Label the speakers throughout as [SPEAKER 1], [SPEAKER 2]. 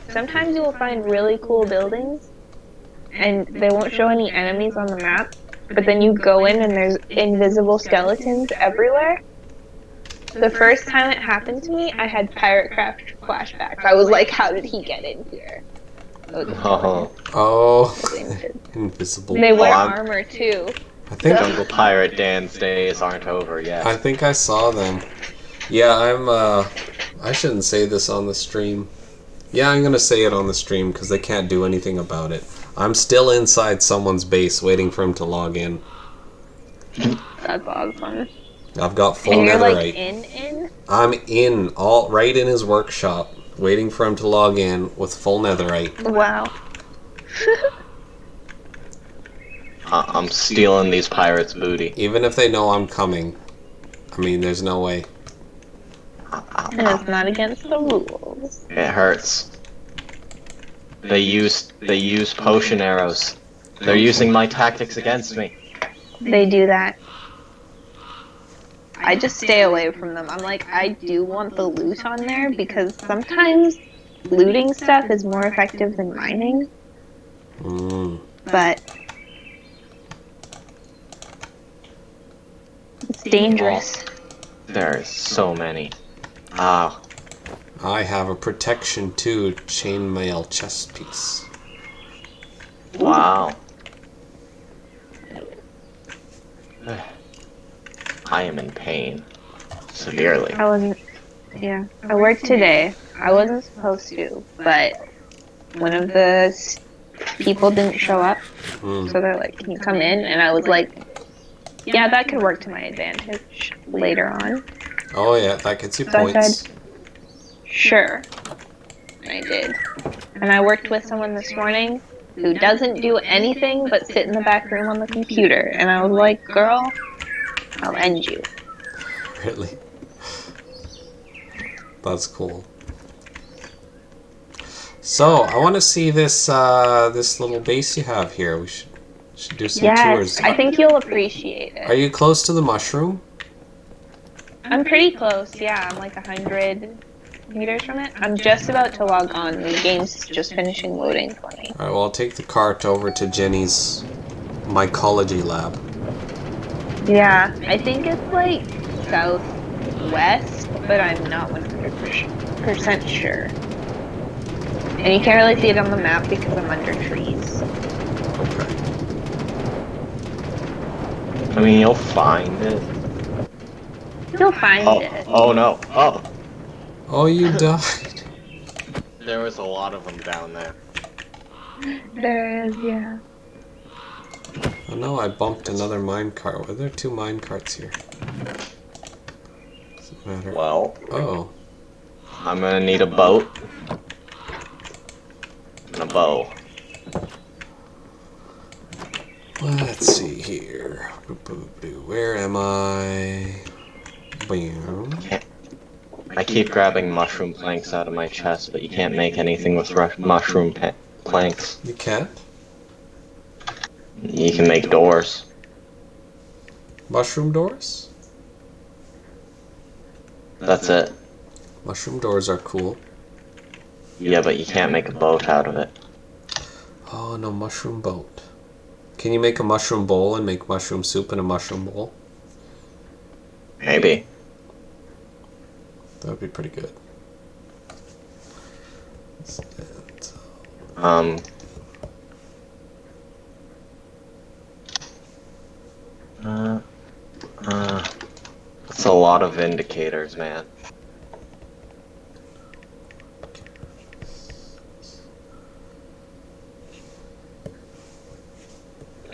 [SPEAKER 1] sometimes you will find really cool buildings and they won't show any enemies on the map, but then you go in and there's invisible skeletons everywhere. The first time it happened to me, I had Pirate Craft flashbacks. I was like, how did he get in here?
[SPEAKER 2] Oh,
[SPEAKER 3] invisible.
[SPEAKER 1] They wear armor too.
[SPEAKER 3] I think
[SPEAKER 2] Jungle Pirate Dan's days aren't over yet.
[SPEAKER 3] I think I saw them. Yeah, I shouldn't say this on the stream. Yeah, I'm gonna say it on the stream because they can't do anything about it. I'm still inside someone's base waiting for him to log in.
[SPEAKER 1] That's awesome.
[SPEAKER 3] I've got full
[SPEAKER 1] and you're
[SPEAKER 3] netherite.
[SPEAKER 1] Like in?
[SPEAKER 3] I'm in, right in his workshop, waiting for him to log in with full netherite.
[SPEAKER 1] Wow.
[SPEAKER 2] I'm stealing these pirates' booty.
[SPEAKER 3] Even if they know I'm coming, I mean, there's no way.
[SPEAKER 1] And it's not against the rules.
[SPEAKER 2] It hurts. They use potion arrows. They're using my tactics against me.
[SPEAKER 1] They do that. I just stay away from them. I'm like, I do want the loot on there because sometimes looting stuff is more effective than mining. But it's dangerous.
[SPEAKER 2] There's so many.
[SPEAKER 3] I have a protection 2 chainmail chest piece.
[SPEAKER 2] Wow. I am in pain. Severely.
[SPEAKER 1] I wasn't. Yeah. I worked today. I wasn't supposed to, but one of the people didn't show up. So they're like, can you come in? And I was like, yeah, that could work to my advantage later on.
[SPEAKER 3] Oh yeah, that gets you
[SPEAKER 1] So
[SPEAKER 3] points.
[SPEAKER 1] I said, sure. I did. And I worked with someone this morning who doesn't do anything but sit in the back room on the computer. And I was like, girl, I'll end you.
[SPEAKER 3] Really? That's cool. So, I want to see this this little base you have here. We should do some tours.
[SPEAKER 1] I think you'll appreciate it.
[SPEAKER 3] Are you close to the mushroom?
[SPEAKER 1] I'm pretty close, yeah. I'm like 100 meters from it. I'm just about to log on. The game's just finishing loading for me.
[SPEAKER 3] Alright, well, I'll take the cart over to Jenny's mycology lab.
[SPEAKER 1] Yeah, I think it's like southwest, but I'm not 100% sure. And you can't really see it on the map because I'm under trees.
[SPEAKER 3] Okay.
[SPEAKER 2] I mean, you'll find it.
[SPEAKER 1] You'll find it.
[SPEAKER 2] Oh no. Oh.
[SPEAKER 3] Oh, you died.
[SPEAKER 2] There was a lot of them down there.
[SPEAKER 1] There is, yeah.
[SPEAKER 3] Oh no, I bumped another minecart. Were there 2 minecarts here? Doesn't matter.
[SPEAKER 2] Well,
[SPEAKER 3] Oh.
[SPEAKER 2] I'm gonna need a boat. And a bow.
[SPEAKER 3] Let's see here. Where am I? Bam.
[SPEAKER 2] I keep grabbing mushroom planks out of my chest, but you can't make anything with mushroom planks.
[SPEAKER 3] You can't?
[SPEAKER 2] You can make doors.
[SPEAKER 3] Mushroom doors?
[SPEAKER 2] That's it.
[SPEAKER 3] Mushroom doors are cool.
[SPEAKER 2] Yeah, but you can't make a boat out of it.
[SPEAKER 3] Oh, no, mushroom boat. Can you make a mushroom bowl and make mushroom soup in a mushroom bowl?
[SPEAKER 2] Maybe.
[SPEAKER 3] That would be pretty good.
[SPEAKER 2] That's a lot of indicators, man.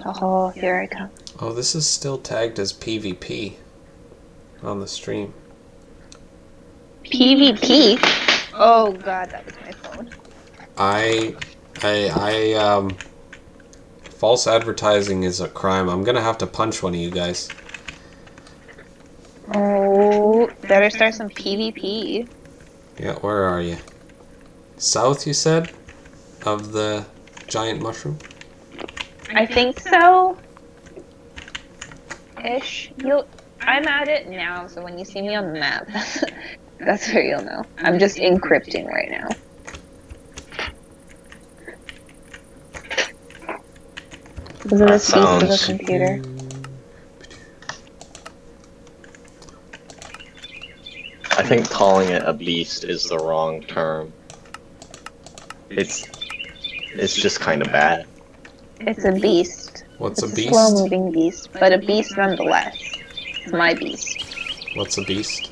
[SPEAKER 1] Oh, here I come.
[SPEAKER 3] Oh, this is still tagged as PvP on the stream.
[SPEAKER 1] PvP? Oh god, that was my phone.
[SPEAKER 3] False advertising is a crime. I'm gonna have to punch one of you guys.
[SPEAKER 1] Oh, better start some PvP.
[SPEAKER 3] Yeah, where are you? South, you said? Of the giant mushroom?
[SPEAKER 1] I think so. Ish. I'm at it now, so when you see me on the map, that's where you'll know. I'm just encrypting right now. Because of
[SPEAKER 2] That
[SPEAKER 1] this beast of a
[SPEAKER 2] sounds-
[SPEAKER 1] computer.
[SPEAKER 2] I think calling it a beast is the wrong term. It's just kind of bad.
[SPEAKER 1] It's a beast.
[SPEAKER 3] What's
[SPEAKER 1] It's
[SPEAKER 3] a beast?
[SPEAKER 1] slow-moving beast, but a beast nonetheless. It's my beast.
[SPEAKER 3] What's a beast?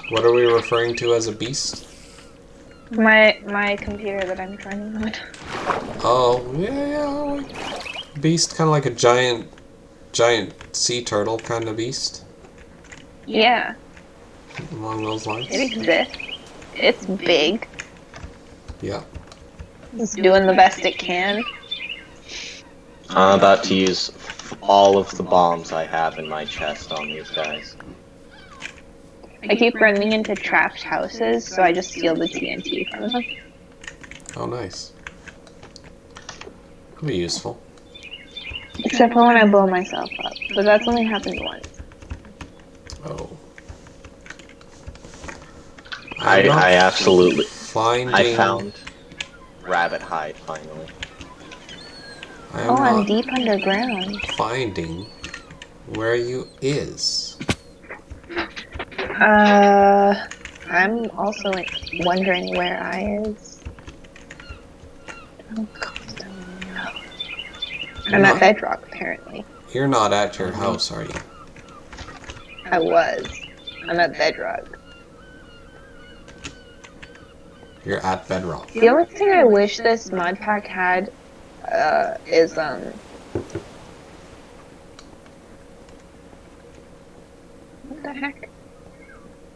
[SPEAKER 3] What are we referring to as a beast?
[SPEAKER 1] My computer that I'm trying on.
[SPEAKER 3] Oh, yeah. Beast, kind of like a giant sea turtle kind of beast,
[SPEAKER 1] Yeah,
[SPEAKER 3] along those lines.
[SPEAKER 1] it exists. It's big.
[SPEAKER 3] Yeah.
[SPEAKER 1] It's doing the best it can.
[SPEAKER 2] I'm about to use all of the bombs I have in my chest on these guys.
[SPEAKER 1] I keep running into trapped houses, so I just steal the TNT from them.
[SPEAKER 3] Oh, nice. Could be useful.
[SPEAKER 1] Except for when I blow myself up. But that's only happened once.
[SPEAKER 3] Oh.
[SPEAKER 2] I absolutely.
[SPEAKER 3] Finding.
[SPEAKER 2] I found rabbit hide finally.
[SPEAKER 3] I am
[SPEAKER 1] Oh, I'm
[SPEAKER 3] not
[SPEAKER 1] deep underground.
[SPEAKER 3] finding where you is.
[SPEAKER 1] I'm also wondering where I is. Oh, God. I'm at Bedrock, apparently.
[SPEAKER 3] You're not at your house, are you?
[SPEAKER 1] I was. I'm at Bedrock.
[SPEAKER 3] You're at Bedrock.
[SPEAKER 1] The only thing I wish this mod pack had, is, what the heck?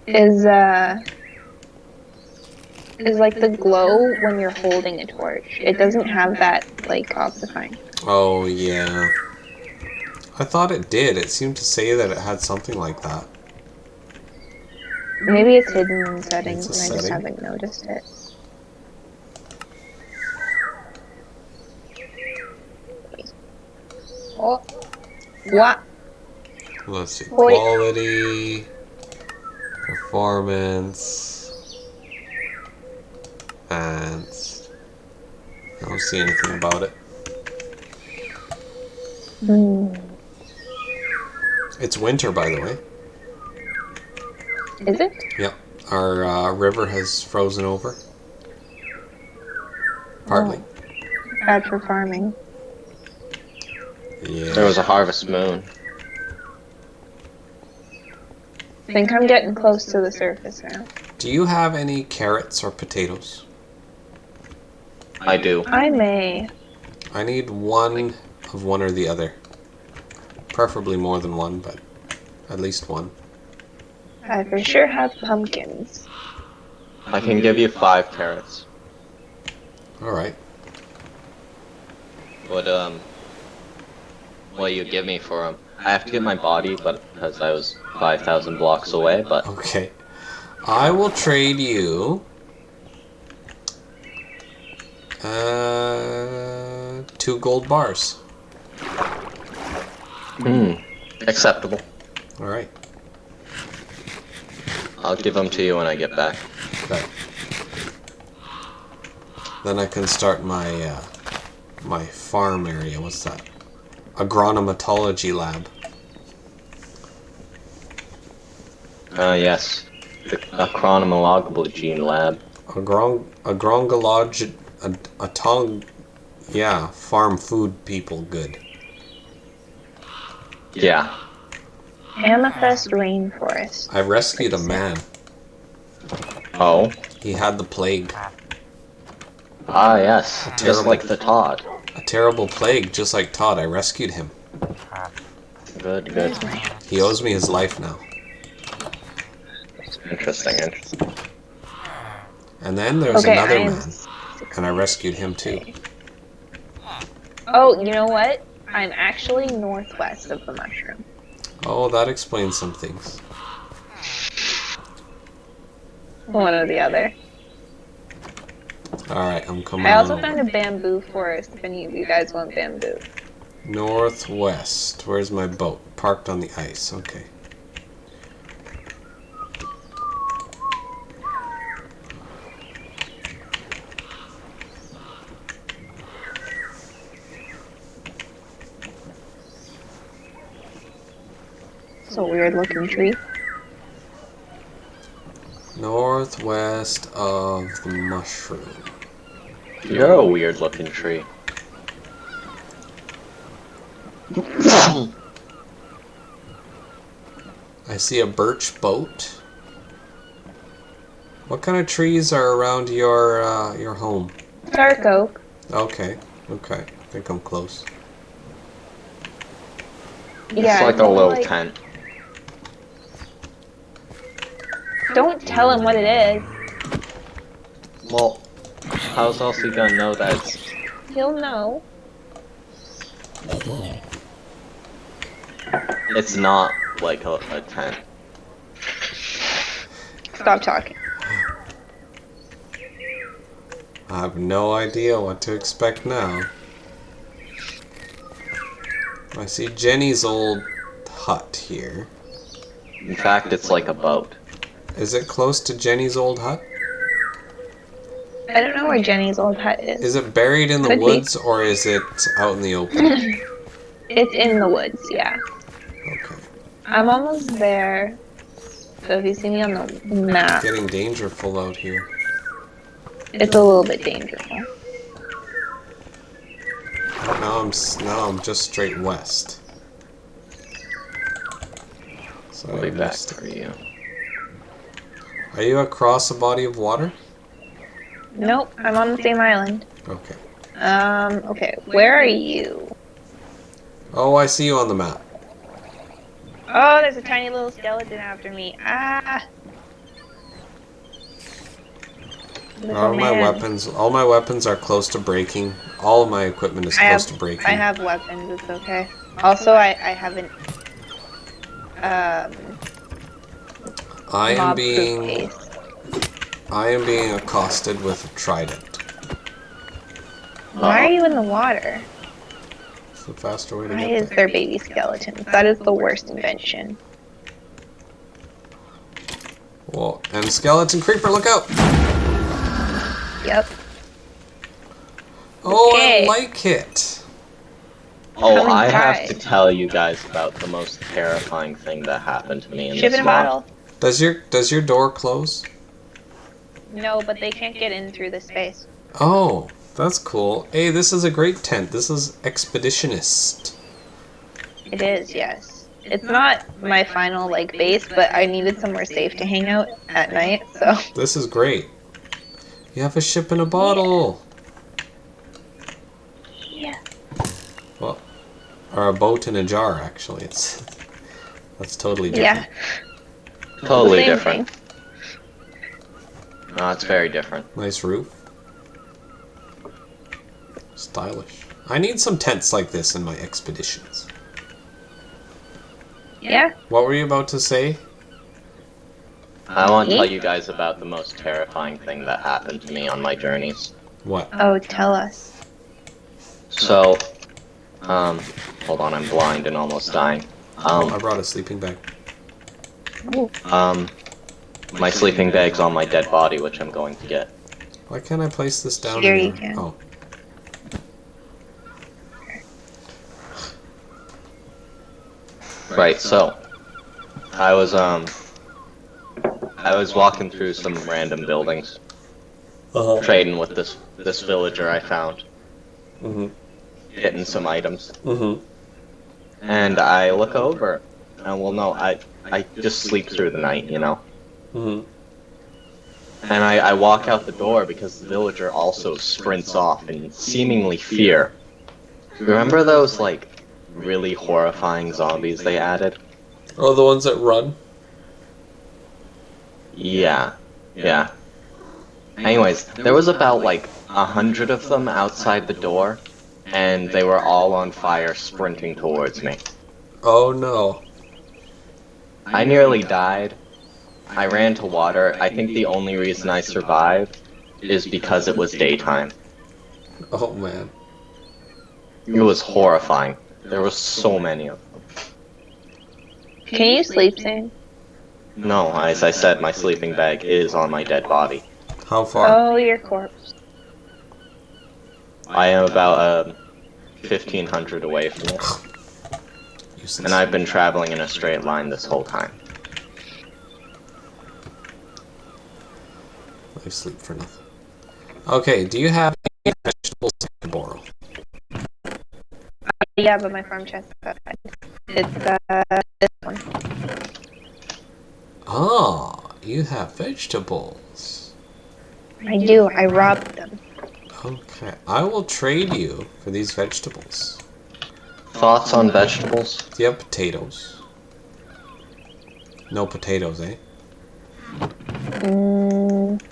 [SPEAKER 1] Is like the glow when you're holding a torch. It doesn't have that, like, Optifine.
[SPEAKER 3] Oh, yeah. I thought it did. It seemed to say that it had something like that.
[SPEAKER 1] Maybe it's hidden in settings
[SPEAKER 3] It's a
[SPEAKER 1] and I just
[SPEAKER 3] setting.
[SPEAKER 1] haven't noticed it. Oh. What?
[SPEAKER 3] Let's see.
[SPEAKER 1] Oi.
[SPEAKER 3] Quality, performance, advanced. I don't see anything about it.
[SPEAKER 1] Hmm.
[SPEAKER 3] It's winter, by the way.
[SPEAKER 1] Is it?
[SPEAKER 3] Yep. Our river has frozen over. Partly.
[SPEAKER 1] Bad for farming.
[SPEAKER 3] Yeah.
[SPEAKER 2] There was a harvest moon.
[SPEAKER 1] I think I'm getting close to the surface now.
[SPEAKER 3] Do you have any carrots or potatoes?
[SPEAKER 2] I do.
[SPEAKER 1] I may.
[SPEAKER 3] I need one of one or the other. Preferably more than one, but at least one.
[SPEAKER 1] I for sure have pumpkins.
[SPEAKER 2] I can give you 5 carrots.
[SPEAKER 3] Alright.
[SPEAKER 2] What you give me for them? I have to get my body, but because I was 5,000 blocks away. But
[SPEAKER 3] Okay. I will trade you 2 gold bars.
[SPEAKER 2] acceptable.
[SPEAKER 3] Alright.
[SPEAKER 2] I'll give them to you when I get back.
[SPEAKER 3] Okay. Then I can start my my farm area. What's that? Agronomatology lab.
[SPEAKER 2] Yes. The chronological lab.
[SPEAKER 3] Yeah, farm food people good.
[SPEAKER 2] Yeah.
[SPEAKER 1] Amethyst rainforest.
[SPEAKER 3] I rescued a man.
[SPEAKER 2] Oh.
[SPEAKER 3] He had the plague.
[SPEAKER 2] Ah, yes. Just
[SPEAKER 3] terrible-
[SPEAKER 2] like the Todd.
[SPEAKER 3] A terrible plague, just like Todd. I rescued him.
[SPEAKER 2] Good, good.
[SPEAKER 3] He owes me his life now.
[SPEAKER 2] Interesting, interesting.
[SPEAKER 3] And then there's
[SPEAKER 1] Okay,
[SPEAKER 3] another
[SPEAKER 1] I am
[SPEAKER 3] man, and I rescued him too.
[SPEAKER 1] Oh, you know what? I'm actually northwest of the mushroom.
[SPEAKER 3] Oh, that explains some things.
[SPEAKER 1] One or the other.
[SPEAKER 3] Alright, I'm coming
[SPEAKER 1] I also
[SPEAKER 3] on
[SPEAKER 1] found a bamboo forest if any of you guys want bamboo.
[SPEAKER 3] northwest. Where's my boat? Parked on the ice. Okay.
[SPEAKER 1] That's a weird looking tree.
[SPEAKER 3] Northwest of the mushroom.
[SPEAKER 2] You're a weird looking tree.
[SPEAKER 3] I see a birch boat. What kind of trees are around your home?
[SPEAKER 1] Dark oak.
[SPEAKER 3] Okay, okay. I think I'm close.
[SPEAKER 1] Yeah,
[SPEAKER 2] It's like a
[SPEAKER 1] all
[SPEAKER 2] little
[SPEAKER 1] like-
[SPEAKER 2] tent.
[SPEAKER 1] Don't tell him what it is.
[SPEAKER 2] Well, how's else he gonna know that it's...
[SPEAKER 1] He'll know.
[SPEAKER 2] It's not like a tent.
[SPEAKER 1] Stop talking.
[SPEAKER 3] I have no idea what to expect now. I see Jenny's old hut here.
[SPEAKER 2] In fact, it's like a boat.
[SPEAKER 3] Is it close to Jenny's old hut?
[SPEAKER 1] I don't know where Jenny's old hut is.
[SPEAKER 3] Is it buried in the
[SPEAKER 1] Could be.
[SPEAKER 3] woods or is it out in the open?
[SPEAKER 1] It's in the woods, yeah.
[SPEAKER 3] Okay.
[SPEAKER 1] I'm almost there. So if you see me on the map,
[SPEAKER 3] Getting dangerful out here.
[SPEAKER 1] it's a little bit dangerous.
[SPEAKER 3] Now I'm just straight west. So
[SPEAKER 2] I'll be
[SPEAKER 3] I
[SPEAKER 2] back
[SPEAKER 3] missed it.
[SPEAKER 2] for you.
[SPEAKER 3] Are you across a body of water?
[SPEAKER 1] Nope, I'm on the same island.
[SPEAKER 3] Okay.
[SPEAKER 1] Okay, where are you?
[SPEAKER 3] Oh, I see you on the map.
[SPEAKER 1] Oh, there's a tiny little skeleton after me. Ah! Little
[SPEAKER 3] All my
[SPEAKER 1] man.
[SPEAKER 3] weapons are close to breaking. All of my equipment is close to breaking.
[SPEAKER 1] I have weapons, it's okay. Also, I haven't,
[SPEAKER 3] I am
[SPEAKER 1] mob-proof
[SPEAKER 3] being
[SPEAKER 1] case.
[SPEAKER 3] accosted with a trident.
[SPEAKER 1] Why are you in the water?
[SPEAKER 3] It's the faster way to
[SPEAKER 1] Why
[SPEAKER 3] get
[SPEAKER 1] is
[SPEAKER 3] there.
[SPEAKER 1] there baby skeletons? That is the worst invention.
[SPEAKER 3] Well, and skeleton creeper, look out!
[SPEAKER 1] Yep.
[SPEAKER 3] Oh,
[SPEAKER 1] Okay.
[SPEAKER 3] I like it.
[SPEAKER 2] Oh,
[SPEAKER 1] Coming
[SPEAKER 2] I have to
[SPEAKER 1] by.
[SPEAKER 2] tell you guys about the most terrifying thing that happened to me in
[SPEAKER 1] Ship
[SPEAKER 2] this
[SPEAKER 1] in a
[SPEAKER 2] mod.
[SPEAKER 1] bottle.
[SPEAKER 3] Does your door close?
[SPEAKER 1] No, but they can't get in through this space.
[SPEAKER 3] Oh, that's cool. Hey, this is a great tent. This is Expeditionist.
[SPEAKER 1] It is, yes. It's not my final, like, base, but I needed somewhere safe to hang out at night, so...
[SPEAKER 3] This is great. You have a ship in a bottle.
[SPEAKER 1] Yeah.
[SPEAKER 3] Well, or a boat in a jar, actually. That's totally different.
[SPEAKER 1] Yeah.
[SPEAKER 2] Totally
[SPEAKER 1] Same
[SPEAKER 2] different.
[SPEAKER 1] thing.
[SPEAKER 2] No, it's very different.
[SPEAKER 3] Nice roof. Stylish. I need some tents like this in my expeditions.
[SPEAKER 1] Yeah.
[SPEAKER 3] What were you about to say?
[SPEAKER 2] I want to
[SPEAKER 1] Me?
[SPEAKER 2] tell you guys about the most terrifying thing that happened to me on my journeys.
[SPEAKER 3] What?
[SPEAKER 1] Oh, tell us.
[SPEAKER 2] So, hold on, I'm blind and almost dying.
[SPEAKER 3] I brought a sleeping bag.
[SPEAKER 1] Ooh.
[SPEAKER 2] My sleeping bag's on my dead body, which I'm going to get.
[SPEAKER 3] Why can't I place this down?
[SPEAKER 1] Here
[SPEAKER 3] in
[SPEAKER 1] you
[SPEAKER 3] the-
[SPEAKER 1] can.
[SPEAKER 3] Oh.
[SPEAKER 2] Right, so, I was walking through some random buildings, trading with this villager I found,
[SPEAKER 3] Mhm.
[SPEAKER 2] getting some items,
[SPEAKER 3] Mhm.
[SPEAKER 2] and I look over, and well, no, I just sleep through the night, you know,
[SPEAKER 3] Mhm.
[SPEAKER 2] and I walk out the door because the villager also sprints off in seemingly fear. Remember those, like, really horrifying zombies they added?
[SPEAKER 3] Oh, the ones that run.
[SPEAKER 2] Yeah. Anyways, there was about like 100 of them outside the door, and they were all on fire sprinting towards me.
[SPEAKER 3] Oh no.
[SPEAKER 2] I nearly died. I ran to water. I think the only reason I survived is because it was daytime.
[SPEAKER 3] Oh man.
[SPEAKER 2] It was horrifying. There were so many of them.
[SPEAKER 1] Can you sleep soon?
[SPEAKER 2] No, as I said, my sleeping bag is on my dead body.
[SPEAKER 3] How far?
[SPEAKER 1] Oh, your corpse.
[SPEAKER 2] I am about 1,500 away from it.
[SPEAKER 3] Useless.
[SPEAKER 2] And I've been traveling in a straight line this whole time.
[SPEAKER 3] I sleep for nothing. Okay, do you have any vegetables I can borrow?
[SPEAKER 1] Yeah, but my farm chest is outside. It's this one.
[SPEAKER 3] Ah, you have vegetables.
[SPEAKER 1] I do. I robbed them.
[SPEAKER 3] Okay, I will trade you for these vegetables.
[SPEAKER 2] Thoughts on vegetables?
[SPEAKER 3] Do you have potatoes? No potatoes, eh?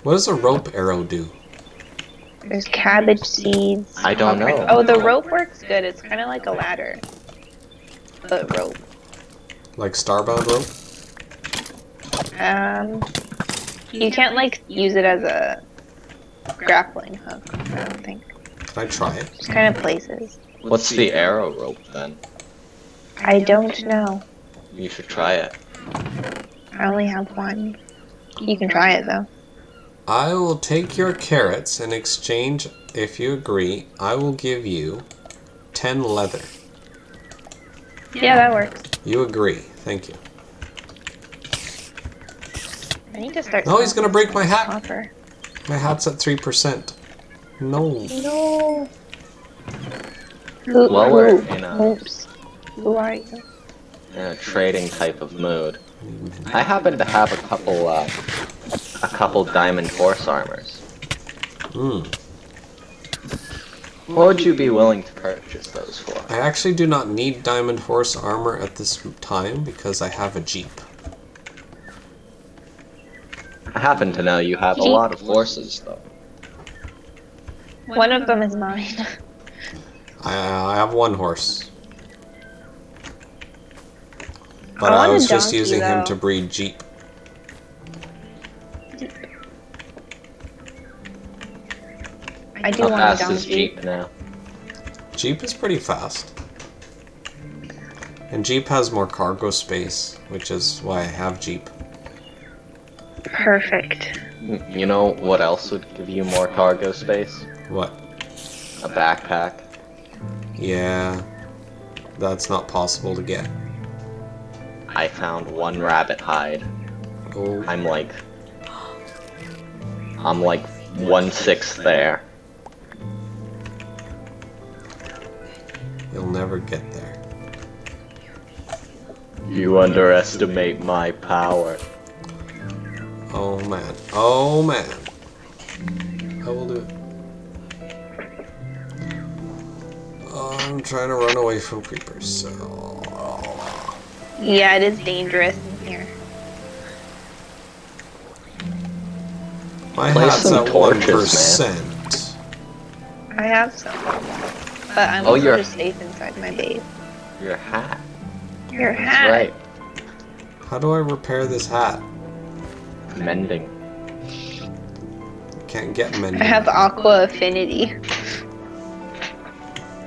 [SPEAKER 3] What does a rope arrow do?
[SPEAKER 1] There's cabbage seeds.
[SPEAKER 2] I don't know.
[SPEAKER 1] Oh, the rope works good. It's kind of like a ladder. But rope.
[SPEAKER 3] Like starbound rope?
[SPEAKER 1] You can't like use it as a grappling hook. I don't think.
[SPEAKER 3] Can I try it?
[SPEAKER 1] Just kind of places.
[SPEAKER 2] What's the arrow rope then?
[SPEAKER 1] I don't know.
[SPEAKER 2] You should try it.
[SPEAKER 1] I only have one. You can try it though.
[SPEAKER 3] I will take your carrots in exchange. If you agree, I will give you 10 leather.
[SPEAKER 1] Yeah, that works.
[SPEAKER 3] You agree. Thank you.
[SPEAKER 1] I need to start.
[SPEAKER 3] No, he's gonna break my hat.
[SPEAKER 1] Copper.
[SPEAKER 3] My hat's at 3%. No.
[SPEAKER 1] No.
[SPEAKER 2] Well, we're in a,
[SPEAKER 1] Oops. Who are you?
[SPEAKER 2] in a trading type of mood. I happen to have a couple diamond horse armors.
[SPEAKER 3] Hmm.
[SPEAKER 2] What would you be willing to purchase those for?
[SPEAKER 3] I actually do not need diamond horse armor at this time because I have a jeep.
[SPEAKER 2] I happen to know you have a lot of horses, though.
[SPEAKER 1] One of them is mine.
[SPEAKER 3] I have one horse.
[SPEAKER 1] I
[SPEAKER 3] But I
[SPEAKER 1] want a
[SPEAKER 3] was just
[SPEAKER 1] donkey,
[SPEAKER 3] using him
[SPEAKER 1] though.
[SPEAKER 3] to breed jeep.
[SPEAKER 1] I do
[SPEAKER 2] How
[SPEAKER 1] want a
[SPEAKER 2] fast is
[SPEAKER 1] donkey.
[SPEAKER 2] Jeep now?
[SPEAKER 3] Jeep is pretty fast. And Jeep has more cargo space, which is why I have Jeep.
[SPEAKER 1] Perfect.
[SPEAKER 2] You know what else would give you more cargo space?
[SPEAKER 3] What?
[SPEAKER 2] A backpack.
[SPEAKER 3] Yeah. That's not possible to get.
[SPEAKER 2] I found one rabbit hide.
[SPEAKER 3] Oh,
[SPEAKER 2] I'm like 1/6 there.
[SPEAKER 3] you'll never get there.
[SPEAKER 2] You underestimate my power.
[SPEAKER 3] Oh man. Oh man. I will do it. Oh, I'm trying to run away from creepers, so...
[SPEAKER 1] Yeah, it is dangerous in here.
[SPEAKER 3] My
[SPEAKER 2] Place
[SPEAKER 3] hat's
[SPEAKER 2] some
[SPEAKER 3] at
[SPEAKER 2] torches,
[SPEAKER 3] 1%.
[SPEAKER 1] I have some. But I'm
[SPEAKER 2] Oh,
[SPEAKER 1] also
[SPEAKER 2] you're-
[SPEAKER 1] just safe inside my base.
[SPEAKER 2] Your hat.
[SPEAKER 1] Your
[SPEAKER 2] That's
[SPEAKER 1] hat.
[SPEAKER 2] right.
[SPEAKER 3] How do I repair this hat?
[SPEAKER 2] Mending.
[SPEAKER 3] Can't get mending.
[SPEAKER 1] I have aqua affinity.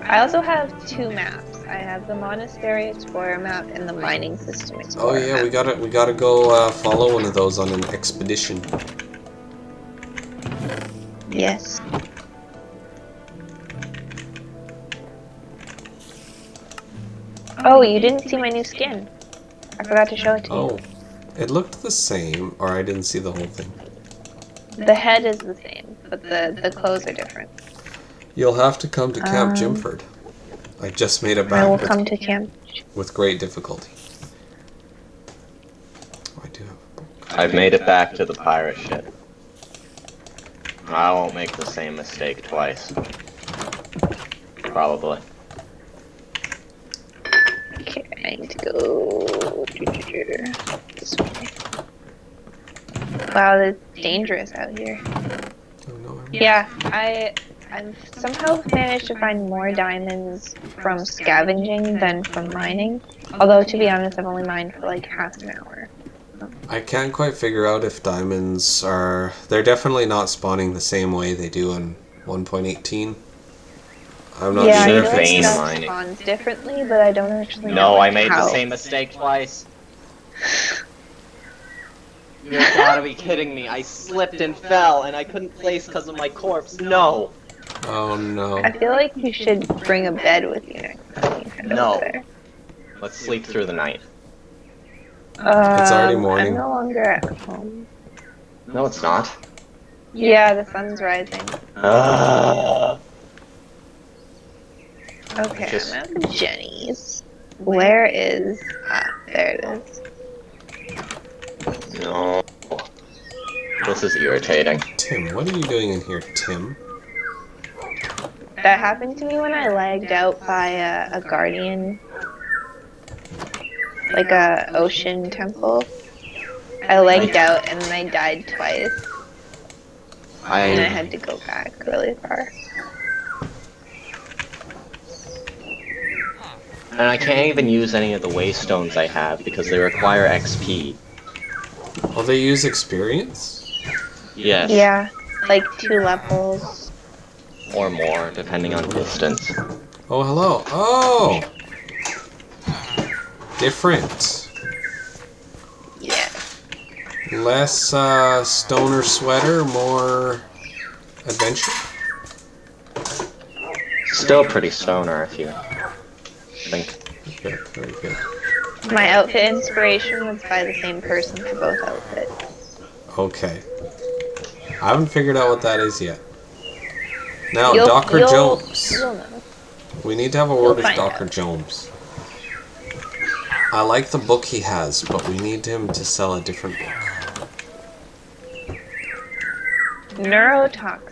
[SPEAKER 1] I also have 2 maps. I have the Monastery Explorer map and the Mining System
[SPEAKER 3] Oh
[SPEAKER 1] Explorer
[SPEAKER 3] yeah,
[SPEAKER 1] map.
[SPEAKER 3] we gotta go follow one of those on an expedition.
[SPEAKER 1] Yes. Oh, you didn't see my new skin. I forgot to show it to you.
[SPEAKER 3] Oh, it looked the same, or I didn't see the whole thing.
[SPEAKER 1] The head is the same, but the clothes are different.
[SPEAKER 3] You'll have to come to Camp
[SPEAKER 1] Um,
[SPEAKER 3] Jimford. I just made it
[SPEAKER 1] I
[SPEAKER 3] back
[SPEAKER 1] will come to camp.
[SPEAKER 3] with great difficulty. Oh, I do have a book.
[SPEAKER 2] I've made it back to the pirate ship. I won't make the same mistake twice. Probably.
[SPEAKER 1] Okay, I need to go this way. Wow, it's dangerous out here.
[SPEAKER 3] Oh, no, I'm...
[SPEAKER 1] Yeah, I've somehow managed to find more diamonds from scavenging than from mining. Although, to be honest, I've only mined for like half an hour.
[SPEAKER 3] I can't quite figure out if diamonds are... They're definitely not spawning the same way they do in 1.18. I'm not
[SPEAKER 1] yeah,
[SPEAKER 3] sure
[SPEAKER 1] I
[SPEAKER 3] if
[SPEAKER 1] know
[SPEAKER 3] it's...
[SPEAKER 2] vein
[SPEAKER 1] stuff
[SPEAKER 2] mining.
[SPEAKER 1] spawns differently, but I don't actually know
[SPEAKER 2] No, I made
[SPEAKER 1] how.
[SPEAKER 2] the same mistake twice. You gotta be kidding me. I slipped and fell, and I couldn't place because of my corpse. No!
[SPEAKER 3] Oh no.
[SPEAKER 1] I feel like you should bring a bed with you next time you head
[SPEAKER 2] No.
[SPEAKER 1] over there.
[SPEAKER 2] Let's sleep through the night.
[SPEAKER 3] It's already morning.
[SPEAKER 1] I'm no longer at home.
[SPEAKER 2] No, it's not.
[SPEAKER 1] Yeah, the sun's rising. Okay,
[SPEAKER 2] Just-
[SPEAKER 1] I'm at the Jenny's. Where is... Ah, there it is.
[SPEAKER 2] No. This is irritating.
[SPEAKER 3] Tim, what are you doing in here, Tim?
[SPEAKER 1] That happened to me when I lagged out by a guardian. Like a ocean temple. I lagged out and then I died twice. And I had to go back really far.
[SPEAKER 2] And I can't even use any of the waystones I have because they require XP.
[SPEAKER 3] Oh, they use experience?
[SPEAKER 2] Yes.
[SPEAKER 1] Yeah, like 2 levels.
[SPEAKER 2] Or more, depending on distance.
[SPEAKER 3] Oh, hello. Oh! Different.
[SPEAKER 1] Yeah.
[SPEAKER 3] Less stoner sweater, more adventure.
[SPEAKER 2] Still pretty stoner if you think.
[SPEAKER 3] Good, very good.
[SPEAKER 1] My outfit inspiration was by the same person for both outfits.
[SPEAKER 3] Okay. I haven't figured out what that is yet. Now,
[SPEAKER 1] You'll-
[SPEAKER 3] Dr.
[SPEAKER 1] you'll-
[SPEAKER 3] Jones.
[SPEAKER 1] You'll know.
[SPEAKER 3] We need to have a
[SPEAKER 1] You'll
[SPEAKER 3] word with
[SPEAKER 1] find
[SPEAKER 3] Dr.
[SPEAKER 1] out.
[SPEAKER 3] Jones. I like the book he has, but we need him to sell a different book.
[SPEAKER 1] Neurotoxin.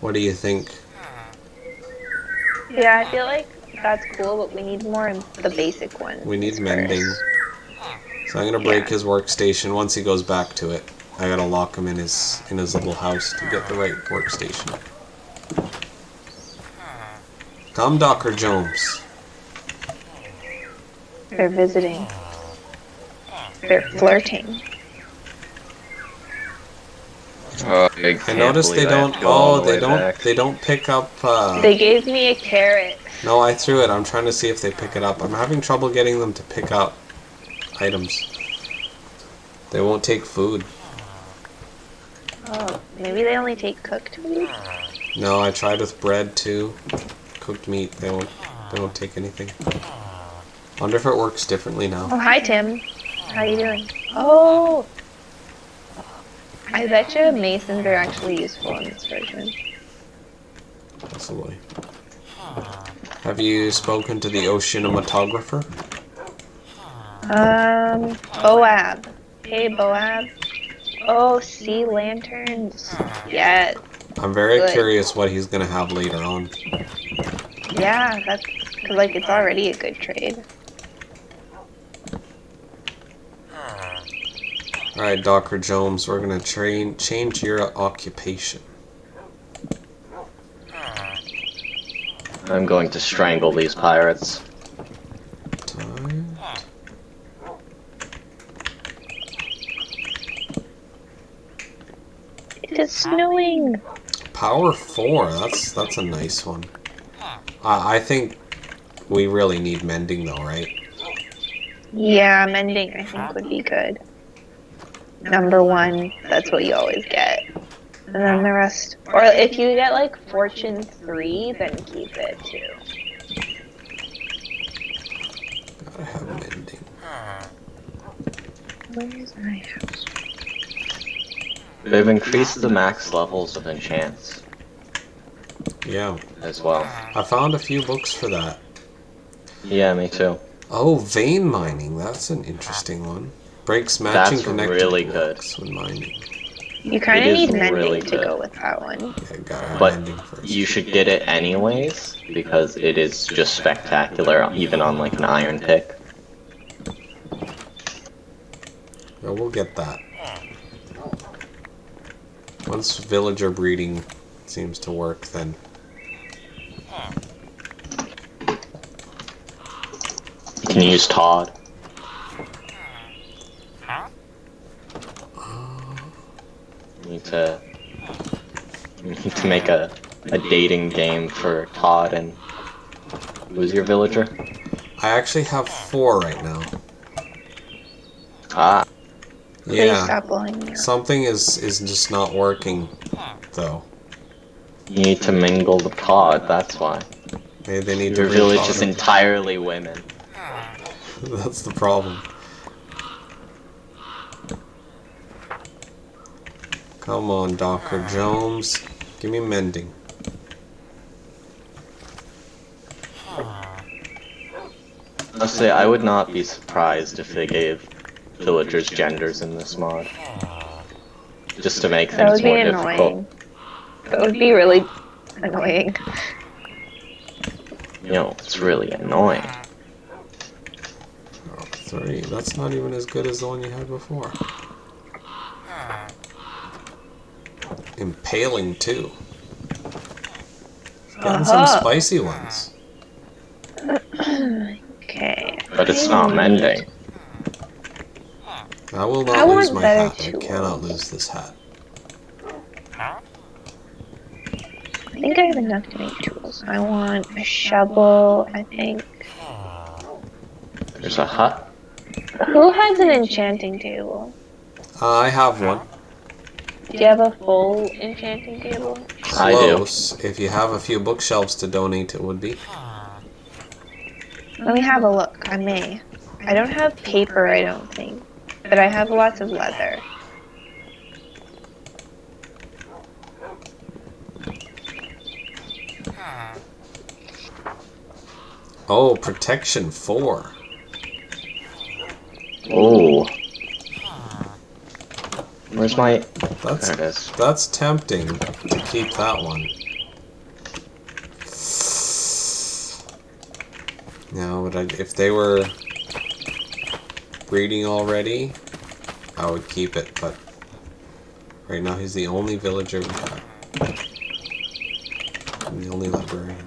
[SPEAKER 3] What do you think?
[SPEAKER 1] Yeah, I feel like that's cool, but we need more in the basic one.
[SPEAKER 3] We need mending. So I'm gonna break
[SPEAKER 1] Yeah.
[SPEAKER 3] his workstation once he goes back to it. I gotta lock him in his little house to get the right workstation. Come, Dr. Jones.
[SPEAKER 1] They're visiting. They're flirting.
[SPEAKER 3] I noticed they don't. Oh, they don't pick up.
[SPEAKER 1] They gave me a carrot.
[SPEAKER 3] No, I threw it. I'm trying to see if they pick it up. I'm having trouble getting them to pick up items. They won't take food.
[SPEAKER 1] Oh, maybe they only take cooked food?
[SPEAKER 3] No, I tried with bread too. Cooked meat. They won't take anything. Wonder if it works differently now.
[SPEAKER 1] Oh, hi, Tim. How you doing? Oh! I bet you masons are actually useful in this version.
[SPEAKER 3] Possibly. Have you spoken to the oceanomatographer?
[SPEAKER 1] Boab. Hey, Boab. Oh, sea lanterns. Yes.
[SPEAKER 3] I'm very
[SPEAKER 1] Good.
[SPEAKER 3] curious what he's gonna have later on.
[SPEAKER 1] Yeah, that's... Cause, like, it's already a good trade.
[SPEAKER 3] Alright, Dr. Jones, we're gonna change your occupation.
[SPEAKER 2] I'm going to strangle these pirates.
[SPEAKER 3] Time.
[SPEAKER 1] It is snowing!
[SPEAKER 3] Power 4, that's a nice one. I think we really need mending though, right?
[SPEAKER 1] Yeah, mending I think would be good. Number 1, that's what you always get. And then the rest... Or if you get, like, Fortune 3, then keep it, too.
[SPEAKER 3] Gotta have mending.
[SPEAKER 1] Where's my house?
[SPEAKER 2] They've increased the max levels of enchants
[SPEAKER 3] Yeah,
[SPEAKER 2] as well.
[SPEAKER 3] I found a few books for that.
[SPEAKER 2] Yeah, me too.
[SPEAKER 3] Oh, vein mining, that's an interesting one. Breaks matching
[SPEAKER 2] That's
[SPEAKER 3] connected
[SPEAKER 2] really good.
[SPEAKER 3] blocks when mining.
[SPEAKER 1] You kind
[SPEAKER 2] It
[SPEAKER 1] of
[SPEAKER 2] is
[SPEAKER 1] need mending
[SPEAKER 2] really
[SPEAKER 1] to
[SPEAKER 2] good.
[SPEAKER 1] go with that one.
[SPEAKER 3] Yeah, gotta have
[SPEAKER 2] But
[SPEAKER 3] mending first.
[SPEAKER 2] you should get it anyways, because it is just spectacular, even on like an iron pick.
[SPEAKER 3] Yeah, we'll get that. Once villager breeding seems to work, then
[SPEAKER 2] You can use Todd. You need to make a dating game for Todd and who's your villager?
[SPEAKER 3] I actually have 4 right now.
[SPEAKER 2] Ah,
[SPEAKER 1] Please
[SPEAKER 3] Yeah,
[SPEAKER 1] stop blowing me up.
[SPEAKER 3] something is just not working, though.
[SPEAKER 2] you need to mingle the Todd, that's why.
[SPEAKER 3] Maybe they need to
[SPEAKER 2] Your village is
[SPEAKER 3] rethought it.
[SPEAKER 2] entirely women.
[SPEAKER 3] That's the problem. Come on, Dr. Jones. Give me mending.
[SPEAKER 2] Honestly, I would not be surprised if they gave villagers genders in this mod. Just to make
[SPEAKER 1] That
[SPEAKER 2] things
[SPEAKER 1] would be
[SPEAKER 2] more
[SPEAKER 1] annoying.
[SPEAKER 2] difficult.
[SPEAKER 1] That would be really annoying.
[SPEAKER 2] You know, it's really annoying.
[SPEAKER 3] Oh, 3. That's not even as good as the one you had before. Impaling, too. Getting some
[SPEAKER 1] Uh-huh.
[SPEAKER 3] spicy ones.
[SPEAKER 1] Okay.
[SPEAKER 2] But it's not mending.
[SPEAKER 3] I will
[SPEAKER 1] I
[SPEAKER 3] not lose
[SPEAKER 1] want
[SPEAKER 3] my
[SPEAKER 1] better
[SPEAKER 3] hat. I
[SPEAKER 1] tools.
[SPEAKER 3] cannot lose this hat.
[SPEAKER 1] I think I have enough to make tools. I want a shovel, I think.
[SPEAKER 2] There's a hut.
[SPEAKER 1] Who has an enchanting table?
[SPEAKER 3] I have one.
[SPEAKER 1] Do you have a full enchanting table?
[SPEAKER 2] I do.
[SPEAKER 3] Close. If you have a few bookshelves to donate, it would be.
[SPEAKER 1] Let me have a look. I may. I don't have paper, I don't think. But I have lots of leather.
[SPEAKER 3] Oh, protection 4.
[SPEAKER 2] Oh. Where's my...
[SPEAKER 3] That's
[SPEAKER 2] There it is.
[SPEAKER 3] that's tempting to keep that one. No, but if they were breeding already, I would keep it. But right now, he's the only villager we have. And the only librarian.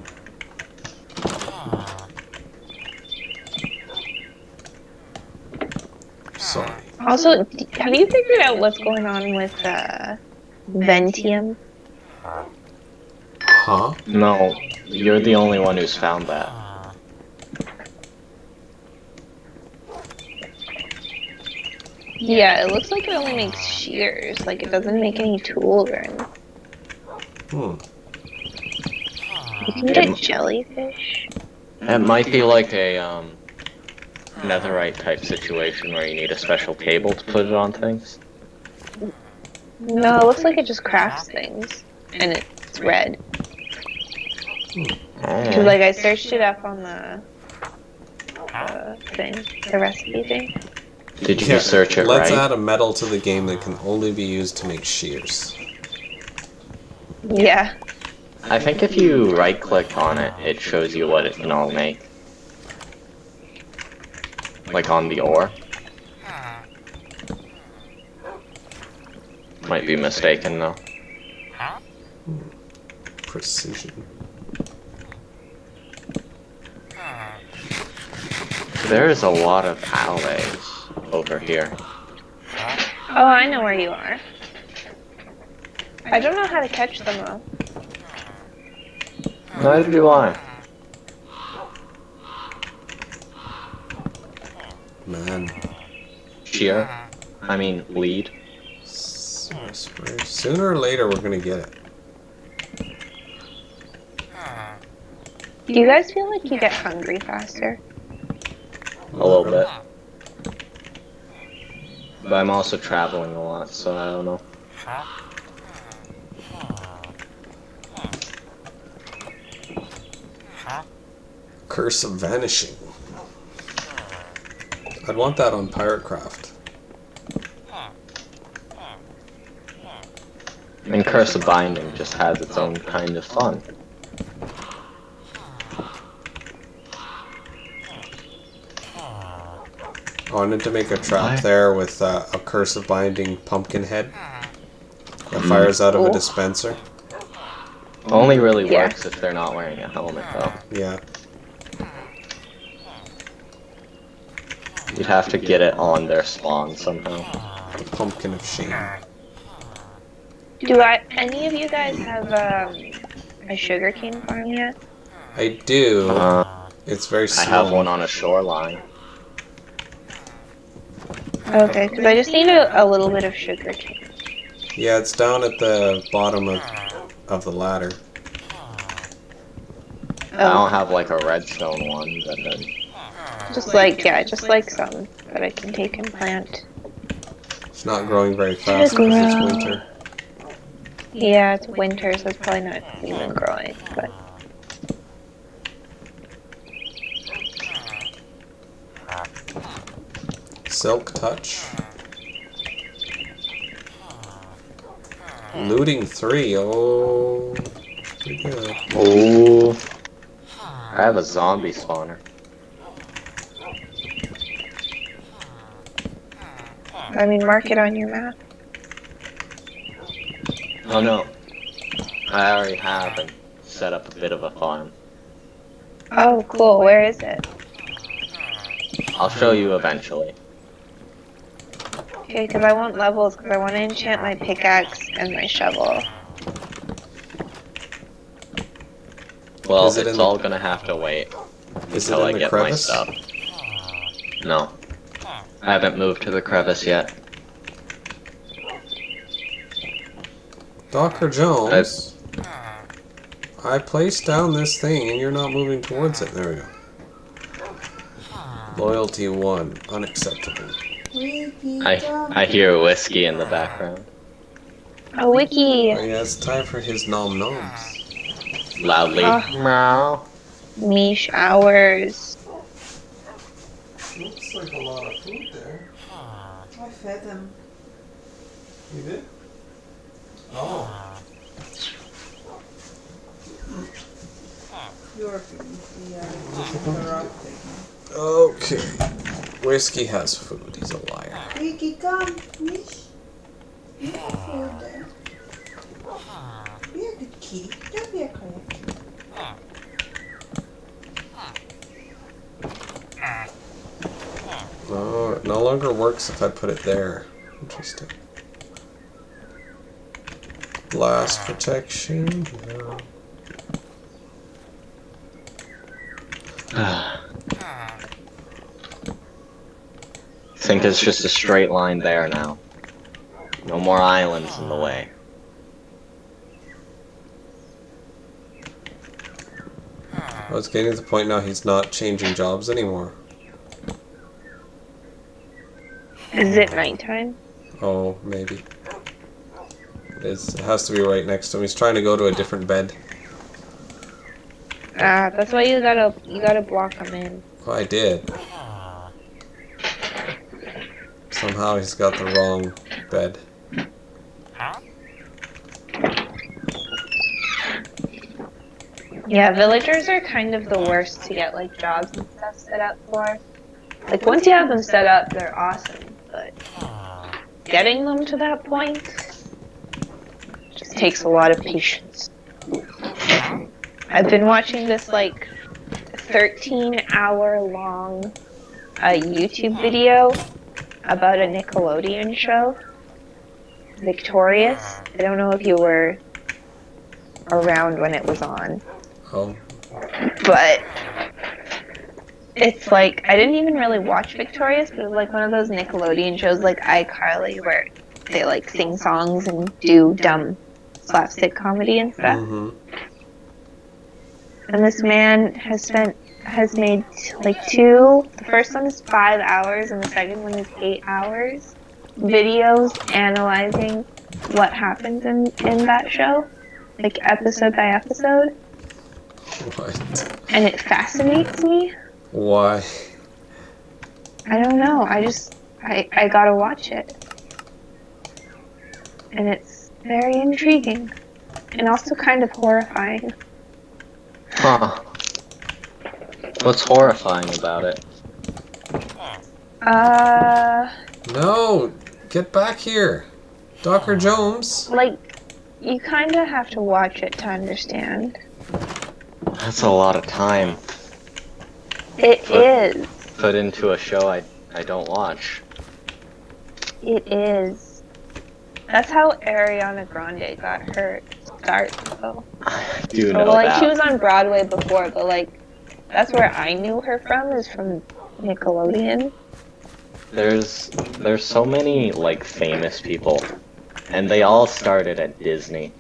[SPEAKER 3] Sorry.
[SPEAKER 1] Also, have you figured out what's going on with Ventium?
[SPEAKER 3] Huh?
[SPEAKER 2] No, you're the only one who's found that.
[SPEAKER 1] Yeah, it looks like it only makes shears. Like, it doesn't make any tools or anything.
[SPEAKER 3] Hmm.
[SPEAKER 1] You can get jellyfish.
[SPEAKER 2] It might be like a, netherite type situation where you need a special table to put it on things.
[SPEAKER 1] No, it looks like it just crafts things. And it's red. Because,
[SPEAKER 2] Oh.
[SPEAKER 1] like, I searched it up on the thing, the recipe thing.
[SPEAKER 2] Did you search it
[SPEAKER 3] Let's
[SPEAKER 2] right?
[SPEAKER 3] add a metal to the game that can only be used to make shears.
[SPEAKER 1] Yeah.
[SPEAKER 2] I think if you right click on it, it shows you what it can all make. Like on the ore. Might be mistaken though.
[SPEAKER 3] Precision.
[SPEAKER 2] There is a lot of alleys over here.
[SPEAKER 1] Oh, I know where you are. I don't know how to catch them though.
[SPEAKER 2] Neither do I.
[SPEAKER 3] Man.
[SPEAKER 2] Shear. I mean, lead.
[SPEAKER 3] Sooner or later, we're gonna get it.
[SPEAKER 1] Do you guys feel like you get hungry faster?
[SPEAKER 2] A little bit. But I'm also traveling a lot, so I don't know.
[SPEAKER 3] Curse of Vanishing. I'd want that on Piratecraft.
[SPEAKER 2] And Curse of Binding just has its own kind of fun.
[SPEAKER 3] I wanted to make a trap
[SPEAKER 2] What?
[SPEAKER 3] there with a Curse of Binding pumpkin head that fires out of a
[SPEAKER 1] Cool.
[SPEAKER 3] dispenser.
[SPEAKER 2] Only really
[SPEAKER 1] Yeah.
[SPEAKER 2] works if they're not wearing a helmet, though.
[SPEAKER 3] Yeah.
[SPEAKER 2] You'd have to get it on their spawn somehow.
[SPEAKER 3] The Pumpkin of Shame.
[SPEAKER 1] Do any of you guys have a sugarcane farm yet?
[SPEAKER 3] I do.
[SPEAKER 2] Uh,
[SPEAKER 3] It's very
[SPEAKER 2] I
[SPEAKER 3] slow.
[SPEAKER 2] have one on a shoreline.
[SPEAKER 1] Okay, because I just need a little bit of sugarcane.
[SPEAKER 3] Yeah, it's down at the bottom of the ladder.
[SPEAKER 2] don't have like a redstone one, but then
[SPEAKER 1] Just like some that I can take and plant.
[SPEAKER 3] It's not growing very fast because it's winter.
[SPEAKER 1] Yeah, it's winter, so it's probably not even growing. But
[SPEAKER 3] Silk touch. Looting 3. Oh, pretty good.
[SPEAKER 2] oh, I have a zombie spawner.
[SPEAKER 1] I mean, mark it on your map.
[SPEAKER 2] Oh no, I already have and set up a bit of a farm.
[SPEAKER 1] Oh, cool. Where is it?
[SPEAKER 2] I'll show you eventually.
[SPEAKER 1] Okay, because I want levels, because I want to enchant my pickaxe and my shovel.
[SPEAKER 2] Well,
[SPEAKER 3] Is it in
[SPEAKER 2] it's
[SPEAKER 3] the-
[SPEAKER 2] all gonna have to wait
[SPEAKER 3] Is it
[SPEAKER 2] until I
[SPEAKER 3] in the
[SPEAKER 2] get my
[SPEAKER 3] crevice?
[SPEAKER 2] stuff. No, I haven't moved to the crevice yet.
[SPEAKER 3] Dr. Jones, I placed down this thing and you're not moving towards it. There we go. Loyalty 1, unacceptable.
[SPEAKER 2] I hear whiskey in the background.
[SPEAKER 1] Oh, Wiki!
[SPEAKER 3] Oh yeah, it's time for his nom noms.
[SPEAKER 2] Loudly.
[SPEAKER 1] Oh.
[SPEAKER 2] Meow.
[SPEAKER 1] Mish hours.
[SPEAKER 3] Looks like a lot of food there.
[SPEAKER 4] I fed them.
[SPEAKER 3] You did? Oh.
[SPEAKER 4] Your the rock thing.
[SPEAKER 3] Okay. Whiskey has food. He's a liar.
[SPEAKER 4] Ricky, come, Mish. You have food there. Be a good kitty. Don't be a quiet kitty.
[SPEAKER 3] No, it no longer works if I put it there. Interesting. Blast protection. No.
[SPEAKER 2] Think it's just a straight line there now. No more islands in the way.
[SPEAKER 3] Oh, it's getting to the point now he's not changing jobs anymore.
[SPEAKER 1] Is it nighttime?
[SPEAKER 3] Oh, maybe. It has to be right next to him. He's trying to go to a different bed.
[SPEAKER 1] That's why you gotta block them in.
[SPEAKER 3] Oh, I did. Somehow he's got the wrong bed.
[SPEAKER 1] Yeah, villagers are kind of the worst to get like jobs and stuff set up for. Like once you have them set up, they're awesome, but getting them to that point just takes a lot of patience. I've been watching this like 13-hour long YouTube video about a Nickelodeon show, Victorious. I don't know if you were around when it was on.
[SPEAKER 3] Oh,
[SPEAKER 1] But it's like, I didn't even really watch Victorious, but it was like one of those Nickelodeon shows like iCarly where they like sing songs and do dumb slapstick comedy and stuff.
[SPEAKER 3] mm-hmm.
[SPEAKER 1] And this man has made like two, the first one is 5 hours and the second one is 8 hours, videos analyzing what happens in that show, like episode by episode.
[SPEAKER 3] What?
[SPEAKER 1] And it fascinates me.
[SPEAKER 3] Why?
[SPEAKER 1] I don't know. I gotta watch it. And it's very intriguing. And also kind of horrifying.
[SPEAKER 2] Huh. What's horrifying about it?
[SPEAKER 3] No! Get back here! Dr. Jones!
[SPEAKER 1] Like, you kinda have to watch it to understand.
[SPEAKER 2] That's a lot of time
[SPEAKER 1] It is.
[SPEAKER 2] put into a show I don't watch.
[SPEAKER 1] It is. That's how Ariana Grande got her start, though.
[SPEAKER 2] I do know
[SPEAKER 1] Well, like,
[SPEAKER 2] that.
[SPEAKER 1] she was on Broadway before, but, like, that's where I knew her from, is from Nickelodeon.
[SPEAKER 2] There's so many like famous people, and they all started at Disney.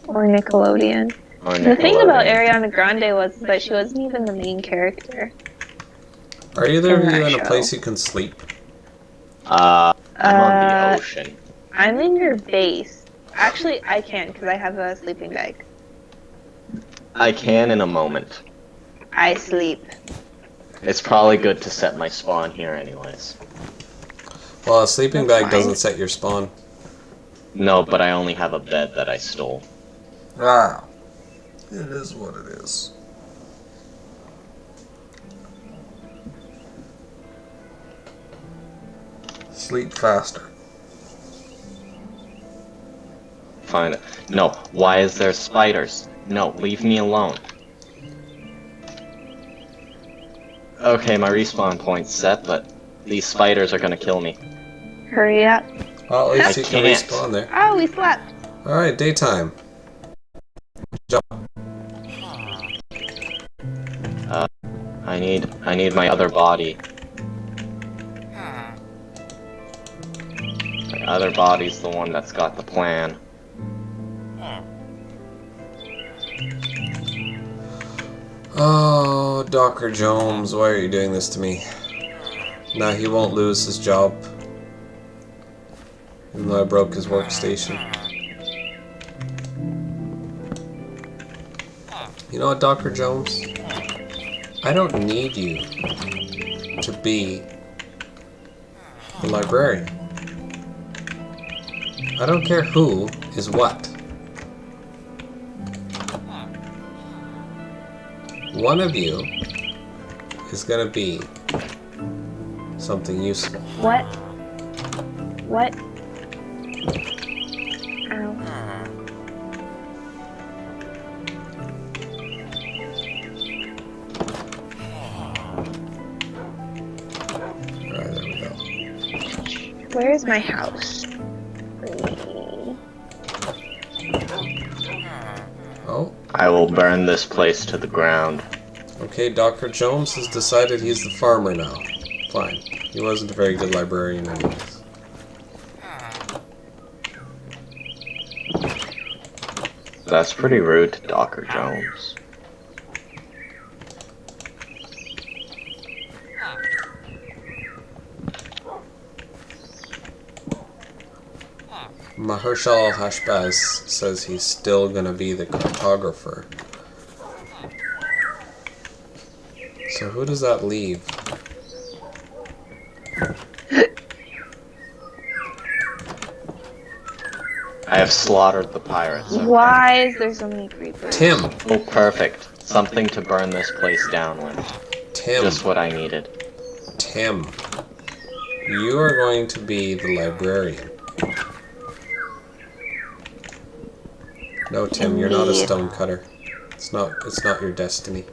[SPEAKER 1] Or Nickelodeon.
[SPEAKER 2] Or
[SPEAKER 1] The thing about
[SPEAKER 2] Nickelodeon.
[SPEAKER 1] Ariana Grande was that she wasn't even the main character.
[SPEAKER 3] Are either of
[SPEAKER 1] In
[SPEAKER 3] you
[SPEAKER 1] that
[SPEAKER 3] in a
[SPEAKER 1] show.
[SPEAKER 3] place you can sleep?
[SPEAKER 2] I'm on the
[SPEAKER 1] Uh,
[SPEAKER 2] ocean.
[SPEAKER 1] I'm in your base. Actually, I can because I have a sleeping bag.
[SPEAKER 2] I can in a moment.
[SPEAKER 1] I sleep.
[SPEAKER 2] It's probably good to set my spawn here anyways.
[SPEAKER 3] Well, a sleeping
[SPEAKER 1] That's
[SPEAKER 3] bag doesn't
[SPEAKER 1] fine.
[SPEAKER 3] set your spawn.
[SPEAKER 2] No, but I only have a bed that I stole.
[SPEAKER 3] Ah. It is what it is. Sleep faster.
[SPEAKER 2] Fine. No, why is there spiders? No, leave me alone. Okay, my respawn point's set, but these spiders are gonna kill me.
[SPEAKER 1] Hurry up.
[SPEAKER 3] Well, at least
[SPEAKER 2] I
[SPEAKER 3] you can
[SPEAKER 2] can't.
[SPEAKER 3] respawn there.
[SPEAKER 1] Oh, we slept.
[SPEAKER 3] Alright, daytime.
[SPEAKER 2] I need my other body. My other body's the one that's got the plan.
[SPEAKER 3] Oh, Dr. Jones, why are you doing this to me? Now he won't lose his job. Even though I broke his workstation. You know what, Dr. Jones? I don't need you to be the librarian. I don't care who is what. One of you is gonna be something useful.
[SPEAKER 1] What? What? Ow.
[SPEAKER 3] Alright, there we go.
[SPEAKER 1] Where's my house?
[SPEAKER 3] Oh,
[SPEAKER 2] I will burn this place to the ground.
[SPEAKER 3] okay, Dr. Jones has decided he's the farmer now. Fine. He wasn't a very good librarian anyways.
[SPEAKER 2] That's pretty rude to Dr. Jones.
[SPEAKER 3] Mahershala Hashbaz says he's still gonna be the cartographer. So who does that leave?
[SPEAKER 2] I have slaughtered the pirates. Okay.
[SPEAKER 1] Why is there so many creepers?
[SPEAKER 3] Tim!
[SPEAKER 2] Oh, perfect. Something to burn this place down with.
[SPEAKER 3] Tim!
[SPEAKER 2] Just what I needed.
[SPEAKER 3] Tim! You are going to be the librarian. No, Tim, you're not a stonecutter. It's not your destiny.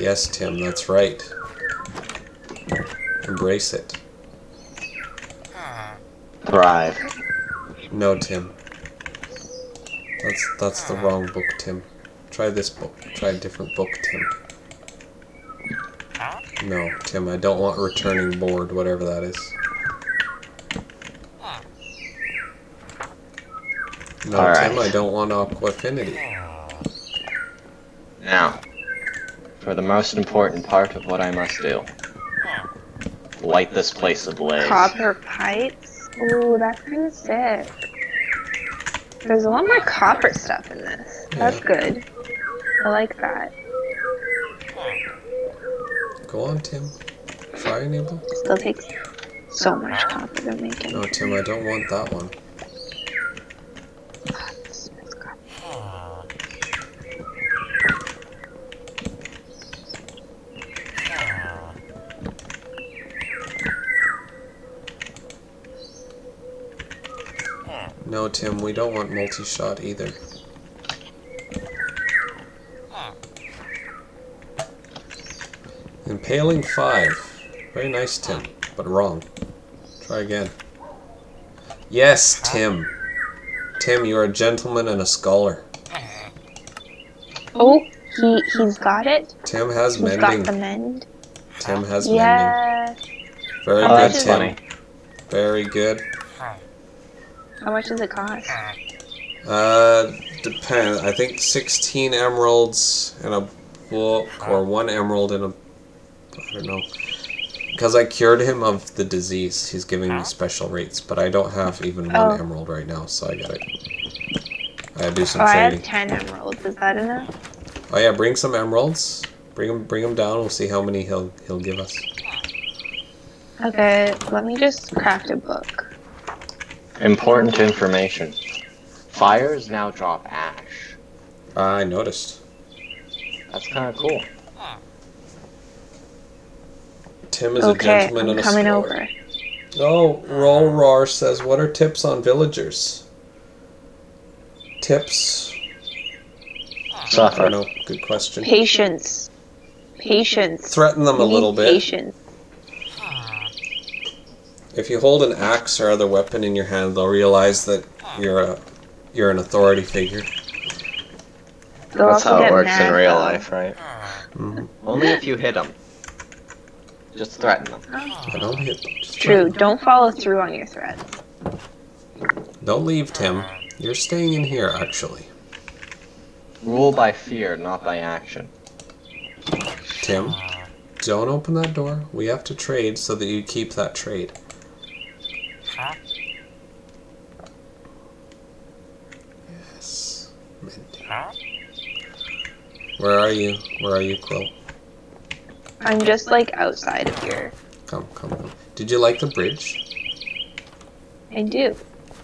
[SPEAKER 3] Yes, Tim, that's right. Embrace it.
[SPEAKER 2] Thrive.
[SPEAKER 3] No, Tim. That's the wrong book, Tim. Try this book. Try a different book, Tim. No, Tim, I don't want returning board, whatever that is. No,
[SPEAKER 2] All
[SPEAKER 3] Tim,
[SPEAKER 2] right.
[SPEAKER 3] I don't want Aqua Affinity.
[SPEAKER 2] Now, for the most important part of what I must do. Light this place ablaze.
[SPEAKER 1] Copper pipes? Ooh, that's kind of sick. There's a lot more copper stuff in this. That's
[SPEAKER 3] Yeah.
[SPEAKER 1] good. I like that.
[SPEAKER 3] Go on, Tim. Try enable.
[SPEAKER 1] Still takes so much copper to make it.
[SPEAKER 3] No, Tim, I don't want that one. No, Tim, we don't want multi-shot either. Impaling 5. Very nice, Tim, but wrong. Try again. Yes, Tim. Tim, you're a gentleman and a scholar.
[SPEAKER 1] Oh, he's got it.
[SPEAKER 3] Tim has
[SPEAKER 1] He's got
[SPEAKER 3] mending.
[SPEAKER 1] the mend.
[SPEAKER 3] Tim has mending.
[SPEAKER 1] Yeah.
[SPEAKER 3] Very
[SPEAKER 1] How
[SPEAKER 3] good,
[SPEAKER 1] much
[SPEAKER 2] That's
[SPEAKER 1] is
[SPEAKER 3] Tim.
[SPEAKER 2] funny.
[SPEAKER 3] Very good.
[SPEAKER 1] How much does it cost?
[SPEAKER 3] Depends. I think 16 emeralds in a book, or 1 emerald in a. I don't know. Because I cured him of the disease, he's giving me special rates, but I don't have even 1
[SPEAKER 1] Oh.
[SPEAKER 3] emerald right now, so I gotta do some
[SPEAKER 1] Oh, I
[SPEAKER 3] trading.
[SPEAKER 1] have 10 emeralds. Is that enough?
[SPEAKER 3] Oh yeah, bring some emeralds. Bring them down. We'll see how many he'll give us.
[SPEAKER 1] Okay, let me just craft a book.
[SPEAKER 2] Important information. Fires now drop ash.
[SPEAKER 3] I noticed.
[SPEAKER 2] That's kind of cool.
[SPEAKER 3] Tim is a
[SPEAKER 1] Okay,
[SPEAKER 3] gentleman
[SPEAKER 1] I'm
[SPEAKER 3] and a
[SPEAKER 1] coming
[SPEAKER 3] scholar.
[SPEAKER 1] over.
[SPEAKER 3] Oh, Roll Roar says, what are tips on villagers? Tips? I
[SPEAKER 2] Suffer.
[SPEAKER 3] don't know. Good question.
[SPEAKER 1] Patience. Patience.
[SPEAKER 3] Threaten them a
[SPEAKER 1] You need
[SPEAKER 3] little bit.
[SPEAKER 1] Patience.
[SPEAKER 3] If you hold an axe or other weapon in your hand, they'll realize that you're an authority figure.
[SPEAKER 1] They'll
[SPEAKER 2] That's
[SPEAKER 1] also
[SPEAKER 2] how it
[SPEAKER 1] get
[SPEAKER 2] works
[SPEAKER 1] mad,
[SPEAKER 2] in real
[SPEAKER 1] though.
[SPEAKER 2] life, right?
[SPEAKER 3] Mhm.
[SPEAKER 2] Only if you hit them. Just threaten them.
[SPEAKER 3] I don't hit them. Just
[SPEAKER 1] True.
[SPEAKER 3] threaten them.
[SPEAKER 1] Don't follow through on your threats.
[SPEAKER 3] Don't leave, Tim. You're staying in here, actually.
[SPEAKER 2] Rule by fear, not by action.
[SPEAKER 3] Tim, don't open that door. We have to trade so that you keep that trade. Yes. Mindy. Where are you? Where are you, Quill?
[SPEAKER 1] I'm just like outside of here.
[SPEAKER 3] Come. Did you like the bridge?
[SPEAKER 1] I do.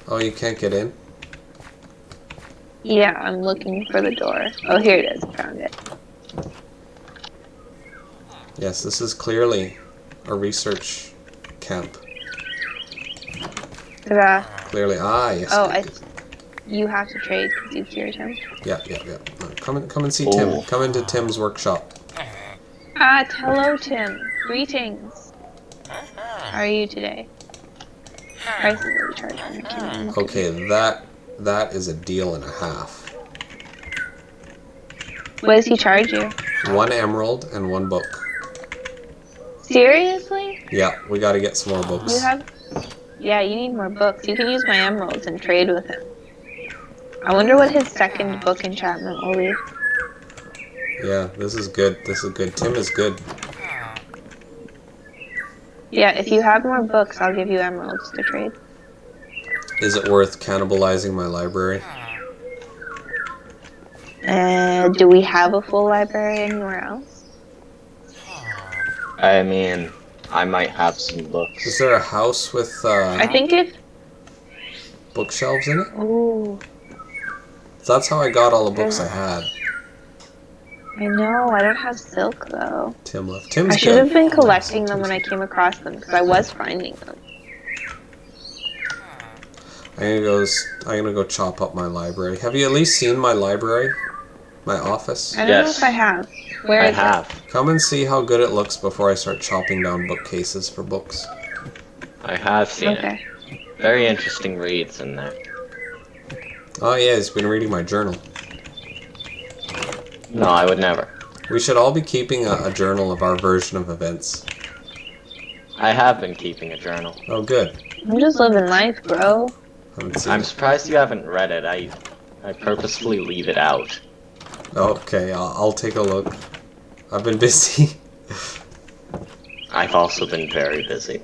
[SPEAKER 3] Oh, you can't get in?
[SPEAKER 1] Yeah, I'm looking for the door. Oh, here it is. Found it.
[SPEAKER 3] Yes, this is clearly a research camp.
[SPEAKER 1] Ta-da.
[SPEAKER 3] Clearly. Ah, yes.
[SPEAKER 1] Oh,
[SPEAKER 3] good, good.
[SPEAKER 1] You have to trade because you cured him.
[SPEAKER 3] Yeah. Come and see Tim.
[SPEAKER 2] Ooh.
[SPEAKER 3] Come into Tim's workshop.
[SPEAKER 1] Ah, hello, Tim. Greetings. How are you today? Prices that we charge on the Kindle.
[SPEAKER 3] Okay, that is a deal and a half.
[SPEAKER 1] What does he charge you?
[SPEAKER 3] 1 emerald and 1 book.
[SPEAKER 1] Seriously?
[SPEAKER 3] Yeah, we got to get some more books.
[SPEAKER 1] You have? Yeah, you need more books. You can use my emeralds and trade with him. I wonder what his second book enchantment will be.
[SPEAKER 3] Yeah, this is good. Tim is good.
[SPEAKER 1] Yeah, if you have more books, I'll give you emeralds to trade.
[SPEAKER 3] Is it worth cannibalizing my library?
[SPEAKER 1] Do we have a full library anywhere else?
[SPEAKER 2] I mean, I might have some
[SPEAKER 3] Is
[SPEAKER 2] books.
[SPEAKER 3] there a house with
[SPEAKER 1] I think if...
[SPEAKER 3] bookshelves in it?
[SPEAKER 1] Ooh,
[SPEAKER 3] That's how I got all the books I had.
[SPEAKER 1] I know. I don't have silk, though.
[SPEAKER 3] Tim left. Tim's
[SPEAKER 1] I should
[SPEAKER 3] good.
[SPEAKER 1] have been collecting them when I came across them, because I was finding them.
[SPEAKER 3] I'm gonna go chop up my library. Have you at least seen my library? My office?
[SPEAKER 1] I don't know
[SPEAKER 2] Yes.
[SPEAKER 1] if I have. Where
[SPEAKER 2] I
[SPEAKER 1] is it?
[SPEAKER 2] have.
[SPEAKER 3] Come and see how good it looks before I start chopping down bookcases for books.
[SPEAKER 2] I have seen it.
[SPEAKER 1] Okay.
[SPEAKER 2] Very interesting reads in there.
[SPEAKER 3] Oh yeah, he's been reading my journal.
[SPEAKER 2] No, I would never.
[SPEAKER 3] We should all be keeping a journal of our version of events.
[SPEAKER 2] I have been keeping a journal.
[SPEAKER 3] Oh good.
[SPEAKER 1] I'm just living life, bro.
[SPEAKER 3] Haven't seen
[SPEAKER 2] I'm
[SPEAKER 3] it.
[SPEAKER 2] surprised you haven't read it. I purposefully leave it out.
[SPEAKER 3] Okay, I'll take a look. I've been busy.
[SPEAKER 2] I've also been very busy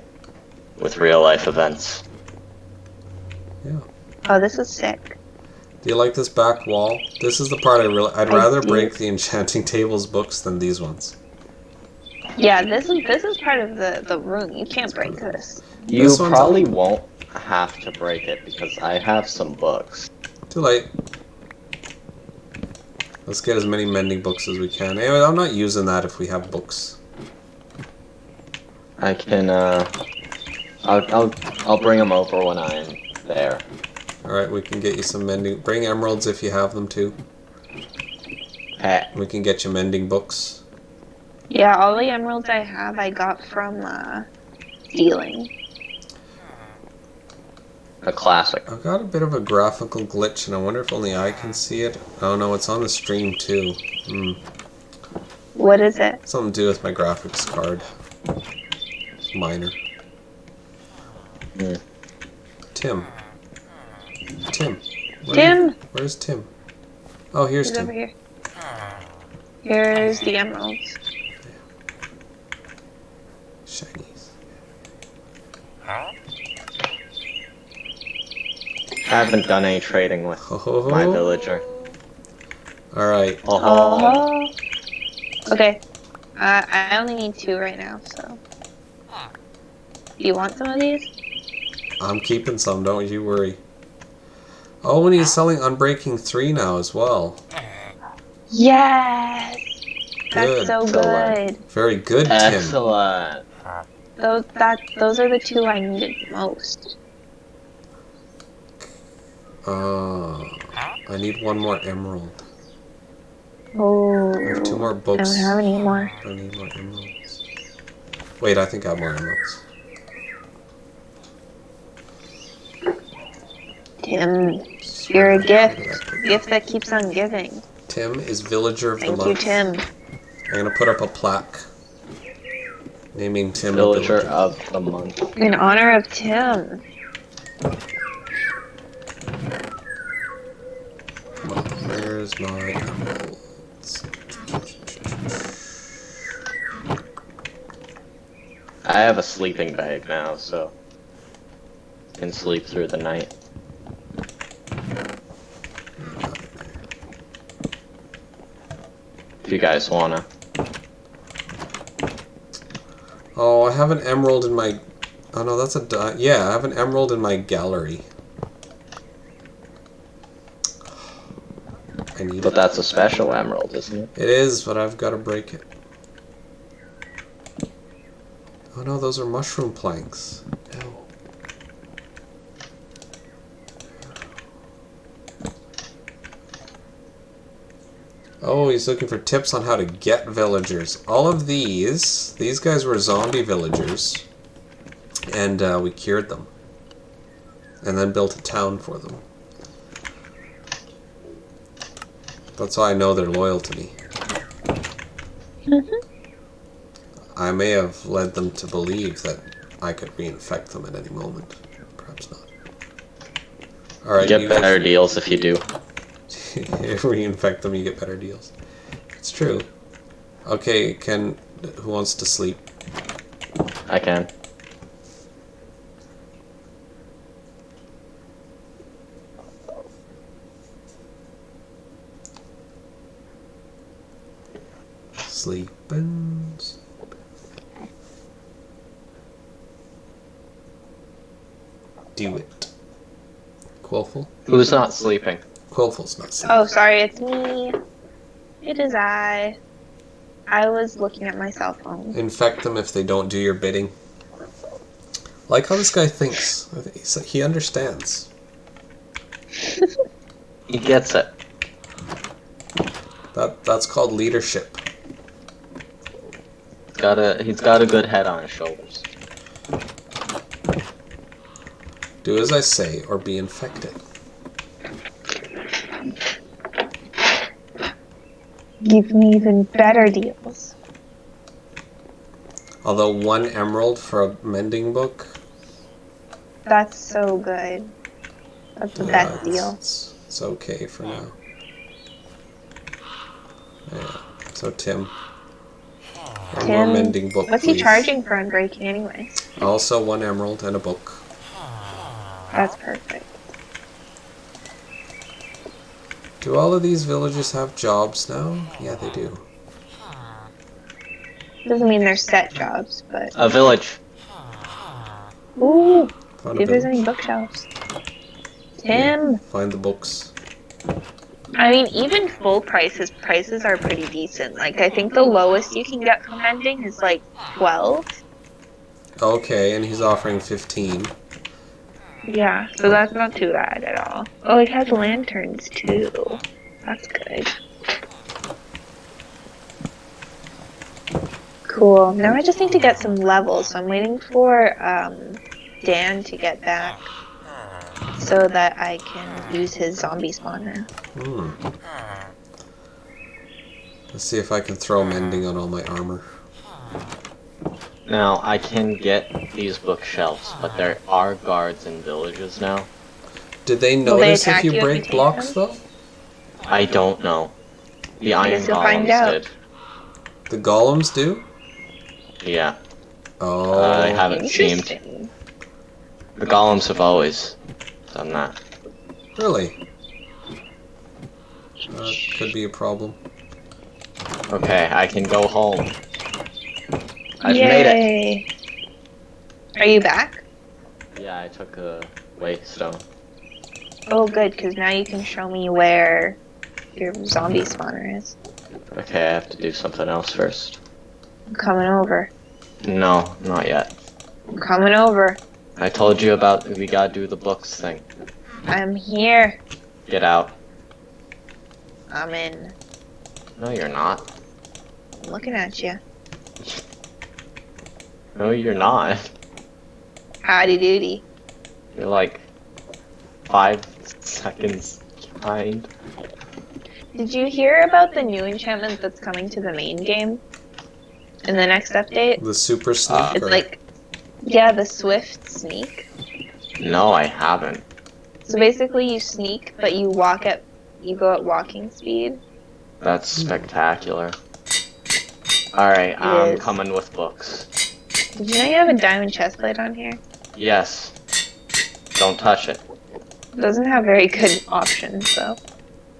[SPEAKER 2] with real life events.
[SPEAKER 3] Yeah.
[SPEAKER 1] Oh, this is sick.
[SPEAKER 3] Do you like this back wall? This is the part I'd
[SPEAKER 1] I
[SPEAKER 3] rather
[SPEAKER 1] do.
[SPEAKER 3] break the enchanting tables books than these ones.
[SPEAKER 1] Yeah, this is part of the room. You can't break this.
[SPEAKER 2] You
[SPEAKER 3] This one's
[SPEAKER 2] probably won't have to break it because I have some books.
[SPEAKER 3] Too late. Let's get as many mending books as we can. Anyway, I'm not using that if we have books.
[SPEAKER 2] I can I'll bring them over when I'm there.
[SPEAKER 3] Alright, we can get you some mending. Bring emeralds if you have them too.
[SPEAKER 2] Hey,
[SPEAKER 3] We can get you mending books.
[SPEAKER 1] Yeah, all the emeralds I have, I got from stealing.
[SPEAKER 2] a classic.
[SPEAKER 3] I've got a bit of a graphical glitch and I wonder if only I can see it. Oh no, it's on the stream too.
[SPEAKER 1] What is it?
[SPEAKER 3] Something to do with my graphics card. It's minor.
[SPEAKER 2] Hmm.
[SPEAKER 3] Tim.
[SPEAKER 1] Tim!
[SPEAKER 3] Where's Tim? Oh, here's
[SPEAKER 1] He's over
[SPEAKER 3] Tim.
[SPEAKER 1] here. Here's the emeralds.
[SPEAKER 3] Shinies.
[SPEAKER 2] I haven't done any trading with
[SPEAKER 3] Oh.
[SPEAKER 2] my villager.
[SPEAKER 3] Alright.
[SPEAKER 2] Oh,
[SPEAKER 1] Okay. I only need 2 right now, so. Do you want some of these?
[SPEAKER 3] I'm keeping some, don't you worry. Oh, and he's selling Unbreaking 3 now as well.
[SPEAKER 1] Yes!
[SPEAKER 3] Good.
[SPEAKER 1] That's so
[SPEAKER 2] Excellent.
[SPEAKER 1] good.
[SPEAKER 3] Very good, Tim.
[SPEAKER 2] excellent.
[SPEAKER 1] Those are the 2 I needed most.
[SPEAKER 3] I need 1 more emerald.
[SPEAKER 1] Oh.
[SPEAKER 3] I have 2 more
[SPEAKER 1] I
[SPEAKER 3] books.
[SPEAKER 1] don't have any more.
[SPEAKER 3] I need more emeralds. Wait, I think I have more emeralds.
[SPEAKER 1] Tim, you're a gift.
[SPEAKER 3] Where did I put
[SPEAKER 1] Gift that keeps on giving.
[SPEAKER 3] Tim is Villager of the
[SPEAKER 1] Thank you,
[SPEAKER 3] Month.
[SPEAKER 1] Tim.
[SPEAKER 3] I'm gonna put up a plaque naming Tim
[SPEAKER 2] Villager
[SPEAKER 3] a villager.
[SPEAKER 2] of the month.
[SPEAKER 1] In honor of Tim.
[SPEAKER 3] Where's my emeralds?
[SPEAKER 2] I have a sleeping bag now, so can sleep through the night. If you guys wanna.
[SPEAKER 3] Oh, I have an emerald in my... Oh no, that's a... Yeah, I have an emerald in my gallery. I need
[SPEAKER 2] But
[SPEAKER 3] it.
[SPEAKER 2] that's a special emerald, isn't it?
[SPEAKER 3] It is, but I've got to break it. Oh no, those are mushroom planks. No. Oh, he's looking for tips on how to get villagers. All of these guys were zombie villagers, and we cured them, and then built a town for them. That's how I know they're loyal to me. I may have led them to believe that I could reinfect them at any moment. Perhaps not.
[SPEAKER 2] You
[SPEAKER 3] Alright,
[SPEAKER 2] get better deals if you do.
[SPEAKER 3] reinfect them, you get better deals. It's true. Okay, who wants to sleep?
[SPEAKER 2] I can.
[SPEAKER 3] Sleeping. Do it. Quillful?
[SPEAKER 2] Who's not sleeping?
[SPEAKER 3] Quillful's not sleeping.
[SPEAKER 1] Oh, sorry, it's me. It is I. I was looking at my cell phone.
[SPEAKER 3] Infect them if they don't do your bidding. Like how this guy thinks. He understands.
[SPEAKER 2] He gets it.
[SPEAKER 3] That's called leadership.
[SPEAKER 2] He's got a good head on his shoulders.
[SPEAKER 3] Do as I say or be infected.
[SPEAKER 1] Give me even better deals.
[SPEAKER 3] Although 1 emerald for a mending book.
[SPEAKER 1] That's so good. That's the best deal.
[SPEAKER 3] It's okay for now. Yeah. So Tim. One more
[SPEAKER 1] Tim,
[SPEAKER 3] mending book,
[SPEAKER 1] what's he
[SPEAKER 3] please.
[SPEAKER 1] charging for Unbreaking anyway?
[SPEAKER 3] Also 1 emerald and a book.
[SPEAKER 1] That's perfect.
[SPEAKER 3] Do all of these villagers have jobs now? Yeah, they do.
[SPEAKER 1] Doesn't mean they're set jobs, but...
[SPEAKER 2] A village.
[SPEAKER 1] Ooh!
[SPEAKER 3] Found
[SPEAKER 1] See
[SPEAKER 3] a
[SPEAKER 1] if there's
[SPEAKER 3] village.
[SPEAKER 1] any bookshelves. Tim!
[SPEAKER 3] Find the books.
[SPEAKER 1] I mean, even full prices are pretty decent. Like, I think the lowest you can get for mending is like 12.
[SPEAKER 3] Okay, and he's offering 15.
[SPEAKER 1] Yeah, so that's not too bad at all. Oh, it has lanterns too. That's good. Cool. Now I just need to get some levels, so I'm waiting for Dan to get back so that I can use his zombie spawner.
[SPEAKER 3] Let's see if I can throw mending on all my armor.
[SPEAKER 2] Now, I can get these bookshelves, but there are guards in villages now.
[SPEAKER 3] Did they
[SPEAKER 1] Will they
[SPEAKER 3] notice if
[SPEAKER 1] attack
[SPEAKER 3] you
[SPEAKER 1] you if you
[SPEAKER 3] break
[SPEAKER 1] take
[SPEAKER 3] blocks,
[SPEAKER 1] them?
[SPEAKER 3] though?
[SPEAKER 2] I don't know. The iron
[SPEAKER 1] guess you'll find
[SPEAKER 2] golems
[SPEAKER 1] out.
[SPEAKER 2] did.
[SPEAKER 3] The golems do?
[SPEAKER 2] Yeah.
[SPEAKER 3] Oh.
[SPEAKER 2] I haven't seemed.
[SPEAKER 1] Interesting.
[SPEAKER 2] The golems have always done that.
[SPEAKER 3] Really? That could be a problem.
[SPEAKER 2] Okay, I can go home. I've made it.
[SPEAKER 1] Yay. Are you back?
[SPEAKER 2] Yeah, I took a waystone.
[SPEAKER 1] Oh, good, because now you can show me where your zombie spawner is.
[SPEAKER 2] Okay, I have to do something else first.
[SPEAKER 1] I'm coming over.
[SPEAKER 2] No, not yet.
[SPEAKER 1] I'm coming over.
[SPEAKER 2] I told you about we gotta do the books thing.
[SPEAKER 1] I'm here.
[SPEAKER 2] Get out.
[SPEAKER 1] I'm in.
[SPEAKER 2] No, you're not.
[SPEAKER 1] I'm looking at you.
[SPEAKER 2] No, you're not.
[SPEAKER 1] Howdy doody.
[SPEAKER 2] You're like 5 seconds behind.
[SPEAKER 1] Did you hear about the new enchantment that's coming to the main game? In the next update?
[SPEAKER 3] The super sneak?
[SPEAKER 1] It's
[SPEAKER 3] or-
[SPEAKER 1] like, yeah, the swift sneak.
[SPEAKER 2] No, I haven't.
[SPEAKER 1] So basically you sneak, but you go at walking speed.
[SPEAKER 2] That's spectacular. Alright, I'm
[SPEAKER 1] is.
[SPEAKER 2] coming with books.
[SPEAKER 1] Did you know you have a diamond chestplate on here?
[SPEAKER 2] Yes. Don't touch it.
[SPEAKER 1] It doesn't have very good options, though.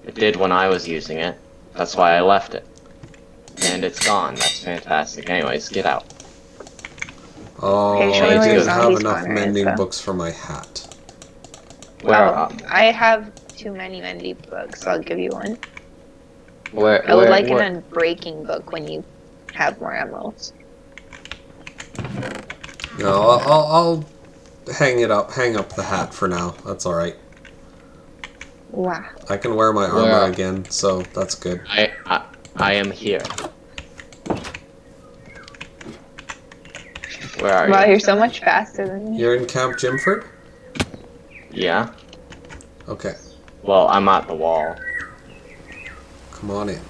[SPEAKER 2] It did when I was using it. That's why I left it. And it's gone. That's fantastic. Anyways, get out.
[SPEAKER 3] Oh,
[SPEAKER 1] Okay, show
[SPEAKER 2] me
[SPEAKER 3] I
[SPEAKER 2] where your
[SPEAKER 3] didn't have
[SPEAKER 1] zombie
[SPEAKER 3] enough
[SPEAKER 1] spawner is,
[SPEAKER 3] mending
[SPEAKER 1] though.
[SPEAKER 3] books for my hat.
[SPEAKER 2] Where?
[SPEAKER 1] I have too many mending books, so I'll give you one.
[SPEAKER 2] Where?
[SPEAKER 1] I would
[SPEAKER 2] where-
[SPEAKER 1] like
[SPEAKER 2] where-
[SPEAKER 1] an unbreaking book when you have more emeralds.
[SPEAKER 3] No, I'll hang up the hat for now. That's alright.
[SPEAKER 1] Wow.
[SPEAKER 3] I can wear my
[SPEAKER 2] Where?
[SPEAKER 3] armor again, so that's good.
[SPEAKER 2] I am here. Where are
[SPEAKER 1] Wow,
[SPEAKER 2] you?
[SPEAKER 1] you're so much faster than me.
[SPEAKER 3] You're in Camp Jimford?
[SPEAKER 2] Yeah?
[SPEAKER 3] Okay,
[SPEAKER 2] Well, I'm at the wall.
[SPEAKER 3] come on in.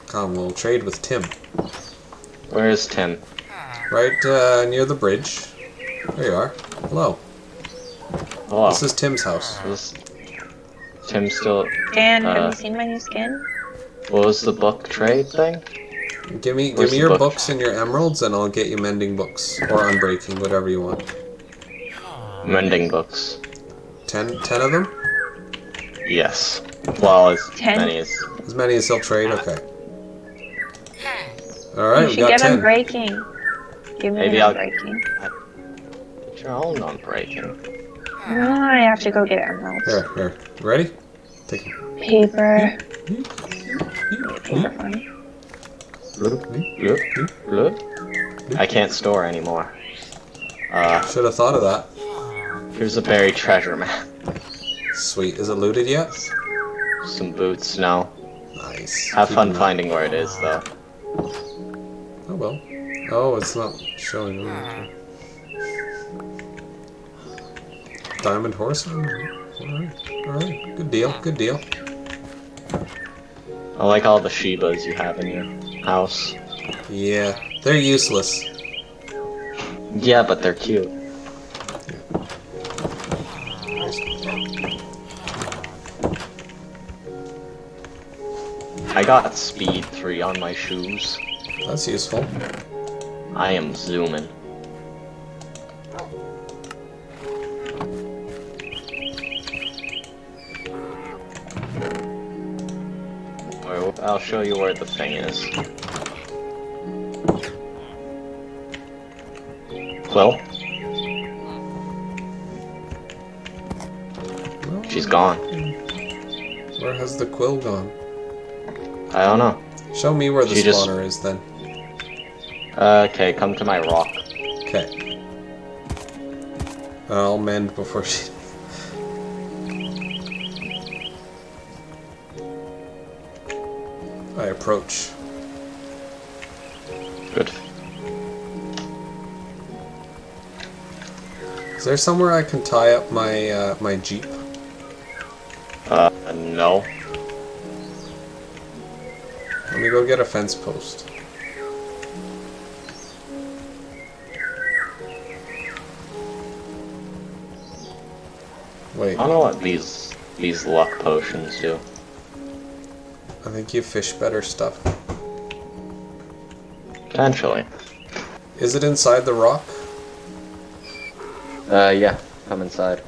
[SPEAKER 3] Come, we'll trade with Tim.
[SPEAKER 2] Where is Tim?
[SPEAKER 3] Right near the bridge. There you are. Hello.
[SPEAKER 2] Hello.
[SPEAKER 3] This is Tim's house.
[SPEAKER 2] Is Tim still...
[SPEAKER 1] Dan, have
[SPEAKER 2] Uh,
[SPEAKER 1] you seen my new skin?
[SPEAKER 2] What was the book trade thing?
[SPEAKER 3] Give me
[SPEAKER 2] Where's the
[SPEAKER 3] your
[SPEAKER 2] book?
[SPEAKER 3] books and your emeralds, and I'll get you mending books or unbreaking, whatever you want.
[SPEAKER 2] Mending books.
[SPEAKER 3] 10 of them?
[SPEAKER 2] Yes. Well, as
[SPEAKER 1] 10?
[SPEAKER 2] many as...
[SPEAKER 3] As many as he'll trade. Okay. All
[SPEAKER 1] You
[SPEAKER 3] right, we
[SPEAKER 1] should
[SPEAKER 3] got
[SPEAKER 1] get
[SPEAKER 3] 10.
[SPEAKER 1] unbreaking. Give me
[SPEAKER 2] Maybe
[SPEAKER 1] an
[SPEAKER 2] I'll-
[SPEAKER 1] unbreaking.
[SPEAKER 2] Get your own on breaking.
[SPEAKER 1] No, I have to go get emeralds.
[SPEAKER 3] Here. Ready? Take it.
[SPEAKER 1] Paper. Paper funny.
[SPEAKER 2] I can't store anymore.
[SPEAKER 3] Should have thought of that.
[SPEAKER 2] Here's a buried treasure map.
[SPEAKER 3] Sweet. Is it looted yet?
[SPEAKER 2] Some boots, no.
[SPEAKER 3] Nice.
[SPEAKER 2] Have
[SPEAKER 3] Keep
[SPEAKER 2] fun
[SPEAKER 3] them up.
[SPEAKER 2] finding where it is, though.
[SPEAKER 3] Oh well. Oh, it's not showing. Oh, okay. Diamond horse. Alright. Good deal.
[SPEAKER 2] I like all the Shibas you have in your house.
[SPEAKER 3] Yeah, they're useless.
[SPEAKER 2] Yeah, but they're cute. I got speed 3 on my shoes.
[SPEAKER 3] That's useful.
[SPEAKER 2] I am zooming. I'll show you where the thing is. Quill?
[SPEAKER 3] Well,
[SPEAKER 2] She's gone.
[SPEAKER 3] where has the quill gone?
[SPEAKER 2] I don't know.
[SPEAKER 3] Show me where the
[SPEAKER 2] She just-
[SPEAKER 3] spawner is then.
[SPEAKER 2] Okay, come to my rock.
[SPEAKER 3] Okay. I'll mend before she... I approach.
[SPEAKER 2] Good.
[SPEAKER 3] Is there somewhere I can tie up my my jeep?
[SPEAKER 2] No.
[SPEAKER 3] Let me go get a fence post. Wait,
[SPEAKER 2] I don't know what these luck potions do.
[SPEAKER 3] I think you fish better stuff.
[SPEAKER 2] Potentially.
[SPEAKER 3] Is it inside the rock?
[SPEAKER 2] Yeah. Come inside.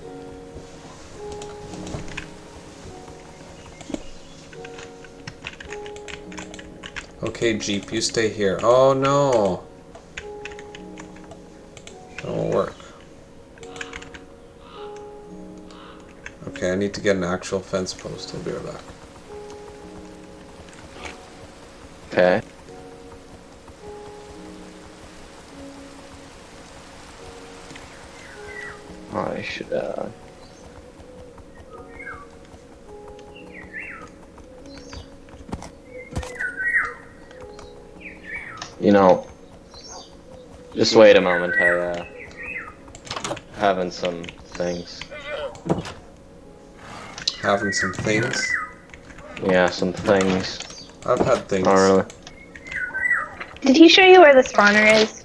[SPEAKER 3] Okay, Jeep, you stay here. Oh no! That won't work. Okay, I need to get an actual fence post. I'll be right back.
[SPEAKER 2] Okay. I should, You know, just wait a moment, having some things.
[SPEAKER 3] Having some things.
[SPEAKER 2] Yeah, some things.
[SPEAKER 3] I've had things.
[SPEAKER 2] Not really.
[SPEAKER 1] Did he show you where the spawner is?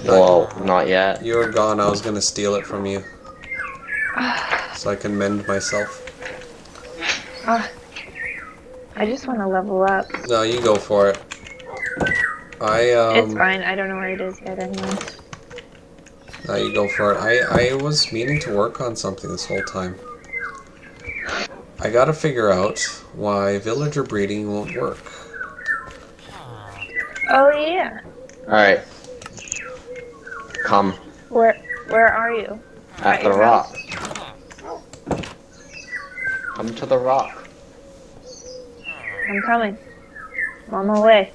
[SPEAKER 2] Well, not yet.
[SPEAKER 3] You were gone. I was gonna steal it from you, so I can mend myself.
[SPEAKER 1] I just want to level up.
[SPEAKER 3] No, you go for it.
[SPEAKER 1] It's fine. I don't know where it is yet anyway.
[SPEAKER 3] No, you go for it. I was meaning to work on something this whole time. I gotta figure out why villager breeding won't work.
[SPEAKER 1] Oh yeah.
[SPEAKER 2] Alright. Come
[SPEAKER 1] Where are you?
[SPEAKER 2] at the
[SPEAKER 1] your
[SPEAKER 2] rock. Come to the rock.
[SPEAKER 1] I'm coming. I'm on my way.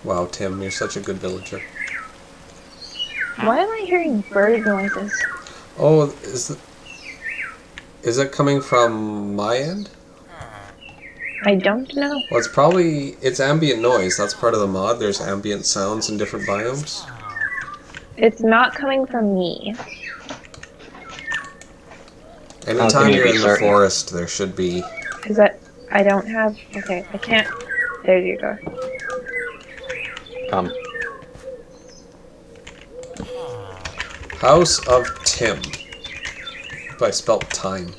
[SPEAKER 3] Wow, Tim, you're such a good villager.
[SPEAKER 1] Why am I hearing bird noises?
[SPEAKER 3] Oh, is it coming from my end?
[SPEAKER 1] I don't know.
[SPEAKER 3] Well, it's ambient noise. That's part of the mod. There's ambient sounds in different biomes.
[SPEAKER 1] It's not coming from me.
[SPEAKER 3] Anytime
[SPEAKER 2] you
[SPEAKER 3] you're
[SPEAKER 2] be
[SPEAKER 3] in the
[SPEAKER 2] certain?
[SPEAKER 3] forest, there should be.
[SPEAKER 1] Is that I don't have. Okay, I can't. There you go.
[SPEAKER 2] Come.
[SPEAKER 3] House of Tim. If I spelt time.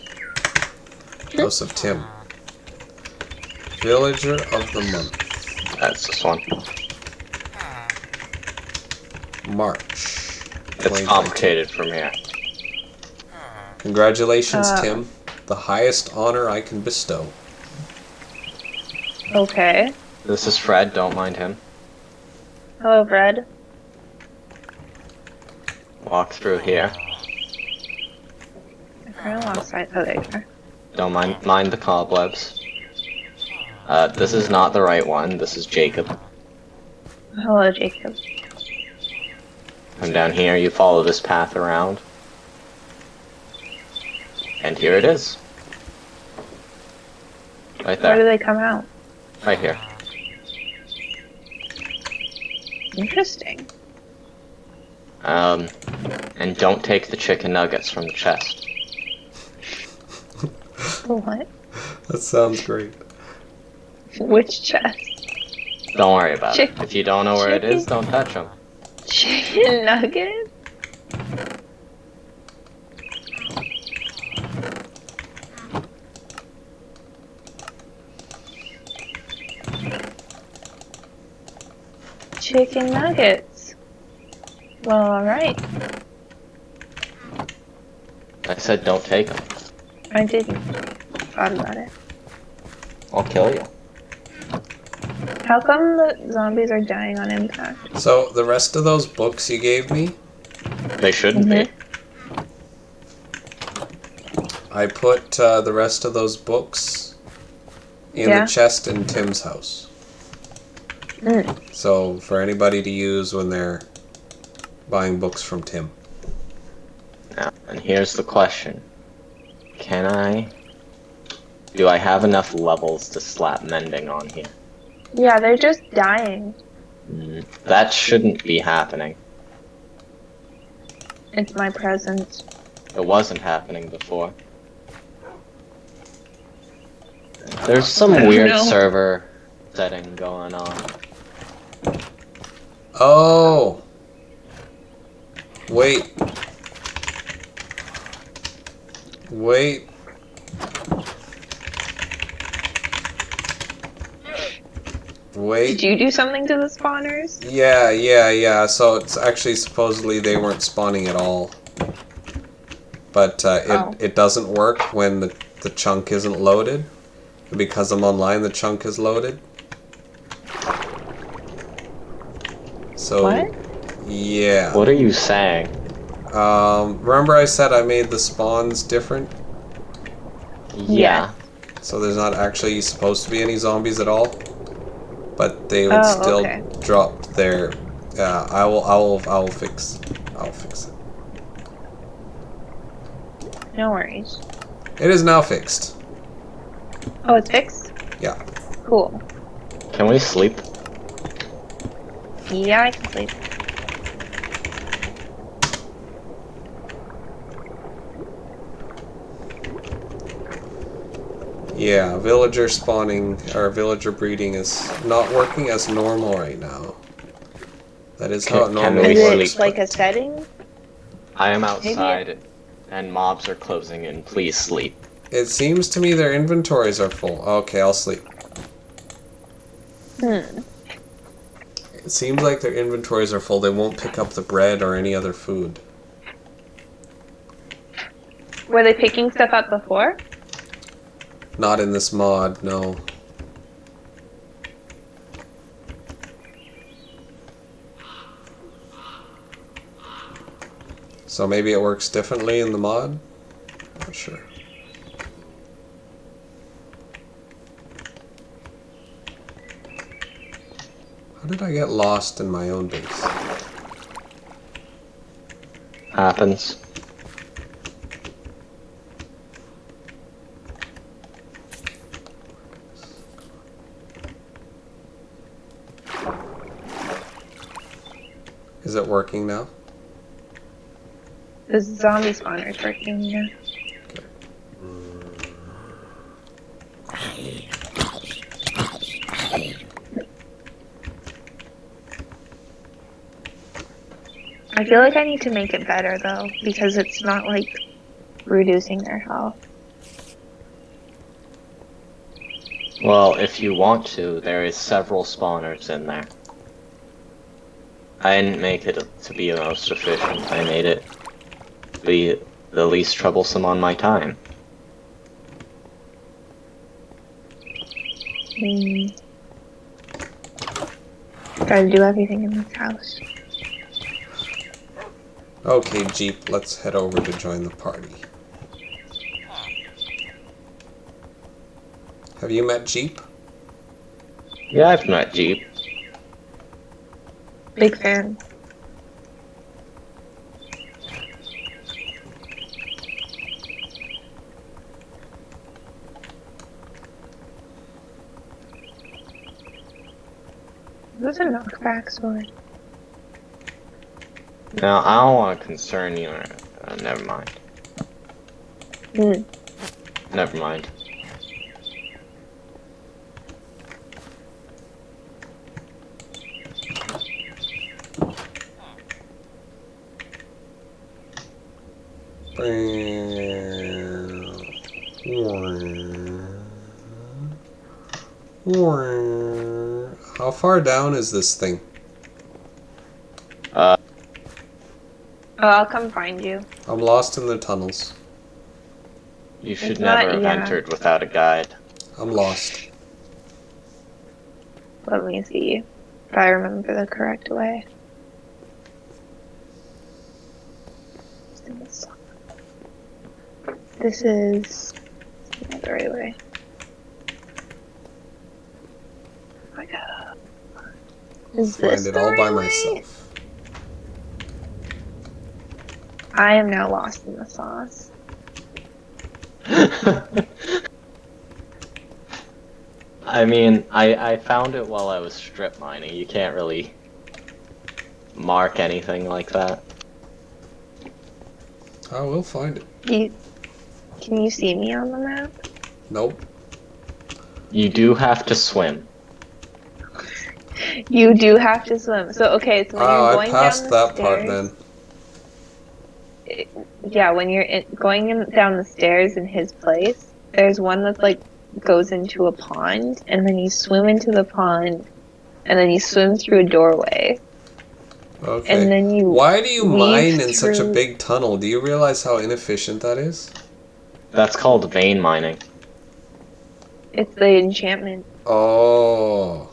[SPEAKER 3] House of Tim. Villager of the month.
[SPEAKER 2] That's this one.
[SPEAKER 3] March.
[SPEAKER 2] It's
[SPEAKER 3] 2022.
[SPEAKER 2] complicated from here.
[SPEAKER 3] Congratulations, Tim. The highest honor I can bestow.
[SPEAKER 1] Okay.
[SPEAKER 2] This is Fred, don't mind him.
[SPEAKER 1] Hello, Fred.
[SPEAKER 2] Walk through here.
[SPEAKER 1] I kind of lost sight. Oh, there you are.
[SPEAKER 2] Don't mind the cobwebs. This is not the right one. This is Jacob.
[SPEAKER 1] Hello, Jacob.
[SPEAKER 2] Come down here, you follow this path around. And here it is. Right
[SPEAKER 1] Where do
[SPEAKER 2] there.
[SPEAKER 1] they come out?
[SPEAKER 2] Right here.
[SPEAKER 1] Interesting.
[SPEAKER 2] And don't take the chicken nuggets from the chest.
[SPEAKER 1] What?
[SPEAKER 3] That sounds great.
[SPEAKER 1] Which chest?
[SPEAKER 2] Don't worry about
[SPEAKER 1] Chick-
[SPEAKER 2] it. If you don't know where it is,
[SPEAKER 1] chicken?
[SPEAKER 2] don't touch them.
[SPEAKER 1] Chicken nuggets? Chicken nuggets. Well, alright.
[SPEAKER 2] I said don't take them.
[SPEAKER 1] I didn't. Thought about it.
[SPEAKER 2] I'll kill you.
[SPEAKER 1] How come the zombies are dying on impact?
[SPEAKER 3] So, the rest of those books you gave me,
[SPEAKER 2] They shouldn't be.
[SPEAKER 3] I put the rest of those books in
[SPEAKER 1] Yeah.
[SPEAKER 3] the chest in Tim's house.
[SPEAKER 1] Mm.
[SPEAKER 3] So, for anybody to use when they're buying books from Tim.
[SPEAKER 2] Now, and here's the question. Do I have enough levels to slap mending on here?
[SPEAKER 1] Yeah, they're just dying.
[SPEAKER 2] That shouldn't be happening.
[SPEAKER 1] It's my presence.
[SPEAKER 2] It wasn't happening before. There's some weird
[SPEAKER 1] No.
[SPEAKER 2] server setting going on.
[SPEAKER 3] Oh! Wait. Wait. Wait.
[SPEAKER 1] Did you do something to the spawners?
[SPEAKER 3] Yeah. So it's actually supposedly they weren't spawning at all. But
[SPEAKER 1] Oh.
[SPEAKER 3] it doesn't work when the chunk isn't loaded. Because I'm online, the chunk is loaded. So,
[SPEAKER 1] What?
[SPEAKER 3] yeah.
[SPEAKER 2] What are you saying?
[SPEAKER 3] Remember I said I made the spawns different?
[SPEAKER 2] Yeah.
[SPEAKER 3] So there's not actually supposed to be any zombies at all? But they would
[SPEAKER 1] Oh,
[SPEAKER 3] still
[SPEAKER 1] okay.
[SPEAKER 3] drop their... I will fix it.
[SPEAKER 1] No worries.
[SPEAKER 3] It is now fixed.
[SPEAKER 1] Oh, it's fixed?
[SPEAKER 3] Yeah.
[SPEAKER 1] Cool.
[SPEAKER 2] Can we sleep?
[SPEAKER 1] Yeah, I can sleep.
[SPEAKER 3] Yeah, villager spawning, or villager breeding is not working as normal right now. That is how it
[SPEAKER 2] Can
[SPEAKER 3] normally
[SPEAKER 2] we
[SPEAKER 1] Is
[SPEAKER 3] works.
[SPEAKER 1] it like
[SPEAKER 3] but
[SPEAKER 1] a setting?
[SPEAKER 2] I am outside and mobs are closing in. Please sleep.
[SPEAKER 3] It seems to me their inventories are full. Okay, I'll sleep.
[SPEAKER 1] Hmm.
[SPEAKER 3] It seems like their inventories are full. They won't pick up the bread or any other food.
[SPEAKER 1] Were they picking stuff up before?
[SPEAKER 3] Not in this mod, no. So maybe it works differently in the mod? Not sure. How did I get lost in my own base?
[SPEAKER 2] Happens.
[SPEAKER 3] Is it working now?
[SPEAKER 1] The zombie spawner's working, yeah. I feel like I need to make it better though, because it's not like reducing their health.
[SPEAKER 2] Well, if you want to, there is several spawners in there. I didn't make it to be the most efficient. I made it be the least troublesome on my time.
[SPEAKER 1] Gotta do everything in this house.
[SPEAKER 3] Okay, Jeep, let's head over to join the party. Have you met Jeep?
[SPEAKER 2] Yeah, I've met Jeep.
[SPEAKER 1] Big fan. Who's a knockback sword?
[SPEAKER 2] Now, I don't want to concern you. Never mind.
[SPEAKER 1] Hmm.
[SPEAKER 2] Never mind.
[SPEAKER 3] How far down is this thing?
[SPEAKER 1] Oh, I'll come find you.
[SPEAKER 3] I'm lost in the tunnels.
[SPEAKER 2] You should
[SPEAKER 1] It's not-
[SPEAKER 2] never have
[SPEAKER 1] yeah.
[SPEAKER 2] entered without a guide.
[SPEAKER 3] I'm lost.
[SPEAKER 1] Let me see if I remember the correct way. This is not the right way. Oh my god. Is this
[SPEAKER 3] Find it
[SPEAKER 1] the
[SPEAKER 3] all
[SPEAKER 1] right
[SPEAKER 3] by
[SPEAKER 1] way?
[SPEAKER 3] myself.
[SPEAKER 1] I am now lost in the sauce.
[SPEAKER 2] I mean, I found it while I was strip mining. You can't really mark anything like that.
[SPEAKER 3] I will find it.
[SPEAKER 1] Can you see me on the map?
[SPEAKER 3] Nope.
[SPEAKER 2] You do have to swim.
[SPEAKER 1] You do have to swim. So okay, so when
[SPEAKER 3] Oh,
[SPEAKER 1] you're
[SPEAKER 3] I
[SPEAKER 1] going
[SPEAKER 3] passed
[SPEAKER 1] down the
[SPEAKER 3] that part
[SPEAKER 1] stairs,
[SPEAKER 3] then.
[SPEAKER 1] yeah, when you're down the stairs in his place, there's one that's like goes into a pond, and then you swim into the pond, and then you swim through a doorway,
[SPEAKER 3] Okay.
[SPEAKER 1] and then you
[SPEAKER 3] Why do you
[SPEAKER 1] weave
[SPEAKER 3] mine in such a
[SPEAKER 1] through-
[SPEAKER 3] big tunnel? Do you realize how inefficient that is?
[SPEAKER 2] That's called vein mining.
[SPEAKER 1] It's the enchantment.
[SPEAKER 3] Oh.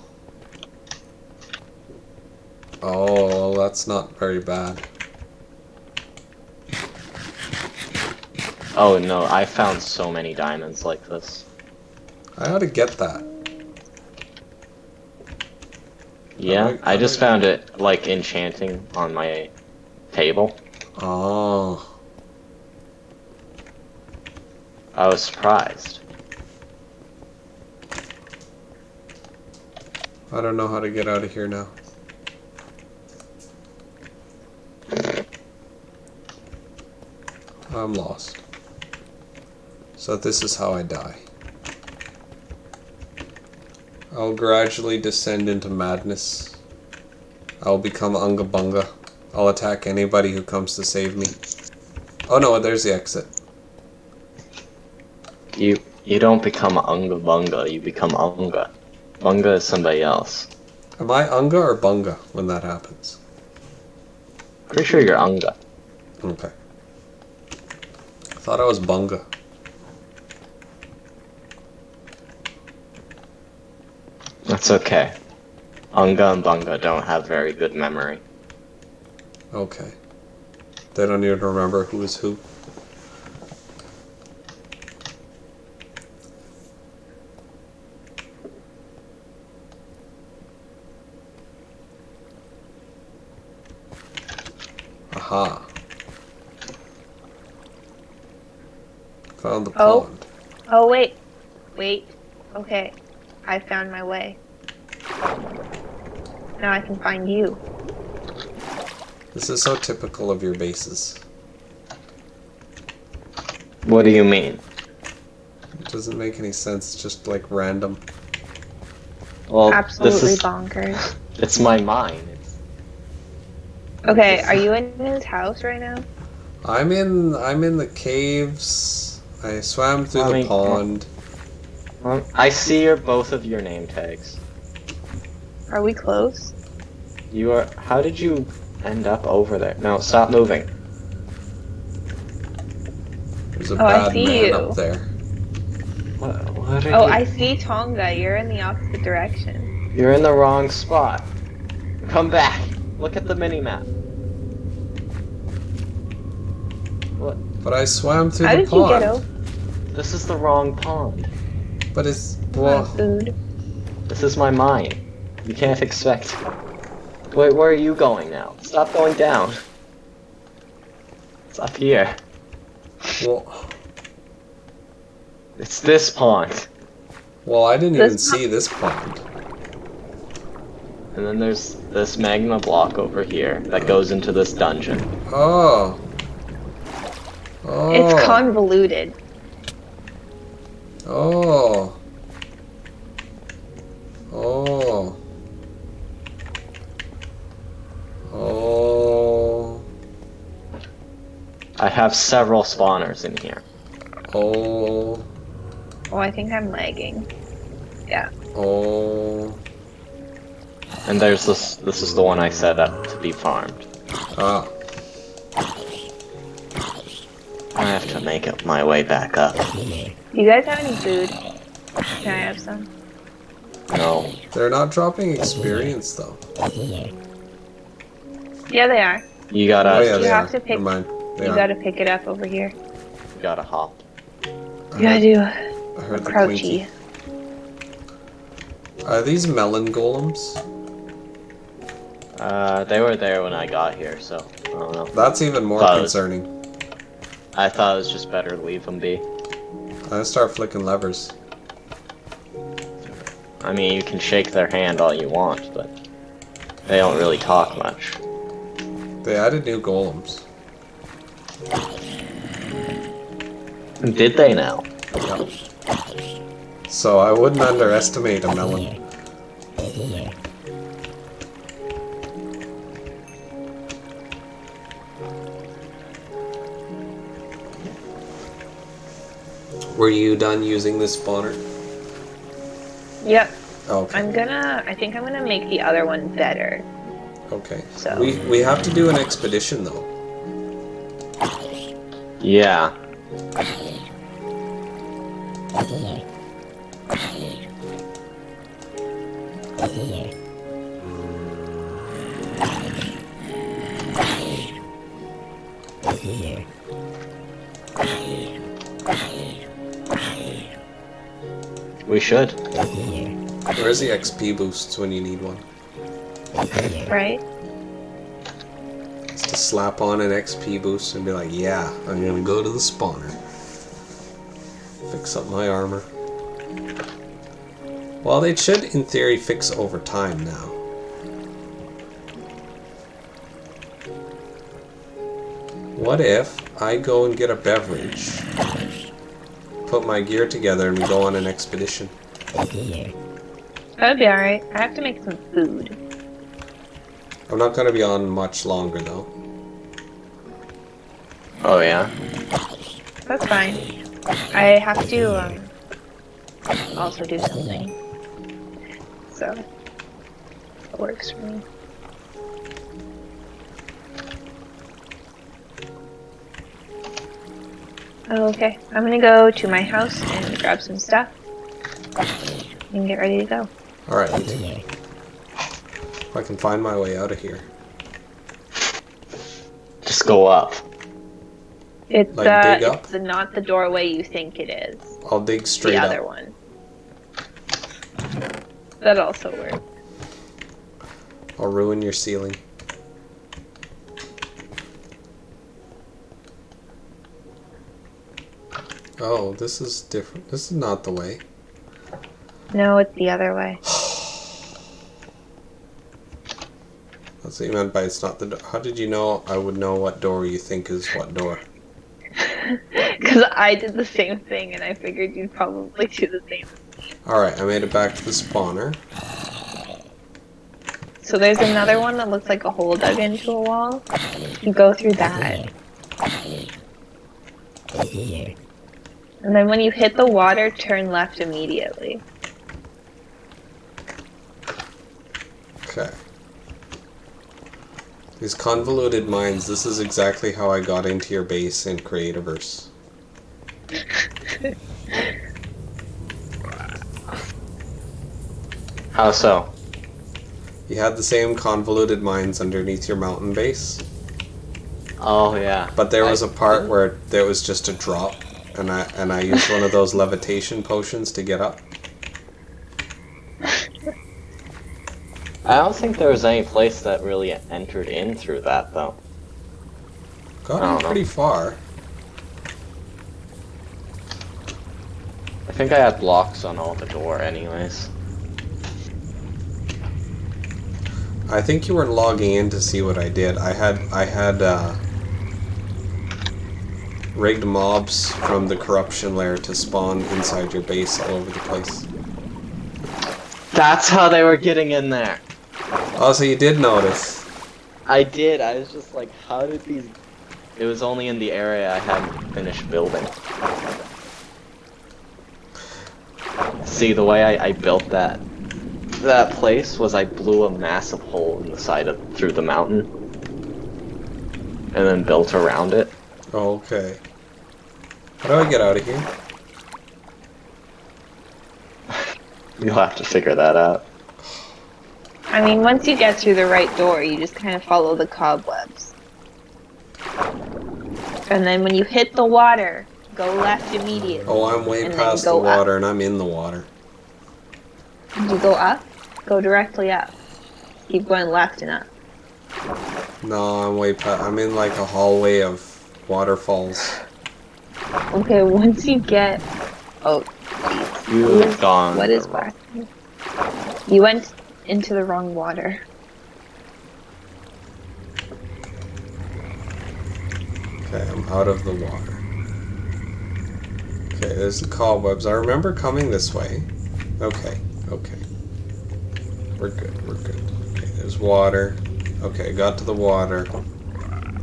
[SPEAKER 3] Oh, that's not very bad.
[SPEAKER 2] Oh no, I found so many diamonds like this.
[SPEAKER 3] I ought to get that.
[SPEAKER 2] Yeah, I just found it like enchanting on my table.
[SPEAKER 3] Oh.
[SPEAKER 2] I was surprised.
[SPEAKER 3] I don't know how to get out of here now. I'm lost. So this is how I die. I'll gradually descend into madness. I'll become Unga Bunga. I'll attack anybody who comes to save me. Oh no, there's the exit.
[SPEAKER 2] You don't become Unga Bunga, you become Unga. Bunga is somebody else.
[SPEAKER 3] Am I Unga or Bunga when that happens?
[SPEAKER 2] Pretty sure you're Unga.
[SPEAKER 3] Okay. I thought I was Bunga.
[SPEAKER 2] That's okay. Unga and Bunga don't have very good memory.
[SPEAKER 3] Okay. They don't even remember who is who. Aha. Found the
[SPEAKER 1] Oh.
[SPEAKER 3] pond.
[SPEAKER 1] Oh wait. Okay, I found my way. Now I can find you.
[SPEAKER 3] This is so typical of your bases.
[SPEAKER 2] What do you mean?
[SPEAKER 3] It doesn't make any sense, it's just like random.
[SPEAKER 2] Well,
[SPEAKER 1] Absolutely
[SPEAKER 2] this is
[SPEAKER 1] bonkers.
[SPEAKER 2] it's my mine. It's,
[SPEAKER 1] Okay, are you in his house right now?
[SPEAKER 3] I'm in the caves. I swam through
[SPEAKER 2] I
[SPEAKER 3] the
[SPEAKER 2] mean,
[SPEAKER 3] pond.
[SPEAKER 2] I see both of your name tags.
[SPEAKER 1] Are we close?
[SPEAKER 2] You are. How did you end up over there? No, stop moving.
[SPEAKER 3] There's a
[SPEAKER 1] Oh, I
[SPEAKER 3] bad
[SPEAKER 1] see
[SPEAKER 3] man
[SPEAKER 1] you.
[SPEAKER 3] up there.
[SPEAKER 2] What are
[SPEAKER 1] Oh,
[SPEAKER 2] you?
[SPEAKER 1] I see Tonga. You're in the opposite direction.
[SPEAKER 2] You're in the wrong spot. Come back. Look at the mini map. What?
[SPEAKER 3] But I swam through
[SPEAKER 1] How
[SPEAKER 3] the
[SPEAKER 1] did you
[SPEAKER 3] pond.
[SPEAKER 1] get over?
[SPEAKER 2] This is the wrong pond.
[SPEAKER 3] But it's
[SPEAKER 1] My
[SPEAKER 3] well,
[SPEAKER 1] food.
[SPEAKER 2] This is my mine. You can't expect. Wait, where are you going now? Stop going down. It's up here.
[SPEAKER 3] well,
[SPEAKER 2] It's this pond.
[SPEAKER 3] I didn't
[SPEAKER 1] This
[SPEAKER 3] even see this pond.
[SPEAKER 2] And then there's this magma block over here that goes into this dungeon.
[SPEAKER 3] Oh. Oh.
[SPEAKER 1] It's convoluted.
[SPEAKER 3] Oh. Oh. Oh.
[SPEAKER 2] I have several spawners in here.
[SPEAKER 3] Oh.
[SPEAKER 1] Oh, I think I'm lagging. Yeah.
[SPEAKER 3] Oh.
[SPEAKER 2] And there's this. This is the one I set up to be farmed.
[SPEAKER 3] Ah.
[SPEAKER 2] I have to make it my way back up.
[SPEAKER 1] Do you guys have any food? Can I have some?
[SPEAKER 2] No.
[SPEAKER 3] They're not dropping experience though.
[SPEAKER 1] Yeah, they are.
[SPEAKER 2] You gotta.
[SPEAKER 3] Oh yeah,
[SPEAKER 1] You
[SPEAKER 3] they
[SPEAKER 1] have
[SPEAKER 3] are.
[SPEAKER 1] to pick-
[SPEAKER 3] Never mind. They
[SPEAKER 1] You
[SPEAKER 3] are.
[SPEAKER 1] gotta pick it up over here.
[SPEAKER 2] You gotta hop.
[SPEAKER 3] I
[SPEAKER 1] You gotta
[SPEAKER 3] heard,
[SPEAKER 1] do
[SPEAKER 3] I heard the
[SPEAKER 1] crouchy.
[SPEAKER 3] clinky. Are these melon golems?
[SPEAKER 2] They were there when I got here, so I don't know.
[SPEAKER 3] That's even more
[SPEAKER 2] Buzz.
[SPEAKER 3] concerning.
[SPEAKER 2] I thought it was just better to leave them be.
[SPEAKER 3] I'm gonna start flicking levers.
[SPEAKER 2] I mean, you can shake their hand all you want, but they don't really talk much.
[SPEAKER 3] They added new golems.
[SPEAKER 2] Did they now?
[SPEAKER 3] Yep. So I wouldn't underestimate a melon. Were you done using this spawner?
[SPEAKER 1] Yep.
[SPEAKER 3] Okay.
[SPEAKER 1] I think I'm gonna make the other one better.
[SPEAKER 3] Okay.
[SPEAKER 1] So.
[SPEAKER 3] We have to do an expedition though.
[SPEAKER 2] Yeah. We should.
[SPEAKER 3] Where's the XP boosts when you need one?
[SPEAKER 1] Right?
[SPEAKER 3] Just to slap on an XP boost and be like, yeah, I'm gonna go to the spawner. Fix up my armor. Well, they should, in theory, fix over time now. What if I go and get a beverage, put my gear together, and we go on an expedition?
[SPEAKER 1] That'd be alright. I have to make some food.
[SPEAKER 3] I'm not gonna be on much longer though.
[SPEAKER 2] Oh yeah.
[SPEAKER 1] That's fine. I have to also do something. So it works for me. Okay, I'm gonna go to my house and grab some stuff and get ready to go.
[SPEAKER 3] Alright. If I can find my way out of here.
[SPEAKER 2] Just go up.
[SPEAKER 1] It's
[SPEAKER 3] Like, dig up?
[SPEAKER 1] it's not the doorway you think it is.
[SPEAKER 3] I'll dig straight
[SPEAKER 1] The
[SPEAKER 3] up.
[SPEAKER 1] other one. That also works.
[SPEAKER 3] I'll ruin your ceiling. Oh, this is different. This is not the way.
[SPEAKER 1] No, it's the other way.
[SPEAKER 3] That's what you meant by it's not the door. How did you know I would know what door you think is what door?
[SPEAKER 1] Because I did the same thing and I figured you'd probably do the same.
[SPEAKER 3] Alright, I made it back to the spawner.
[SPEAKER 1] So there's another one that looks like a hole dug into a wall. You go through that. And then when you hit the water, turn left immediately.
[SPEAKER 3] Okay. These convoluted mines, this is exactly how I got into your base in Creativerse.
[SPEAKER 2] How so?
[SPEAKER 3] You had the same convoluted mines underneath your mountain base,
[SPEAKER 2] Oh yeah.
[SPEAKER 3] but there was a part where there was just a drop, and I used one of those levitation potions to get up.
[SPEAKER 2] I don't think there was any place that really entered in through that though.
[SPEAKER 3] Got
[SPEAKER 2] I don't
[SPEAKER 3] in
[SPEAKER 2] know.
[SPEAKER 3] pretty far.
[SPEAKER 2] I think I had blocks on all the door anyways.
[SPEAKER 3] I think you weren't logging in to see what I did. I had rigged mobs from the corruption layer to spawn inside your base all over the place.
[SPEAKER 2] That's how they were getting in there.
[SPEAKER 3] Oh, so you did notice.
[SPEAKER 2] I did. I was just like, how did these... It was only in the area I hadn't finished building. See, the way I built that place was I blew a massive hole in the side of through the mountain, and then built around it.
[SPEAKER 3] Oh, okay. How do I get out of here?
[SPEAKER 2] You'll have to figure that out.
[SPEAKER 1] I mean, once you get through the right door, you just kind of follow the cobwebs. And then when you hit the water, go left immediately.
[SPEAKER 3] Oh, I'm way
[SPEAKER 1] And then
[SPEAKER 3] past the
[SPEAKER 1] go up.
[SPEAKER 3] water and I'm in the water.
[SPEAKER 1] You go up, go directly up. Keep going left and up.
[SPEAKER 3] No, I'm way past. I'm in like a hallway of waterfalls.
[SPEAKER 1] Okay, once you get... Oh,
[SPEAKER 2] You've gone.
[SPEAKER 1] what is
[SPEAKER 2] the wrong-
[SPEAKER 1] black? You went into the wrong water.
[SPEAKER 3] Okay, I'm out of the water. Okay, there's the cobwebs. I remember coming this way. Okay, okay. We're good, we're good. Okay, there's water. Okay, got to the water.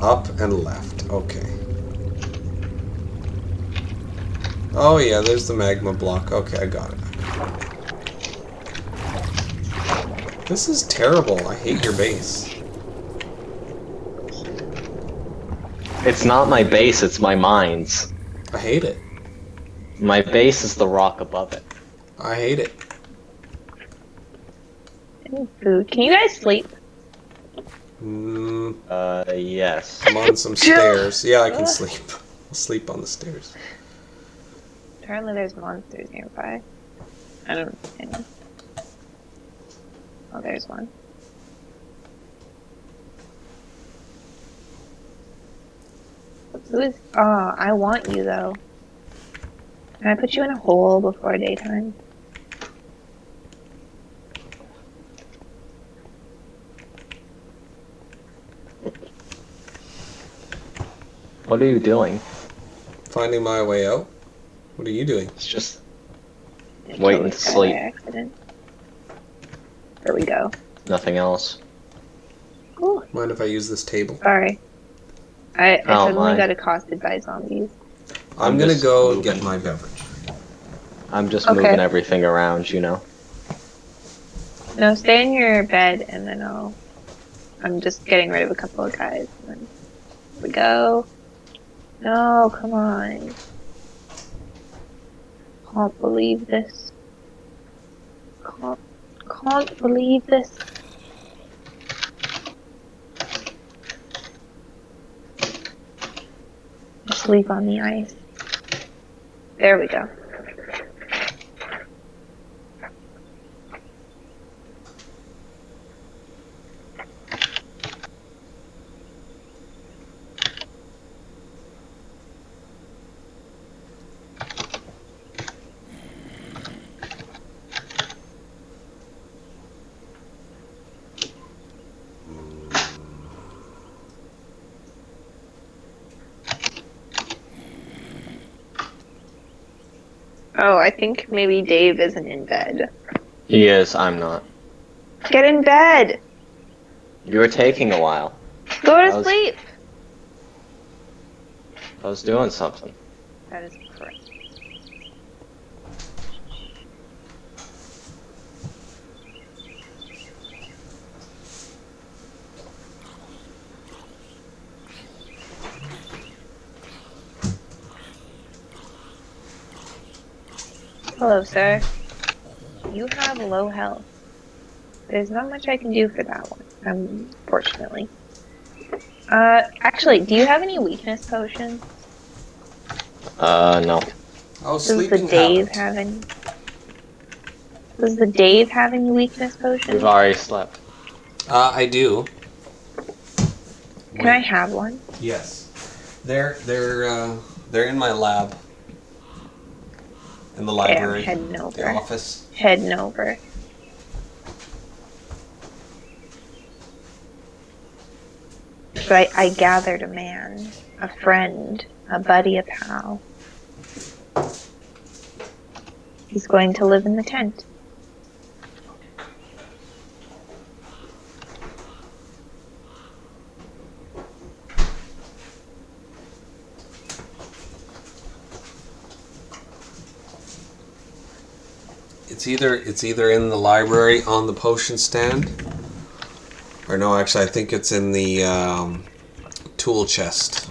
[SPEAKER 3] Up and left. Okay. Oh yeah, there's the magma block. Okay, I got it. This is terrible. I hate your base.
[SPEAKER 2] It's not my base, it's my mines.
[SPEAKER 3] I hate it.
[SPEAKER 2] My base is the rock above it.
[SPEAKER 3] I hate it.
[SPEAKER 1] Any food. Can you guys sleep?
[SPEAKER 2] Yes.
[SPEAKER 3] I'm on some stairs. Yeah, I can sleep. I'll sleep on the stairs.
[SPEAKER 1] Apparently there's monsters nearby. I don't know. Oh, there's one. Who is... Oh, I want you, though. Can I put you in a hole before daytime?
[SPEAKER 2] What are you doing?
[SPEAKER 3] Finding my way out. What are you doing?
[SPEAKER 2] It's just
[SPEAKER 1] It
[SPEAKER 2] waiting
[SPEAKER 1] totally
[SPEAKER 2] to
[SPEAKER 1] fell by
[SPEAKER 2] sleep.
[SPEAKER 1] accident. There we go.
[SPEAKER 2] Nothing else.
[SPEAKER 1] Ooh,
[SPEAKER 3] Mind if I use this table?
[SPEAKER 1] sorry. I
[SPEAKER 2] don't
[SPEAKER 1] suddenly
[SPEAKER 2] mind.
[SPEAKER 1] got accosted by zombies.
[SPEAKER 3] I'm
[SPEAKER 2] I'm
[SPEAKER 3] gonna
[SPEAKER 2] just
[SPEAKER 3] go
[SPEAKER 2] moving.
[SPEAKER 3] get my beverage.
[SPEAKER 2] I'm just
[SPEAKER 1] Okay.
[SPEAKER 2] moving everything around, you know.
[SPEAKER 1] No, stay in your bed and then I'm just getting rid of a couple of guys. And then here we go. No, come on. Can't believe this. Can't believe this. Sleep on the ice. There we go. Oh, I think maybe Dave isn't in bed.
[SPEAKER 2] He is, I'm not.
[SPEAKER 1] Get in bed!
[SPEAKER 2] You were taking a while.
[SPEAKER 1] Go
[SPEAKER 2] I
[SPEAKER 1] to
[SPEAKER 2] was-
[SPEAKER 1] sleep!
[SPEAKER 2] I was doing something.
[SPEAKER 1] That is correct. Hello, sir. You have low health. There's not much I can do for that one, unfortunately. Actually, do you have any weakness potions?
[SPEAKER 2] No.
[SPEAKER 3] Oh,
[SPEAKER 1] Does the
[SPEAKER 3] sleeping
[SPEAKER 1] Dave
[SPEAKER 3] habit.
[SPEAKER 1] have any? Does the Dave have any weakness potions?
[SPEAKER 2] We've already slept.
[SPEAKER 3] I do.
[SPEAKER 1] Can I have one?
[SPEAKER 3] Yes. They're in my lab. In the
[SPEAKER 1] Okay, I'm
[SPEAKER 3] library.
[SPEAKER 1] heading
[SPEAKER 3] The
[SPEAKER 1] over.
[SPEAKER 3] office.
[SPEAKER 1] Heading over. So I gathered a man, a friend, a buddy, a pal. He's going to live in the tent.
[SPEAKER 3] It's either in the library on the potion stand, or no, actually I think it's in the tool chest.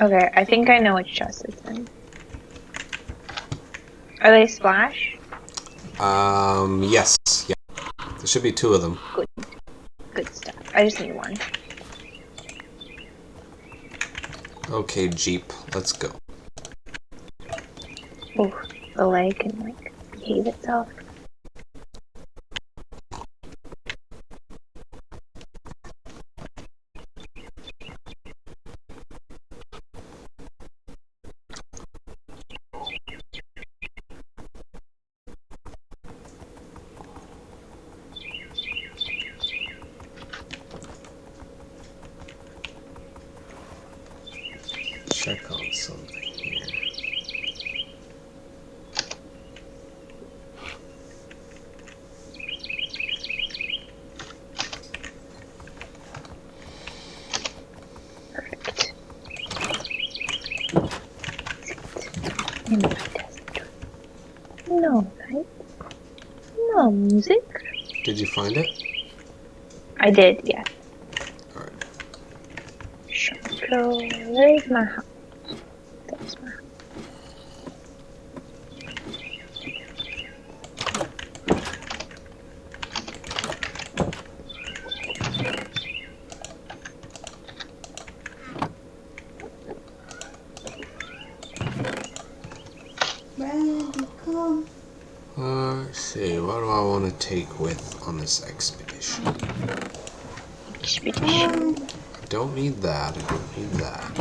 [SPEAKER 1] Okay, I think I know which chest it's in. Are they splash?
[SPEAKER 3] Yes. Yeah. There should be two of them.
[SPEAKER 1] Good stuff. I just need one.
[SPEAKER 3] Okay, Jeep, let's go.
[SPEAKER 1] Ooh, the leg can like behave itself.
[SPEAKER 3] Check on something here.
[SPEAKER 1] No light. No music.
[SPEAKER 3] Did you find it?
[SPEAKER 1] I did, yes.
[SPEAKER 3] Alright.
[SPEAKER 1] So, where's my house? That's my house.
[SPEAKER 4] Randy, come.
[SPEAKER 3] Let's see, what do I want to take with on this expedition?
[SPEAKER 1] Expedition.
[SPEAKER 3] I don't need that, I don't need that.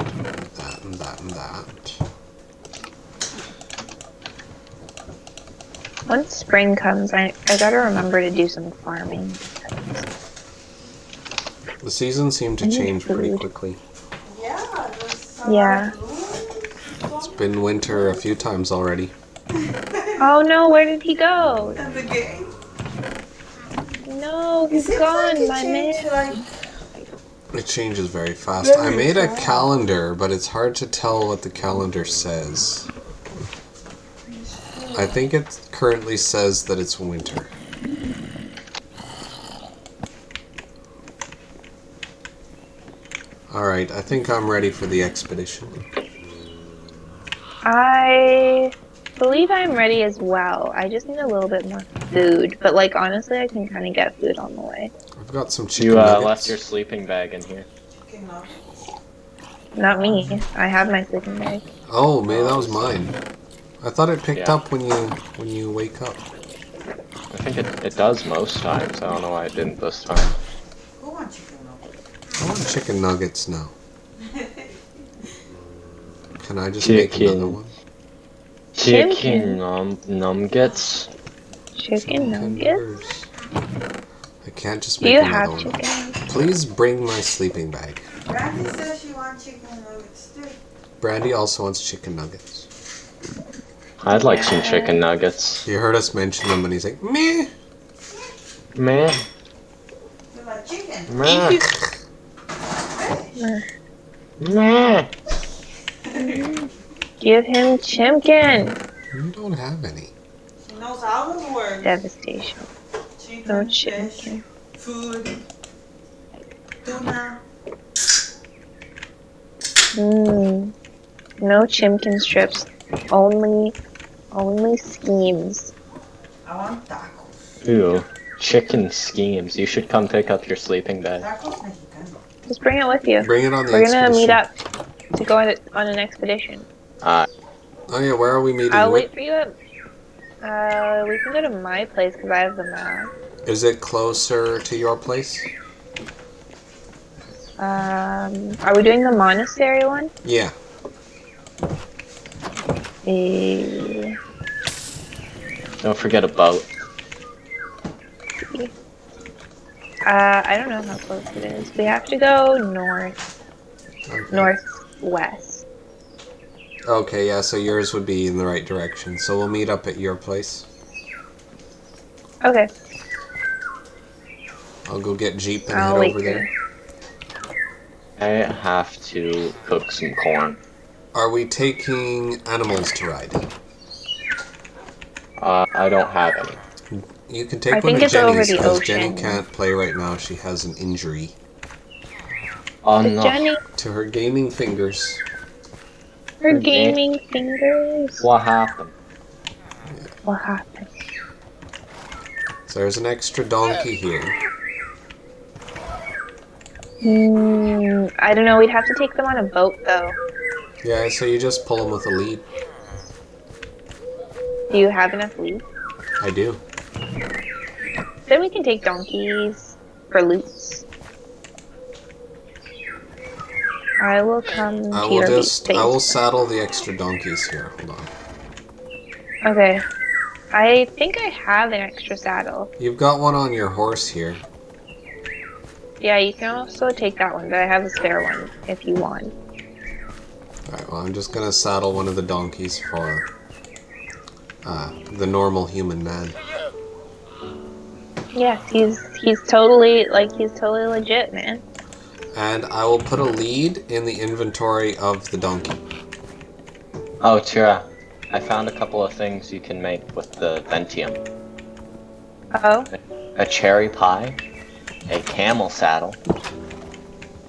[SPEAKER 3] That and that and that.
[SPEAKER 1] Once spring comes, I gotta remember to do some farming.
[SPEAKER 3] The seasons seem to
[SPEAKER 1] I need
[SPEAKER 3] change pretty
[SPEAKER 1] food.
[SPEAKER 3] quickly.
[SPEAKER 4] Yeah, the sun
[SPEAKER 1] Yeah.
[SPEAKER 3] It's been winter a few times already.
[SPEAKER 1] Oh no, where did he go?
[SPEAKER 4] And the game.
[SPEAKER 1] No, he's
[SPEAKER 4] Is it
[SPEAKER 1] gone,
[SPEAKER 4] like
[SPEAKER 1] my
[SPEAKER 4] it
[SPEAKER 1] man.
[SPEAKER 4] changed, like,
[SPEAKER 3] It changes very fast. I
[SPEAKER 4] Very
[SPEAKER 3] made a
[SPEAKER 4] fast.
[SPEAKER 3] calendar, but it's hard to tell what the calendar says. I think it currently says that it's winter. Alright, I think I'm ready for the expedition.
[SPEAKER 1] I believe I'm ready as well. I just need a little bit more food. But like honestly, I can kind of get food on the way.
[SPEAKER 3] I've got some chicken
[SPEAKER 2] You
[SPEAKER 3] nuggets.
[SPEAKER 2] left your sleeping bag in here.
[SPEAKER 4] okay, no.
[SPEAKER 1] Not me. I have my sleeping bag.
[SPEAKER 3] Oh, maybe that was mine. I thought it picked
[SPEAKER 2] Yeah.
[SPEAKER 3] up when you wake up.
[SPEAKER 2] I think it does most times. I don't know why it didn't this time.
[SPEAKER 4] Who wants chicken nuggets?
[SPEAKER 3] I want chicken nuggets now. Can I just make
[SPEAKER 2] Chicken.
[SPEAKER 3] another one?
[SPEAKER 2] Chicken nuggets.
[SPEAKER 1] Chicken nuggets?
[SPEAKER 3] I can't just
[SPEAKER 1] Do
[SPEAKER 3] make
[SPEAKER 1] you
[SPEAKER 3] another
[SPEAKER 1] have
[SPEAKER 3] one.
[SPEAKER 1] chicken?
[SPEAKER 3] Please bring my sleeping bag.
[SPEAKER 4] Randy says she wants chicken nuggets too.
[SPEAKER 3] Brandy also wants chicken nuggets.
[SPEAKER 2] I'd like some chicken nuggets.
[SPEAKER 3] He heard us mention them and he's like, meh.
[SPEAKER 2] Meh.
[SPEAKER 4] You like chicken?
[SPEAKER 2] Meh. Meh.
[SPEAKER 1] Give him chimkin.
[SPEAKER 3] You don't have any.
[SPEAKER 4] She knows all the words.
[SPEAKER 1] Devastation.
[SPEAKER 4] Chicken,
[SPEAKER 1] No
[SPEAKER 4] fish,
[SPEAKER 1] chimkin.
[SPEAKER 4] food, tuna.
[SPEAKER 1] No chimkin strips. Only schemes.
[SPEAKER 4] I want tacos.
[SPEAKER 2] Ew. Chicken schemes. You should come pick up your sleeping bag.
[SPEAKER 4] Tacos Mexican.
[SPEAKER 1] Just bring it with you.
[SPEAKER 3] Bring it on the
[SPEAKER 1] We're gonna
[SPEAKER 3] expedition.
[SPEAKER 1] meet up to go on an expedition.
[SPEAKER 3] Oh yeah, where are we meeting?
[SPEAKER 1] I'll
[SPEAKER 3] What-
[SPEAKER 1] wait for you at. We can go to my place because I have the map.
[SPEAKER 3] Is it closer to your place?
[SPEAKER 1] Are we doing the monastery one?
[SPEAKER 3] Yeah.
[SPEAKER 2] Don't forget a boat.
[SPEAKER 1] I don't know how close it is. We have to go northwest.
[SPEAKER 3] Okay, yeah, so yours would be in the right direction. So we'll meet up at your place.
[SPEAKER 1] Okay,
[SPEAKER 3] I'll go get Jeep and
[SPEAKER 1] I'll
[SPEAKER 3] head
[SPEAKER 1] wait
[SPEAKER 3] over there.
[SPEAKER 2] I have to cook some corn.
[SPEAKER 3] Are we taking animals to ride?
[SPEAKER 2] I don't have any.
[SPEAKER 3] You can take
[SPEAKER 1] I
[SPEAKER 3] one
[SPEAKER 1] think
[SPEAKER 3] of
[SPEAKER 1] it's over
[SPEAKER 3] Jenny's
[SPEAKER 1] the
[SPEAKER 3] because
[SPEAKER 1] ocean.
[SPEAKER 3] Jenny can't play right now. She has an injury
[SPEAKER 2] Oh
[SPEAKER 1] Is
[SPEAKER 2] no.
[SPEAKER 1] Jenny,
[SPEAKER 3] to her gaming fingers.
[SPEAKER 1] her
[SPEAKER 2] Okay.
[SPEAKER 1] gaming fingers.
[SPEAKER 2] What happened?
[SPEAKER 1] What happened?
[SPEAKER 3] So there's an extra donkey here.
[SPEAKER 1] I don't know. We'd have to take them on a boat though.
[SPEAKER 3] Yeah, so you just pull them with a lead.
[SPEAKER 1] Do you have enough leads?
[SPEAKER 3] I do.
[SPEAKER 1] Then we can take donkeys for loots. I will come
[SPEAKER 3] I
[SPEAKER 1] to
[SPEAKER 3] will
[SPEAKER 1] your
[SPEAKER 3] just
[SPEAKER 1] base.
[SPEAKER 3] I will saddle the extra donkeys here. Hold on.
[SPEAKER 1] Okay. I think I have an extra saddle.
[SPEAKER 3] You've got one on your horse here.
[SPEAKER 1] Yeah, you can also take that one, but I have a spare one if you want.
[SPEAKER 3] Alright, well I'm just gonna saddle one of the donkeys for the normal human man.
[SPEAKER 1] Yes, he's totally legit, man.
[SPEAKER 3] And I will put a lead in the inventory of the donkey.
[SPEAKER 2] Oh, Tira. I found a couple of things you can make with the Ventium.
[SPEAKER 1] Oh,
[SPEAKER 2] A cherry pie, a camel saddle,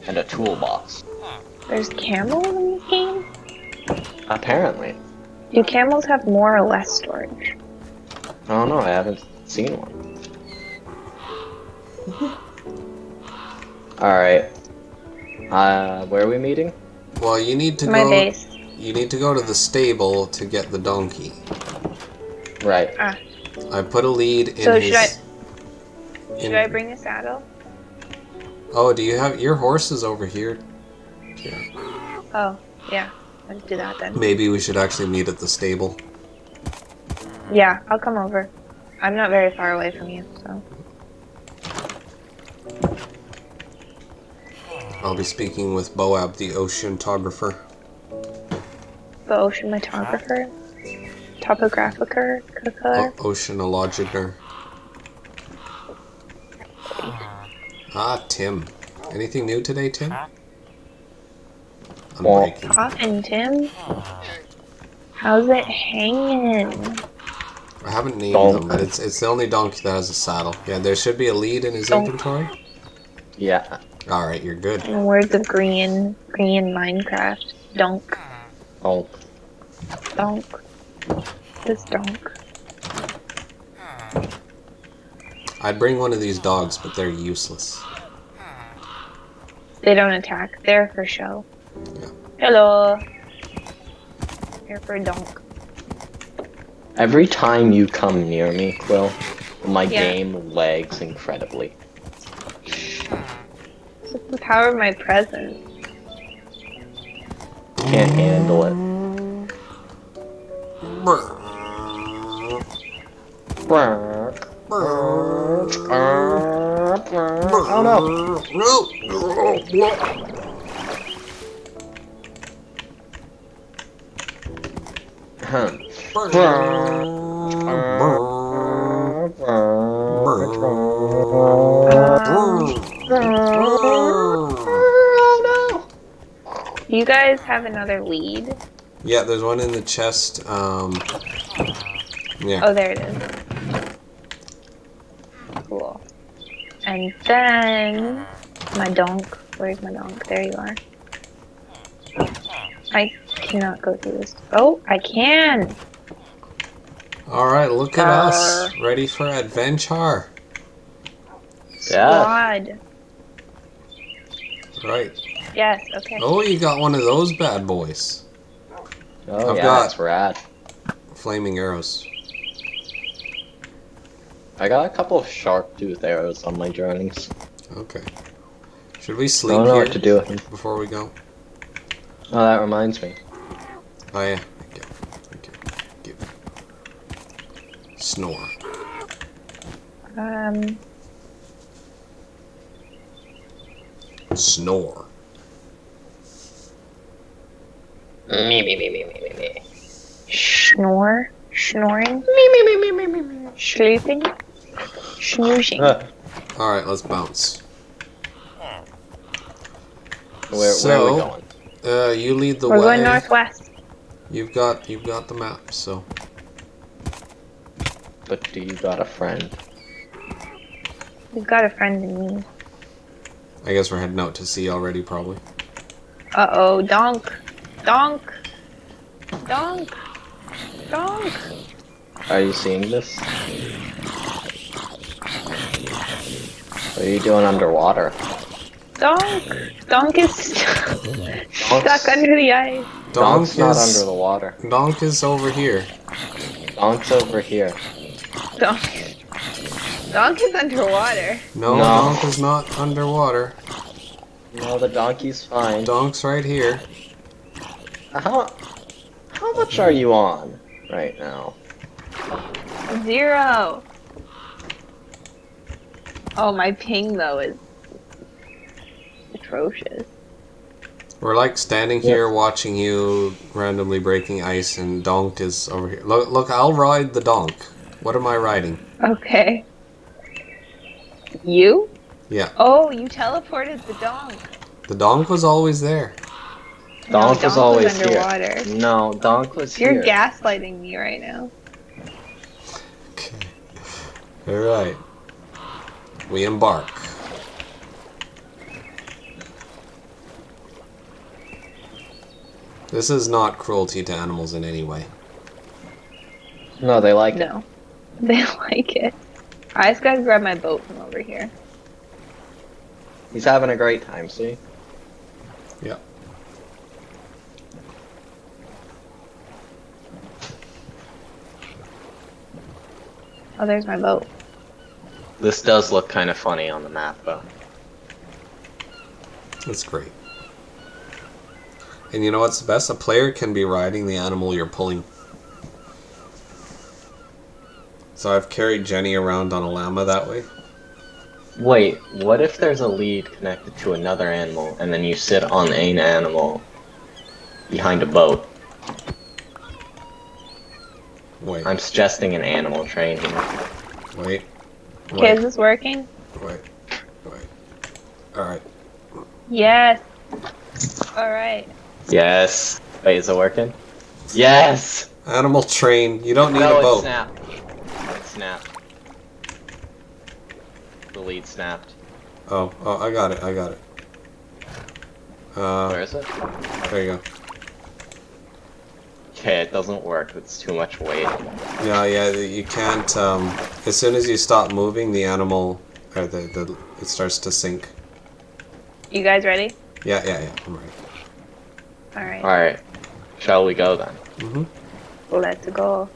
[SPEAKER 2] and a toolbox.
[SPEAKER 1] there's camels in this game?
[SPEAKER 2] Apparently.
[SPEAKER 1] Do camels have more or less storage?
[SPEAKER 2] I don't know, I haven't seen one. Alright. Where are we meeting?
[SPEAKER 3] Well, you need to
[SPEAKER 1] My
[SPEAKER 3] go.
[SPEAKER 1] base.
[SPEAKER 3] You need to go to the stable to get the donkey.
[SPEAKER 2] Right.
[SPEAKER 3] I put a lead in
[SPEAKER 1] So
[SPEAKER 3] his.
[SPEAKER 1] should I bring a saddle?
[SPEAKER 3] Oh, do you have your horse is over here? Yeah.
[SPEAKER 1] Oh, yeah. Let's do that then.
[SPEAKER 3] Maybe we should actually meet at the stable.
[SPEAKER 1] Yeah, I'll come over. I'm not very far away from you, so.
[SPEAKER 3] I'll be speaking with Boab, the oceanographer.
[SPEAKER 1] The oceanographer? Topographicer?
[SPEAKER 3] Oceanologiker. Ah, Tim. Anything new today, Tim?
[SPEAKER 2] Well,
[SPEAKER 3] Unbreaking.
[SPEAKER 1] Coffin, Tim. How's it hanging?
[SPEAKER 3] I haven't named
[SPEAKER 2] Donk.
[SPEAKER 3] them, but it's the only donkey that has a saddle. Yeah, there should be a lead in his
[SPEAKER 1] Donk.
[SPEAKER 3] inventory.
[SPEAKER 2] Yeah.
[SPEAKER 3] Alright, you're good.
[SPEAKER 1] In the words of Green Minecraft. Donk.
[SPEAKER 2] Oh.
[SPEAKER 1] Donk. This donk.
[SPEAKER 3] I'd bring one of these dogs, but they're useless.
[SPEAKER 1] They don't attack. They're for show.
[SPEAKER 3] Yeah.
[SPEAKER 1] Hello. Here for a donk.
[SPEAKER 2] Every time you come near me, Quill, my
[SPEAKER 1] Yeah.
[SPEAKER 2] game lags incredibly.
[SPEAKER 1] It's the power of my presence.
[SPEAKER 2] Can't handle it. Oh no! Oh
[SPEAKER 1] Do you guys have another lead?
[SPEAKER 3] Yeah, there's one in the chest. Yeah.
[SPEAKER 1] Oh, there it is. Cool. And then my donk. Where's my donk? There you are. I cannot go through this. Oh, I can.
[SPEAKER 3] Alright, look at us. Ready for adventure.
[SPEAKER 2] Yeah.
[SPEAKER 1] Squad.
[SPEAKER 3] Right.
[SPEAKER 1] Yes. Okay.
[SPEAKER 3] Oh, you got one of those bad boys.
[SPEAKER 2] Oh
[SPEAKER 3] I've
[SPEAKER 2] yeah,
[SPEAKER 3] got-
[SPEAKER 2] that's rad.
[SPEAKER 3] Flaming arrows.
[SPEAKER 2] I got a couple of sharp tooth arrows on my journeys.
[SPEAKER 3] Okay. Should we
[SPEAKER 2] I
[SPEAKER 3] sleep
[SPEAKER 2] don't know
[SPEAKER 3] here
[SPEAKER 2] what to do with them.
[SPEAKER 3] before we go?
[SPEAKER 2] Oh, that reminds me.
[SPEAKER 3] Oh yeah. Okay. Snore. Snore.
[SPEAKER 1] Snore. Snoring. Sleeping. Snoozing.
[SPEAKER 3] Alright, let's bounce.
[SPEAKER 2] Where are
[SPEAKER 3] So-
[SPEAKER 2] we going?
[SPEAKER 3] You lead the
[SPEAKER 1] We're
[SPEAKER 3] way.
[SPEAKER 1] going northwest.
[SPEAKER 3] You've got the map, so
[SPEAKER 2] But do you got a friend?
[SPEAKER 1] We've got a friend in me.
[SPEAKER 3] I guess we're heading out to sea already, probably.
[SPEAKER 1] Uh-oh, donk. Donk. Donk. Donk.
[SPEAKER 2] Are you seeing this? What are you doing underwater?
[SPEAKER 1] Donk. Donk is stuck under the ice.
[SPEAKER 2] Donk's not
[SPEAKER 3] is-
[SPEAKER 2] under the water.
[SPEAKER 3] Donk is over here.
[SPEAKER 2] Donk's over here.
[SPEAKER 1] Donk. Donk is underwater.
[SPEAKER 3] No,
[SPEAKER 2] No.
[SPEAKER 3] Donk is not underwater.
[SPEAKER 2] No, the donkey's fine.
[SPEAKER 3] Donk's right here.
[SPEAKER 2] How much are you on right now?
[SPEAKER 1] 0. Oh, my ping though is atrocious.
[SPEAKER 3] We're like standing here watching you randomly breaking ice, and Donk is over here. Look, I'll ride the Donk. What am I riding?
[SPEAKER 1] Okay. You?
[SPEAKER 3] Yeah,
[SPEAKER 1] Oh, you teleported the donk.
[SPEAKER 3] the Donk was always there.
[SPEAKER 2] Donk was
[SPEAKER 1] Donk
[SPEAKER 2] always
[SPEAKER 1] was
[SPEAKER 2] here.
[SPEAKER 1] underwater.
[SPEAKER 2] No, Donk was
[SPEAKER 1] You're
[SPEAKER 2] here.
[SPEAKER 1] gaslighting me right now.
[SPEAKER 3] Okay. Alright. We embark. This is not cruelty to animals in any way.
[SPEAKER 2] No, they like it.
[SPEAKER 1] No. They like it. I just gotta grab my boat from over here.
[SPEAKER 2] He's having a great time, see?
[SPEAKER 3] Yep.
[SPEAKER 1] Oh, there's my boat.
[SPEAKER 2] This does look kind of funny on the map, though.
[SPEAKER 3] That's great. And you know what's the best? A player can be riding the animal you're pulling. So I've carried Jenny around on a llama that way.
[SPEAKER 2] Wait, what if there's a lead connected to another animal, and then you sit on an animal behind a boat?
[SPEAKER 3] Wait,
[SPEAKER 2] I'm suggesting an animal train here.
[SPEAKER 3] wait,
[SPEAKER 1] Okay, is
[SPEAKER 3] wait,
[SPEAKER 1] this working?
[SPEAKER 3] wait. Alright.
[SPEAKER 1] Yes. Alright.
[SPEAKER 2] Yes. Wait, is it working? Yes!
[SPEAKER 3] Animal train. You don't need
[SPEAKER 2] No,
[SPEAKER 3] a
[SPEAKER 2] it
[SPEAKER 3] boat.
[SPEAKER 2] snapped. It snapped. The lead snapped.
[SPEAKER 3] Oh, I got it.
[SPEAKER 2] Where is it?
[SPEAKER 3] There you go.
[SPEAKER 2] Okay, it doesn't work. It's too much weight.
[SPEAKER 3] Yeah, you can't, as soon as you stop moving, the animal, or it starts to sink.
[SPEAKER 1] You guys ready?
[SPEAKER 3] Yeah, I'm ready.
[SPEAKER 1] Alright.
[SPEAKER 2] Alright. Shall we go then?
[SPEAKER 3] Mm-hmm.
[SPEAKER 1] Let's go.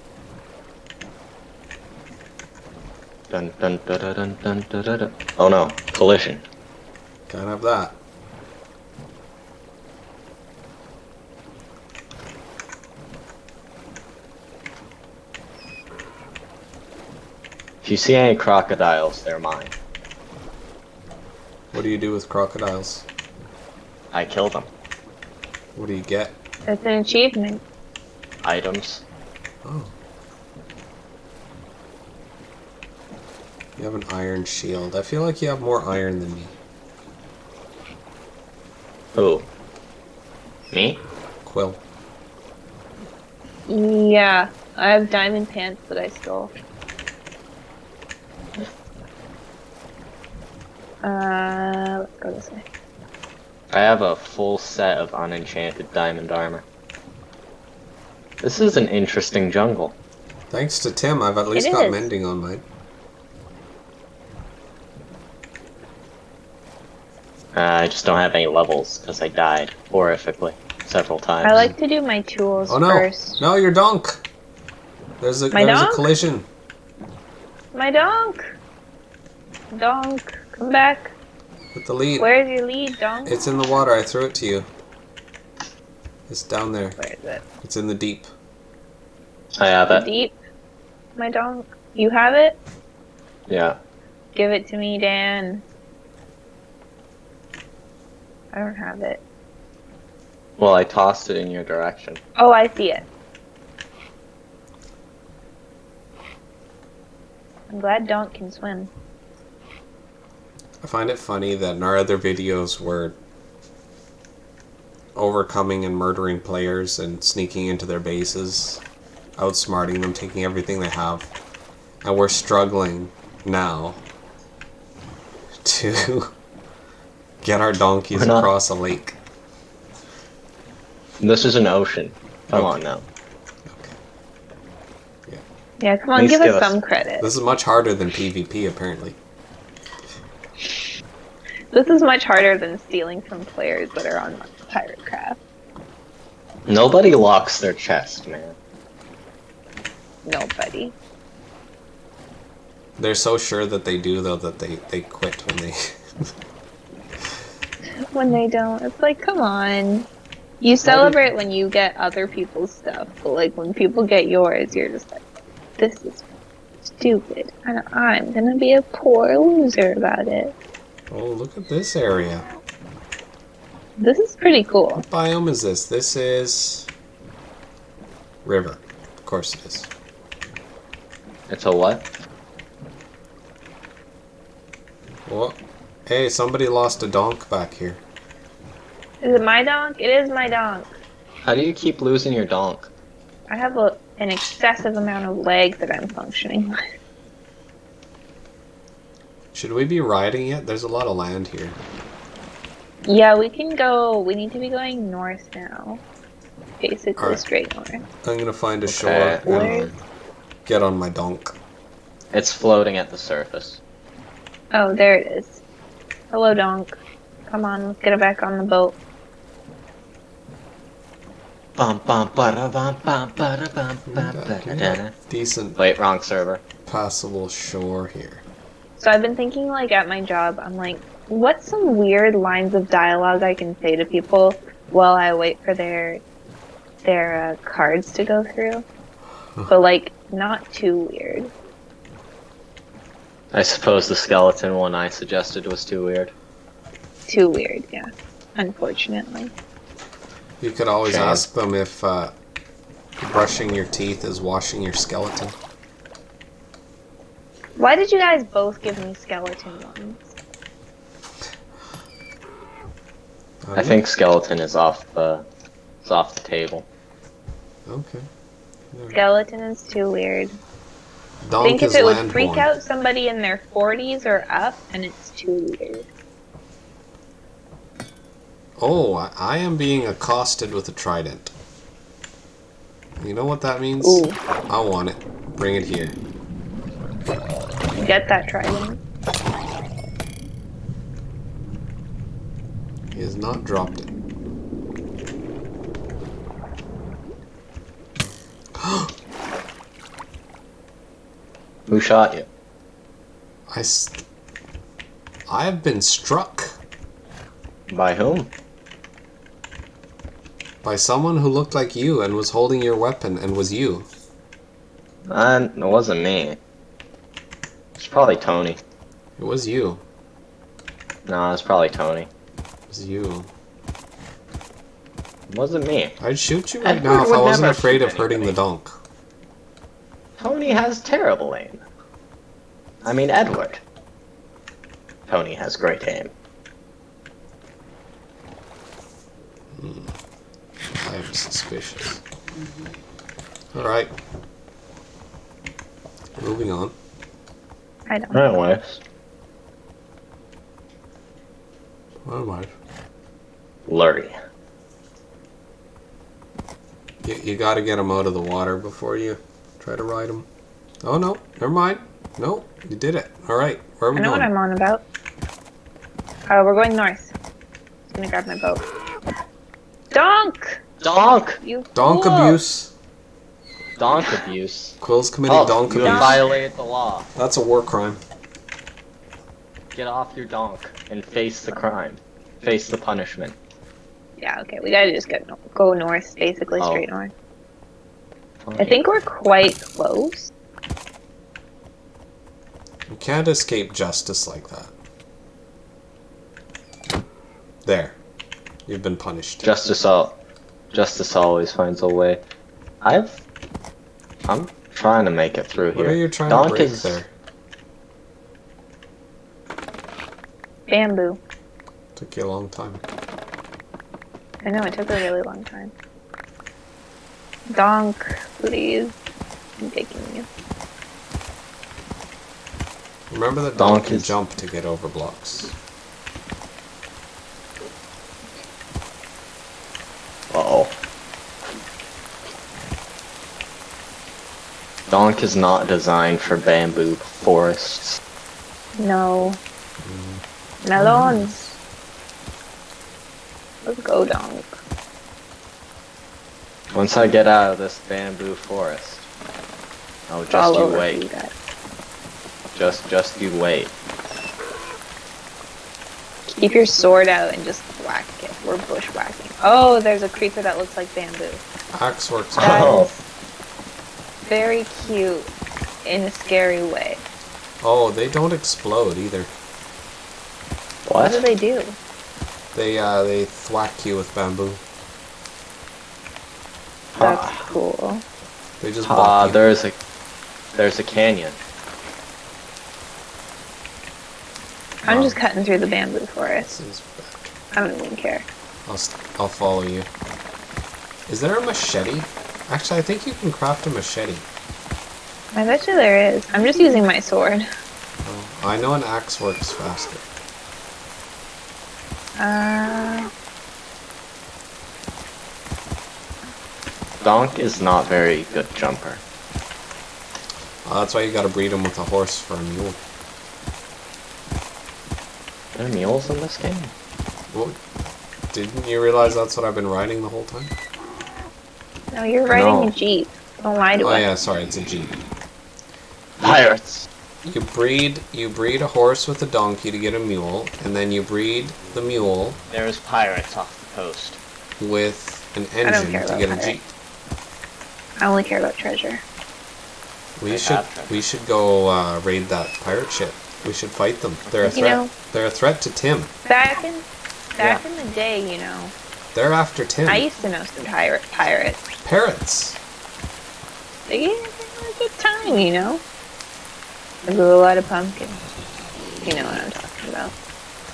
[SPEAKER 2] Dun dun dun dun dun dun dun dun dun. Oh no, collision.
[SPEAKER 3] Can't have that.
[SPEAKER 2] If you see any crocodiles, they're mine.
[SPEAKER 3] What do you do with crocodiles?
[SPEAKER 2] I kill them.
[SPEAKER 3] What do you get?
[SPEAKER 1] It's an achievement.
[SPEAKER 2] Items.
[SPEAKER 3] Oh. You have an iron shield. I feel like you have more iron than me.
[SPEAKER 2] Who? Me?
[SPEAKER 3] Quill.
[SPEAKER 1] Yeah. I have diamond pants that I stole. Let's go this way.
[SPEAKER 2] I have a full set of unenchanted diamond armor. This is an interesting jungle.
[SPEAKER 3] Thanks to Tim, I've at least
[SPEAKER 1] It
[SPEAKER 3] got
[SPEAKER 1] is.
[SPEAKER 3] mending on mine.
[SPEAKER 2] I just don't have any levels because I died horrifically several times.
[SPEAKER 1] I like to do my tools
[SPEAKER 3] Oh no!
[SPEAKER 1] first.
[SPEAKER 3] No, you're donk! There's a
[SPEAKER 1] My
[SPEAKER 3] there's a
[SPEAKER 1] donk?
[SPEAKER 3] collision.
[SPEAKER 1] My donk! Donk, come back.
[SPEAKER 3] With the lead.
[SPEAKER 1] Where's your lead, donk?
[SPEAKER 3] It's in the water, I threw it to you. It's down there.
[SPEAKER 1] Where is it?
[SPEAKER 3] It's in the deep.
[SPEAKER 2] I have it.
[SPEAKER 1] Deep. My donk. You have it?
[SPEAKER 2] Yeah.
[SPEAKER 1] Give it to me, Dan. I don't have it.
[SPEAKER 2] Well, I tossed it in your direction.
[SPEAKER 1] Oh, I see it. I'm glad Donk can swim.
[SPEAKER 3] I find it funny that in our other videos we're overcoming and murdering players and sneaking into their bases, outsmarting them, taking everything they have. And we're struggling now to get our donkeys
[SPEAKER 2] We're not-
[SPEAKER 3] across a lake.
[SPEAKER 2] This is an ocean. Come
[SPEAKER 3] Okay.
[SPEAKER 2] on now.
[SPEAKER 1] Yeah, come on,
[SPEAKER 2] Please
[SPEAKER 1] give
[SPEAKER 2] give
[SPEAKER 1] us
[SPEAKER 2] us-
[SPEAKER 1] some credit.
[SPEAKER 3] This is much harder than PvP, apparently.
[SPEAKER 1] This is much harder than stealing from players that are on Pirate Craft.
[SPEAKER 2] Nobody locks their chest, man.
[SPEAKER 1] Nobody.
[SPEAKER 3] They're so sure that they do, though, that they quit when they...
[SPEAKER 1] When they don't, it's like, come on. You celebrate when you get other people's stuff, but like when people get yours, you're just like, this is stupid, and I'm gonna be a poor loser about it.
[SPEAKER 3] Oh, look at this area.
[SPEAKER 1] This is pretty cool.
[SPEAKER 3] What biome is this? This is... river. Of course it is.
[SPEAKER 2] It's a what?
[SPEAKER 3] Well, hey, somebody lost a donk back here.
[SPEAKER 1] Is it my donk? It is my donk.
[SPEAKER 2] How do you keep losing your donk?
[SPEAKER 1] I have an excessive amount of leg that I'm functioning with.
[SPEAKER 3] Should we be riding it? There's a lot of land here.
[SPEAKER 1] Yeah, we can go. We need to be going north now. Basically,
[SPEAKER 3] Alright.
[SPEAKER 1] straight north.
[SPEAKER 3] I'm gonna find a shore
[SPEAKER 2] Okay.
[SPEAKER 3] and get on my donk.
[SPEAKER 2] It's floating at the surface.
[SPEAKER 1] Oh, there it is. Hello, donk. Come on, let's get it back on the boat.
[SPEAKER 2] Bum bum bada bum bum bada bum bum
[SPEAKER 3] Okay.
[SPEAKER 2] bada.
[SPEAKER 3] Decent
[SPEAKER 2] Wait, wrong server.
[SPEAKER 3] passable shore here.
[SPEAKER 1] So I've been thinking, like, at my job, I'm like, what's some weird lines of dialogue I can say to people while I wait for their cards to go through? But, like, not too weird.
[SPEAKER 2] I suppose the skeleton one I suggested was too weird.
[SPEAKER 1] Too weird, yeah. Unfortunately.
[SPEAKER 3] You could always
[SPEAKER 2] Okay.
[SPEAKER 3] ask them if brushing your teeth is washing your skeleton.
[SPEAKER 1] Why did you guys both give me skeleton ones?
[SPEAKER 2] I think skeleton is off the table.
[SPEAKER 3] Okay.
[SPEAKER 1] Skeleton is too weird. I
[SPEAKER 3] Donk
[SPEAKER 1] think if
[SPEAKER 3] is
[SPEAKER 1] it would
[SPEAKER 3] land
[SPEAKER 1] freak
[SPEAKER 3] born.
[SPEAKER 1] out somebody in their 40s or up, and it's too weird.
[SPEAKER 3] Oh, I am being accosted with a trident. You know what that means?
[SPEAKER 1] Ooh.
[SPEAKER 3] I want it. Bring it here.
[SPEAKER 1] Get that trident.
[SPEAKER 3] He has not dropped it.
[SPEAKER 2] Who shot you?
[SPEAKER 3] I have been struck
[SPEAKER 2] By whom?
[SPEAKER 3] by someone who looked like you and was holding your weapon and was you.
[SPEAKER 2] It wasn't me. It's probably Tony.
[SPEAKER 3] It was you.
[SPEAKER 2] No, it's probably Tony.
[SPEAKER 3] It was you.
[SPEAKER 2] It wasn't me.
[SPEAKER 3] I'd shoot you right
[SPEAKER 2] Edward
[SPEAKER 3] now if I
[SPEAKER 2] would
[SPEAKER 3] wasn't
[SPEAKER 2] never
[SPEAKER 3] afraid
[SPEAKER 2] shoot
[SPEAKER 3] of hurting the
[SPEAKER 2] anybody.
[SPEAKER 3] donk.
[SPEAKER 2] Tony has terrible aim. I mean, Edward. Tony has great aim.
[SPEAKER 3] I am suspicious. Alright. Moving on.
[SPEAKER 1] I don't.
[SPEAKER 2] Anyways,
[SPEAKER 3] Alright.
[SPEAKER 2] Lurry.
[SPEAKER 3] You gotta get him out of the water before you try to ride him. Oh no, never mind. No, you did it. Alright, where are
[SPEAKER 1] I
[SPEAKER 3] we
[SPEAKER 1] know
[SPEAKER 3] going?
[SPEAKER 1] what I'm on about. We're going north. Just gonna grab my boat. Donk!
[SPEAKER 2] Donk!
[SPEAKER 1] You
[SPEAKER 3] Donk
[SPEAKER 1] fool!
[SPEAKER 3] abuse.
[SPEAKER 2] Donk abuse.
[SPEAKER 3] Quill's committing
[SPEAKER 2] Oh,
[SPEAKER 3] donk
[SPEAKER 2] you
[SPEAKER 3] abuse.
[SPEAKER 2] have violated the law.
[SPEAKER 3] That's a war crime.
[SPEAKER 2] Get off your donk and face the crime. Face the punishment.
[SPEAKER 1] Yeah, okay. We gotta just go north, basically
[SPEAKER 2] Oh.
[SPEAKER 1] straight north. I think we're quite close.
[SPEAKER 3] You can't escape justice like that. There. You've been punished.
[SPEAKER 2] Justice always finds a way. I'm trying to make it through
[SPEAKER 3] What
[SPEAKER 2] here.
[SPEAKER 3] are you trying
[SPEAKER 2] Donk
[SPEAKER 3] to break
[SPEAKER 2] is
[SPEAKER 3] there?
[SPEAKER 1] Bamboo.
[SPEAKER 3] Took you a long time.
[SPEAKER 1] I know, it took a really long time. Donk, please. I'm taking you.
[SPEAKER 3] Remember that
[SPEAKER 2] Donk
[SPEAKER 3] donk can
[SPEAKER 2] is-
[SPEAKER 3] jump to get over blocks.
[SPEAKER 2] Uh-oh. Donk is not designed for bamboo forests.
[SPEAKER 1] No. Melons. Let's go, Donk.
[SPEAKER 2] Once I get out of this bamboo forest, oh, just
[SPEAKER 1] All
[SPEAKER 2] you
[SPEAKER 1] over
[SPEAKER 2] wait.
[SPEAKER 1] you guys.
[SPEAKER 2] Just you wait.
[SPEAKER 1] Keep your sword out and just whack it. We're bushwhacking. Oh, there's a creeper that looks like bamboo.
[SPEAKER 3] Axe works.
[SPEAKER 1] That
[SPEAKER 2] Oh.
[SPEAKER 1] is very cute in a scary way.
[SPEAKER 3] Oh, they don't explode either.
[SPEAKER 1] What do
[SPEAKER 2] What?
[SPEAKER 1] they do?
[SPEAKER 3] They thwack you with bamboo.
[SPEAKER 1] That's cool.
[SPEAKER 3] They just block you.
[SPEAKER 2] There's a canyon.
[SPEAKER 1] I'm just cutting through the bamboo forest.
[SPEAKER 3] This is bad.
[SPEAKER 1] I don't even care.
[SPEAKER 3] I'll follow you. Is there a machete? Actually, I think you can craft a machete.
[SPEAKER 1] I bet you there is. I'm just using my sword.
[SPEAKER 3] Oh, I know an axe works faster.
[SPEAKER 2] Donk is not very good jumper.
[SPEAKER 3] That's why you gotta breed him with a horse for a mule.
[SPEAKER 2] Are there mules in this game?
[SPEAKER 3] Well, didn't you realize that's what I've been riding the whole time?
[SPEAKER 1] No, you're riding
[SPEAKER 2] No.
[SPEAKER 1] a jeep. Don't lie to
[SPEAKER 3] Oh
[SPEAKER 1] us.
[SPEAKER 3] yeah, sorry, it's a jeep.
[SPEAKER 2] Pirates!
[SPEAKER 3] You breed a horse with a donkey to get a mule, and then you breed the mule
[SPEAKER 2] There's pirates off the coast.
[SPEAKER 3] with an
[SPEAKER 1] don't
[SPEAKER 3] engine
[SPEAKER 1] care
[SPEAKER 3] to
[SPEAKER 1] about
[SPEAKER 3] get a
[SPEAKER 1] pirates.
[SPEAKER 3] jeep.
[SPEAKER 1] I only care about treasure.
[SPEAKER 3] We
[SPEAKER 2] They
[SPEAKER 3] should
[SPEAKER 2] have treasure.
[SPEAKER 3] we should go raid that pirate ship. We should fight them. They're a
[SPEAKER 1] You
[SPEAKER 3] threat.
[SPEAKER 1] know-
[SPEAKER 3] They're a threat to Tim.
[SPEAKER 1] Back in the day, you know,
[SPEAKER 3] They're after Tim.
[SPEAKER 1] I used to know some pirates.
[SPEAKER 3] Parrots.
[SPEAKER 1] They had a good time, you know. I grew a lot of pumpkins. You know what I'm talking about.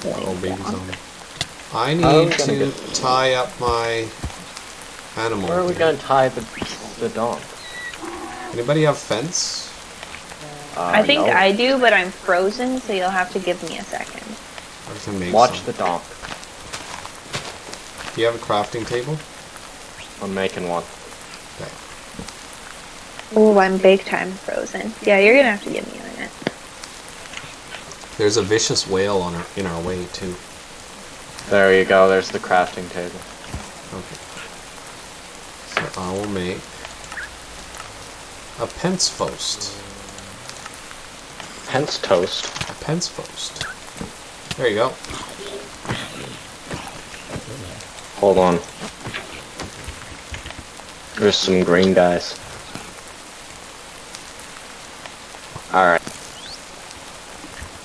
[SPEAKER 3] Oh, baby
[SPEAKER 1] Yeah.
[SPEAKER 3] zombie. I
[SPEAKER 2] How are
[SPEAKER 3] need
[SPEAKER 2] we gonna
[SPEAKER 3] to
[SPEAKER 2] get-
[SPEAKER 3] tie up my animal.
[SPEAKER 2] Where are we
[SPEAKER 3] here.
[SPEAKER 2] gonna tie the donk?
[SPEAKER 3] Anybody have fence?
[SPEAKER 1] I think
[SPEAKER 2] no.
[SPEAKER 1] I do, but I'm frozen, so you'll have to give me a second.
[SPEAKER 3] I can make
[SPEAKER 2] Watch
[SPEAKER 3] some.
[SPEAKER 2] the donk.
[SPEAKER 3] Do you have a crafting table?
[SPEAKER 2] I'm making one.
[SPEAKER 3] Okay.
[SPEAKER 1] Oh, I'm big time frozen. Yeah, you're gonna have to give me a minute.
[SPEAKER 3] There's a vicious whale in our way too.
[SPEAKER 2] There you go, there's the crafting table.
[SPEAKER 3] Okay. So I will make a pencepost.
[SPEAKER 2] Hence toast.
[SPEAKER 3] A pencepost. There you go.
[SPEAKER 2] Hold on. There's some green guys. Alright.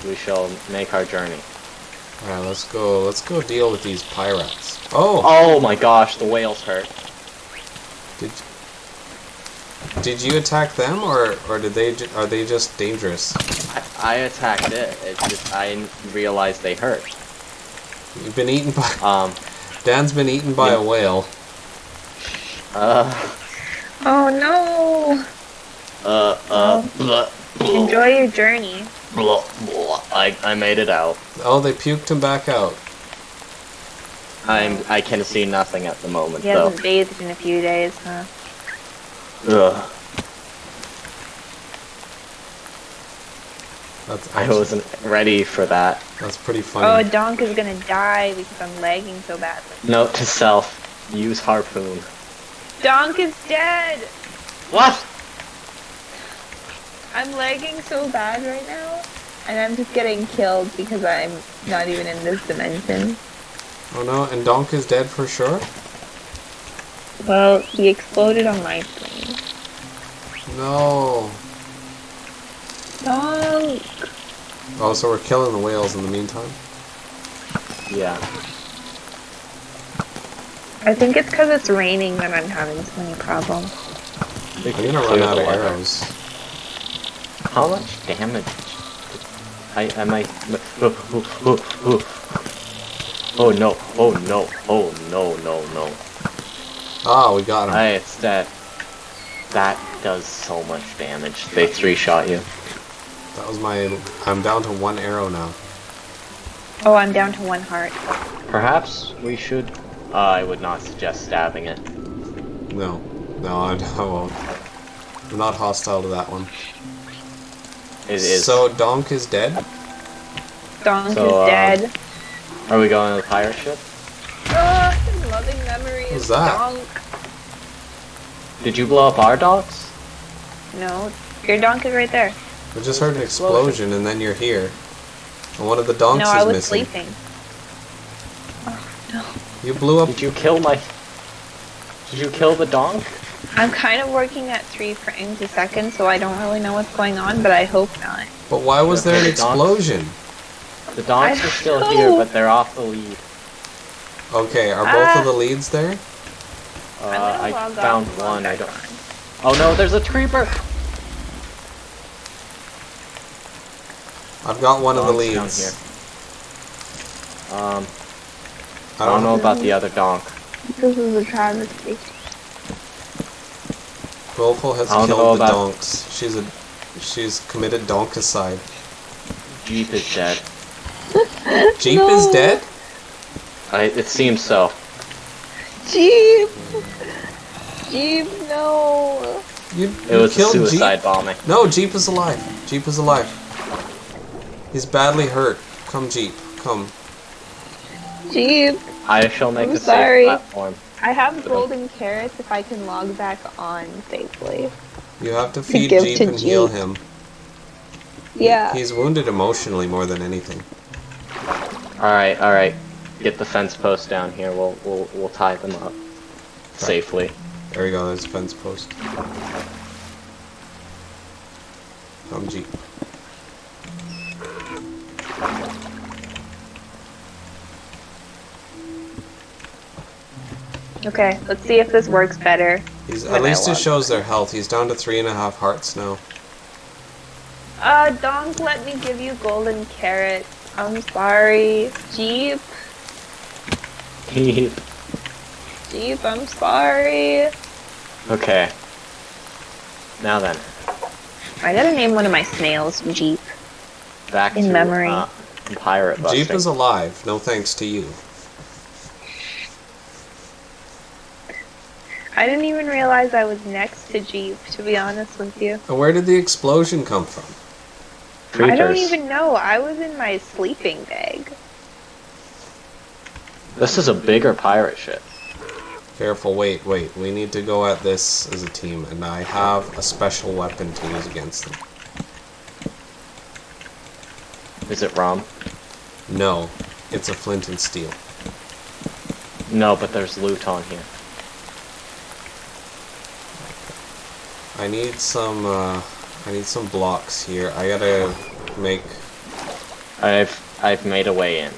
[SPEAKER 2] We shall make our journey.
[SPEAKER 3] Alright, let's go deal with these pirates. Oh!
[SPEAKER 2] Oh my gosh, the whale's hurt.
[SPEAKER 3] Did you attack them or are they just dangerous?
[SPEAKER 2] I attacked it. It's just I realized they hurt.
[SPEAKER 3] You've been eaten by Dan's been eaten by
[SPEAKER 2] Yeah.
[SPEAKER 3] a whale.
[SPEAKER 1] Oh no!
[SPEAKER 2] Blah,
[SPEAKER 1] Enjoy your journey.
[SPEAKER 2] blah, blah. I made it out.
[SPEAKER 3] Oh, they puked him back out.
[SPEAKER 2] I can see nothing at the moment
[SPEAKER 1] He
[SPEAKER 2] though.
[SPEAKER 1] hasn't bathed in a few days, huh?
[SPEAKER 2] Ugh.
[SPEAKER 3] That's
[SPEAKER 2] I wasn't ready for that.
[SPEAKER 3] That's pretty
[SPEAKER 1] Oh,
[SPEAKER 3] funny.
[SPEAKER 1] Donk is gonna die because I'm lagging so badly.
[SPEAKER 2] Note to self: use harpoon.
[SPEAKER 1] Donk is dead!
[SPEAKER 2] What?
[SPEAKER 1] I'm lagging so bad right now, and I'm just getting killed because I'm not even in this dimension.
[SPEAKER 3] Oh no, and Donk is dead for sure?
[SPEAKER 1] Well, he exploded on my screen.
[SPEAKER 3] No.
[SPEAKER 1] Donk!
[SPEAKER 3] Oh, so we're killing the whales in the meantime?
[SPEAKER 2] Yeah.
[SPEAKER 1] I think it's because it's raining that I'm having so many problems.
[SPEAKER 2] We
[SPEAKER 3] I'm
[SPEAKER 2] can
[SPEAKER 3] gonna run
[SPEAKER 2] clear
[SPEAKER 3] out
[SPEAKER 2] the
[SPEAKER 3] of
[SPEAKER 2] water.
[SPEAKER 3] arrows.
[SPEAKER 2] How much damage? I might. Oh no! Oh no! Oh no! No! No!
[SPEAKER 3] Ah, we got him.
[SPEAKER 2] It's that. That does so much damage. They 3-shot you.
[SPEAKER 3] That was my... I'm down to 1 arrow now.
[SPEAKER 1] Oh, I'm down to 1 heart.
[SPEAKER 2] Perhaps we should. I would not suggest stabbing it.
[SPEAKER 3] No. No, I won't. I'm not hostile to that one.
[SPEAKER 2] It is.
[SPEAKER 3] So, Donk is dead?
[SPEAKER 1] Donk
[SPEAKER 2] So,
[SPEAKER 1] is dead.
[SPEAKER 2] Are we going to the pirate ship?
[SPEAKER 1] Oh, loving memories.
[SPEAKER 3] Who's that?
[SPEAKER 1] Donk.
[SPEAKER 2] Did you blow up our docks?
[SPEAKER 1] No, your Donk is right there.
[SPEAKER 3] I just heard an explosion and then you're here. And one of the donks
[SPEAKER 1] No, I
[SPEAKER 3] is
[SPEAKER 1] was
[SPEAKER 3] missing.
[SPEAKER 1] sleeping. Oh, no.
[SPEAKER 3] You blew up...
[SPEAKER 2] Did you kill my? Did you kill the donk?
[SPEAKER 1] I'm kind of working at 3 frames a second, so I don't really know what's going on, but I hope not.
[SPEAKER 3] But why was there an
[SPEAKER 2] The donk-
[SPEAKER 3] explosion?
[SPEAKER 2] The donks
[SPEAKER 1] I
[SPEAKER 2] are still
[SPEAKER 1] don't
[SPEAKER 2] here,
[SPEAKER 1] know.
[SPEAKER 2] but they're off the lead.
[SPEAKER 3] Okay, are both of the leads there?
[SPEAKER 1] I'm gonna
[SPEAKER 2] I
[SPEAKER 1] log off
[SPEAKER 2] found
[SPEAKER 1] and log
[SPEAKER 2] one. I
[SPEAKER 1] back
[SPEAKER 2] don't.
[SPEAKER 1] on.
[SPEAKER 2] Oh no! There's a creeper.
[SPEAKER 3] I've got one of the
[SPEAKER 2] Donk's down
[SPEAKER 3] leads.
[SPEAKER 2] here. I don't know about the other donk.
[SPEAKER 1] This is a travesty.
[SPEAKER 3] Wilful has
[SPEAKER 2] I don't know
[SPEAKER 3] killed the
[SPEAKER 2] about-
[SPEAKER 3] donks. She's committed donkicide.
[SPEAKER 2] Jeep is dead.
[SPEAKER 3] Jeep is
[SPEAKER 1] No.
[SPEAKER 3] dead?
[SPEAKER 2] It seems so.
[SPEAKER 1] Jeep! Jeep, no!
[SPEAKER 3] You
[SPEAKER 2] It was a
[SPEAKER 3] killed
[SPEAKER 2] suicide
[SPEAKER 3] Jeep?
[SPEAKER 2] bombing.
[SPEAKER 3] No, Jeep is alive. Jeep is alive. He's badly hurt. Come, Jeep. Come.
[SPEAKER 1] Jeep!
[SPEAKER 2] I shall make
[SPEAKER 1] I'm
[SPEAKER 2] a safe
[SPEAKER 1] sorry.
[SPEAKER 2] platform.
[SPEAKER 1] I have golden carrots if I can log back on safely.
[SPEAKER 3] You have to feed
[SPEAKER 1] give
[SPEAKER 3] Jeep
[SPEAKER 1] to
[SPEAKER 3] and heal
[SPEAKER 1] Jeep.
[SPEAKER 3] him.
[SPEAKER 1] Yeah.
[SPEAKER 3] He's wounded emotionally more than anything.
[SPEAKER 2] Alright. Get the fence post down here. We'll tie them up safely.
[SPEAKER 3] There we go, there's a fence post. Come, Jeep.
[SPEAKER 1] Okay, let's see if this works better.
[SPEAKER 3] He's,
[SPEAKER 1] When
[SPEAKER 3] at
[SPEAKER 1] I
[SPEAKER 3] least it
[SPEAKER 1] log.
[SPEAKER 3] shows their health. He's down to 3.5 hearts now.
[SPEAKER 1] Donk, let me give you golden carrots. I'm sorry. Jeep, Jeep, I'm sorry.
[SPEAKER 2] Okay. Now then,
[SPEAKER 1] I gotta name one of my snails Jeep.
[SPEAKER 2] back
[SPEAKER 1] In
[SPEAKER 2] to
[SPEAKER 1] memory.
[SPEAKER 2] pirate busting.
[SPEAKER 3] Jeep is alive, no thanks to you.
[SPEAKER 1] I didn't even realize I was next to Jeep, to be honest with you.
[SPEAKER 3] And where did the explosion come from?
[SPEAKER 1] I don't
[SPEAKER 2] Creepers.
[SPEAKER 1] even know. I was in my sleeping bag.
[SPEAKER 2] This is a bigger pirate ship.
[SPEAKER 3] Careful, wait. We need to go at this as a team, and I have a special weapon to use against them.
[SPEAKER 2] Is it rum?
[SPEAKER 3] No, it's a flint and steel.
[SPEAKER 2] No, but there's loot on here.
[SPEAKER 3] I need some blocks here. I gotta make...
[SPEAKER 2] I've made a way in.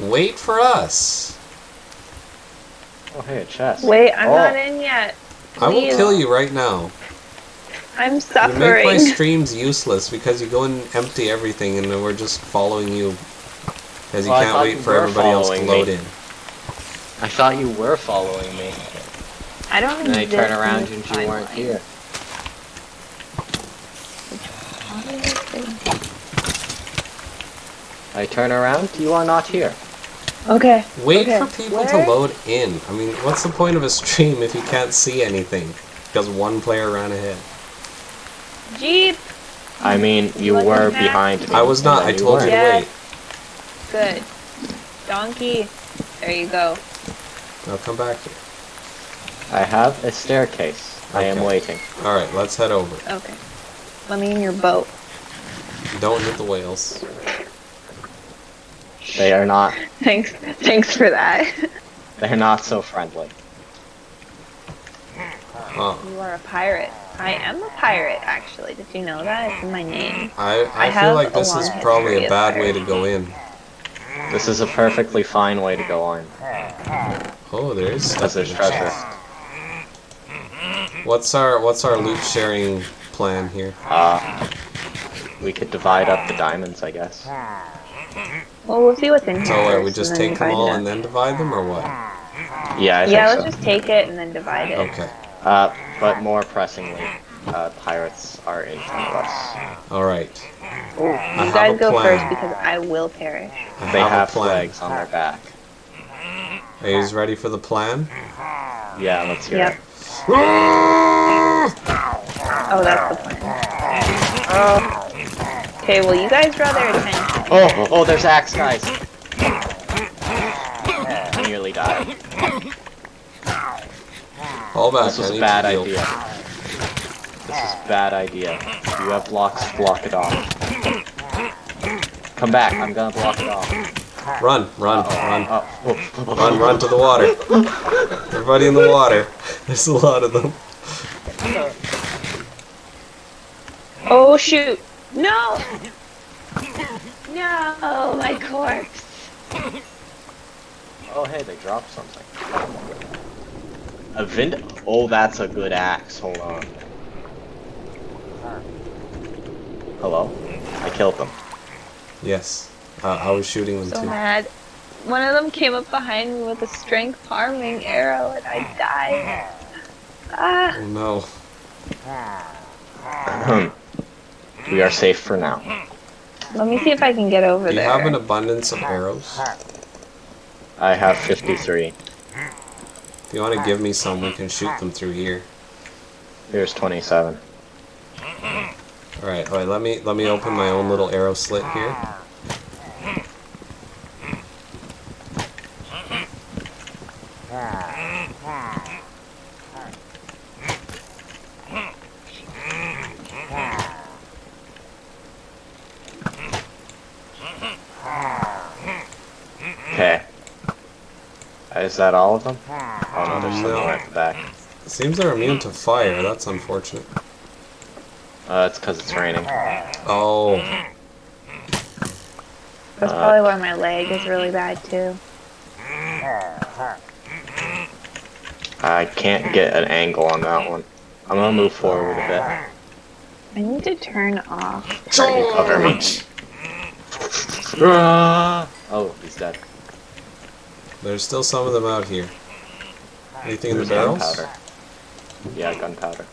[SPEAKER 3] Wait for us!
[SPEAKER 2] Oh hey, a chest.
[SPEAKER 1] Wait, I'm
[SPEAKER 2] Oh.
[SPEAKER 1] not in yet.
[SPEAKER 3] I will
[SPEAKER 1] Please.
[SPEAKER 3] kill you right now.
[SPEAKER 1] I'm
[SPEAKER 3] You make
[SPEAKER 1] suffering.
[SPEAKER 3] my streams useless because you go and empty everything and then we're just following you. Because you
[SPEAKER 2] Well, I
[SPEAKER 3] can't
[SPEAKER 2] thought
[SPEAKER 3] wait
[SPEAKER 2] you
[SPEAKER 3] for
[SPEAKER 2] were
[SPEAKER 3] everybody else to
[SPEAKER 2] following
[SPEAKER 3] load
[SPEAKER 2] me.
[SPEAKER 3] in.
[SPEAKER 2] I thought you were following me.
[SPEAKER 1] I don't
[SPEAKER 2] And I
[SPEAKER 1] exist
[SPEAKER 2] turn
[SPEAKER 1] in
[SPEAKER 2] around
[SPEAKER 1] this
[SPEAKER 2] and you weren't
[SPEAKER 1] timeline.
[SPEAKER 2] here. I turn around, you are not here.
[SPEAKER 1] Okay.
[SPEAKER 3] Wait
[SPEAKER 1] okay.
[SPEAKER 3] for people
[SPEAKER 1] Where?
[SPEAKER 3] to load in. I mean, what's the point of a stream if you can't see anything? Because one player ran ahead.
[SPEAKER 1] Jeep.
[SPEAKER 2] I mean, you
[SPEAKER 1] Wasn't
[SPEAKER 2] were
[SPEAKER 1] that-
[SPEAKER 2] behind me.
[SPEAKER 3] I was not. I
[SPEAKER 2] and
[SPEAKER 3] told you
[SPEAKER 2] weren't.
[SPEAKER 3] to
[SPEAKER 1] Yeah.
[SPEAKER 3] wait.
[SPEAKER 1] Good. Donkey. There you go.
[SPEAKER 3] Now come back here.
[SPEAKER 2] I have a staircase. I am
[SPEAKER 3] Okay.
[SPEAKER 2] waiting.
[SPEAKER 3] Alright, let's head over.
[SPEAKER 1] Okay. Let me in your boat.
[SPEAKER 3] Don't hit the whales.
[SPEAKER 2] They are not.
[SPEAKER 1] Thanks for that.
[SPEAKER 2] They're not so friendly.
[SPEAKER 3] Oh,
[SPEAKER 1] You are a pirate. I am a pirate, actually. Did you know that? It's in my name.
[SPEAKER 3] I
[SPEAKER 1] I
[SPEAKER 3] feel
[SPEAKER 1] have
[SPEAKER 3] like
[SPEAKER 1] a
[SPEAKER 3] this
[SPEAKER 1] long
[SPEAKER 3] is
[SPEAKER 1] history
[SPEAKER 3] probably a
[SPEAKER 1] of
[SPEAKER 3] bad way
[SPEAKER 1] pirates.
[SPEAKER 3] to go in.
[SPEAKER 2] This is a perfectly fine way to go on.
[SPEAKER 3] Oh, there is
[SPEAKER 2] Because
[SPEAKER 3] stuff in
[SPEAKER 2] there's
[SPEAKER 3] the
[SPEAKER 2] treasure.
[SPEAKER 3] chest. What's our loot sharing plan here?
[SPEAKER 2] We could divide up the diamonds, I guess.
[SPEAKER 1] Well, we'll see what's in here.
[SPEAKER 3] So what, we
[SPEAKER 1] first
[SPEAKER 3] just
[SPEAKER 1] and then
[SPEAKER 3] take them
[SPEAKER 1] divide
[SPEAKER 3] all
[SPEAKER 1] it
[SPEAKER 3] and
[SPEAKER 1] up.
[SPEAKER 3] then divide them, or what?
[SPEAKER 2] Yeah, I
[SPEAKER 1] Yeah, let's
[SPEAKER 2] think
[SPEAKER 1] just take it and then divide it.
[SPEAKER 3] Okay.
[SPEAKER 2] so. But more pressingly, pirates are in front of us.
[SPEAKER 3] Alright.
[SPEAKER 1] You
[SPEAKER 3] have
[SPEAKER 1] guys
[SPEAKER 3] a
[SPEAKER 1] go
[SPEAKER 3] plan.
[SPEAKER 1] first because I will perish.
[SPEAKER 3] I
[SPEAKER 2] They
[SPEAKER 3] have
[SPEAKER 2] have
[SPEAKER 3] a plan.
[SPEAKER 2] flags on their back.
[SPEAKER 3] Are you guys ready for the plan?
[SPEAKER 2] Yeah, let's hear
[SPEAKER 1] Yep.
[SPEAKER 2] it.
[SPEAKER 1] Oh, that's the plan. Okay, well, you guys draw their attention.
[SPEAKER 2] Oh, there's axe guys. I nearly died.
[SPEAKER 3] Fall back,
[SPEAKER 2] This was
[SPEAKER 3] I
[SPEAKER 2] a
[SPEAKER 3] need
[SPEAKER 2] bad
[SPEAKER 3] to heal.
[SPEAKER 2] idea. This is a bad idea. You have blocks, block it off. Come back, I'm gonna block it off.
[SPEAKER 3] Run.
[SPEAKER 2] Oh.
[SPEAKER 3] Run to the water. Everybody in the water. There's a lot of them.
[SPEAKER 1] Oh, shoot. No! No, my corpse.
[SPEAKER 2] Oh, hey, they dropped something. A Oh, that's a good axe. Hold on. Hello? I killed them.
[SPEAKER 3] Yes. I was shooting them
[SPEAKER 1] So
[SPEAKER 3] too.
[SPEAKER 1] mad. One of them came up behind me with a strength harming arrow and I died. Ah,
[SPEAKER 3] Oh no.
[SPEAKER 2] We are safe for now.
[SPEAKER 1] let me see if I can get over
[SPEAKER 3] Do you
[SPEAKER 1] there.
[SPEAKER 3] have an abundance of arrows?
[SPEAKER 2] I have 53.
[SPEAKER 3] If you want to give me some, we can shoot them through here.
[SPEAKER 2] Here's 27.
[SPEAKER 3] Alright, wait, let me open my own little arrow slit here.
[SPEAKER 2] Okay. Is that all of them? Oh no, there's some
[SPEAKER 3] No.
[SPEAKER 2] more at the back.
[SPEAKER 3] It seems they're immune to fire, that's unfortunate.
[SPEAKER 2] It's because it's raining.
[SPEAKER 3] Oh,
[SPEAKER 1] That's probably why my leg is really bad too.
[SPEAKER 2] I can't get an angle on that one. I'm gonna move forward a bit.
[SPEAKER 1] I need to turn off.
[SPEAKER 2] Try to cover me. Ah! Oh, he's dead.
[SPEAKER 3] there's still some of them out here. Anything in the
[SPEAKER 2] There's
[SPEAKER 3] barrels?
[SPEAKER 2] gunpowder. Yeah, gunpowder.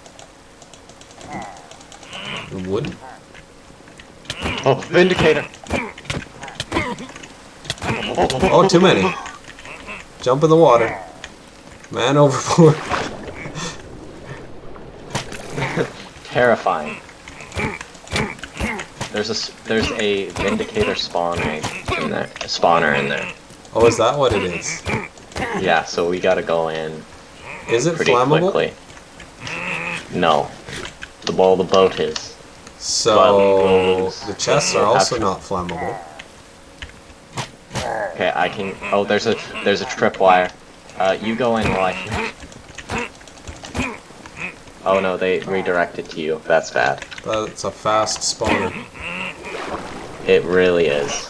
[SPEAKER 3] Wood?
[SPEAKER 2] Oh, Vindicator!
[SPEAKER 3] Oh, too many. Jump in the water. Man overboard.
[SPEAKER 2] Terrifying. There's a Vindicator spawner in there.
[SPEAKER 3] Oh, is that what it is?
[SPEAKER 2] Yeah, so we gotta go in
[SPEAKER 3] Is it
[SPEAKER 2] pretty
[SPEAKER 3] flammable?
[SPEAKER 2] quickly. No. The boat is.
[SPEAKER 3] So,
[SPEAKER 2] Well,
[SPEAKER 3] the chests are also not flammable.
[SPEAKER 2] Okay, I can. Oh, there's a tripwire. You go in while I. Oh no, they redirected to you. That's bad.
[SPEAKER 3] That's a fast spawner.
[SPEAKER 2] It really is.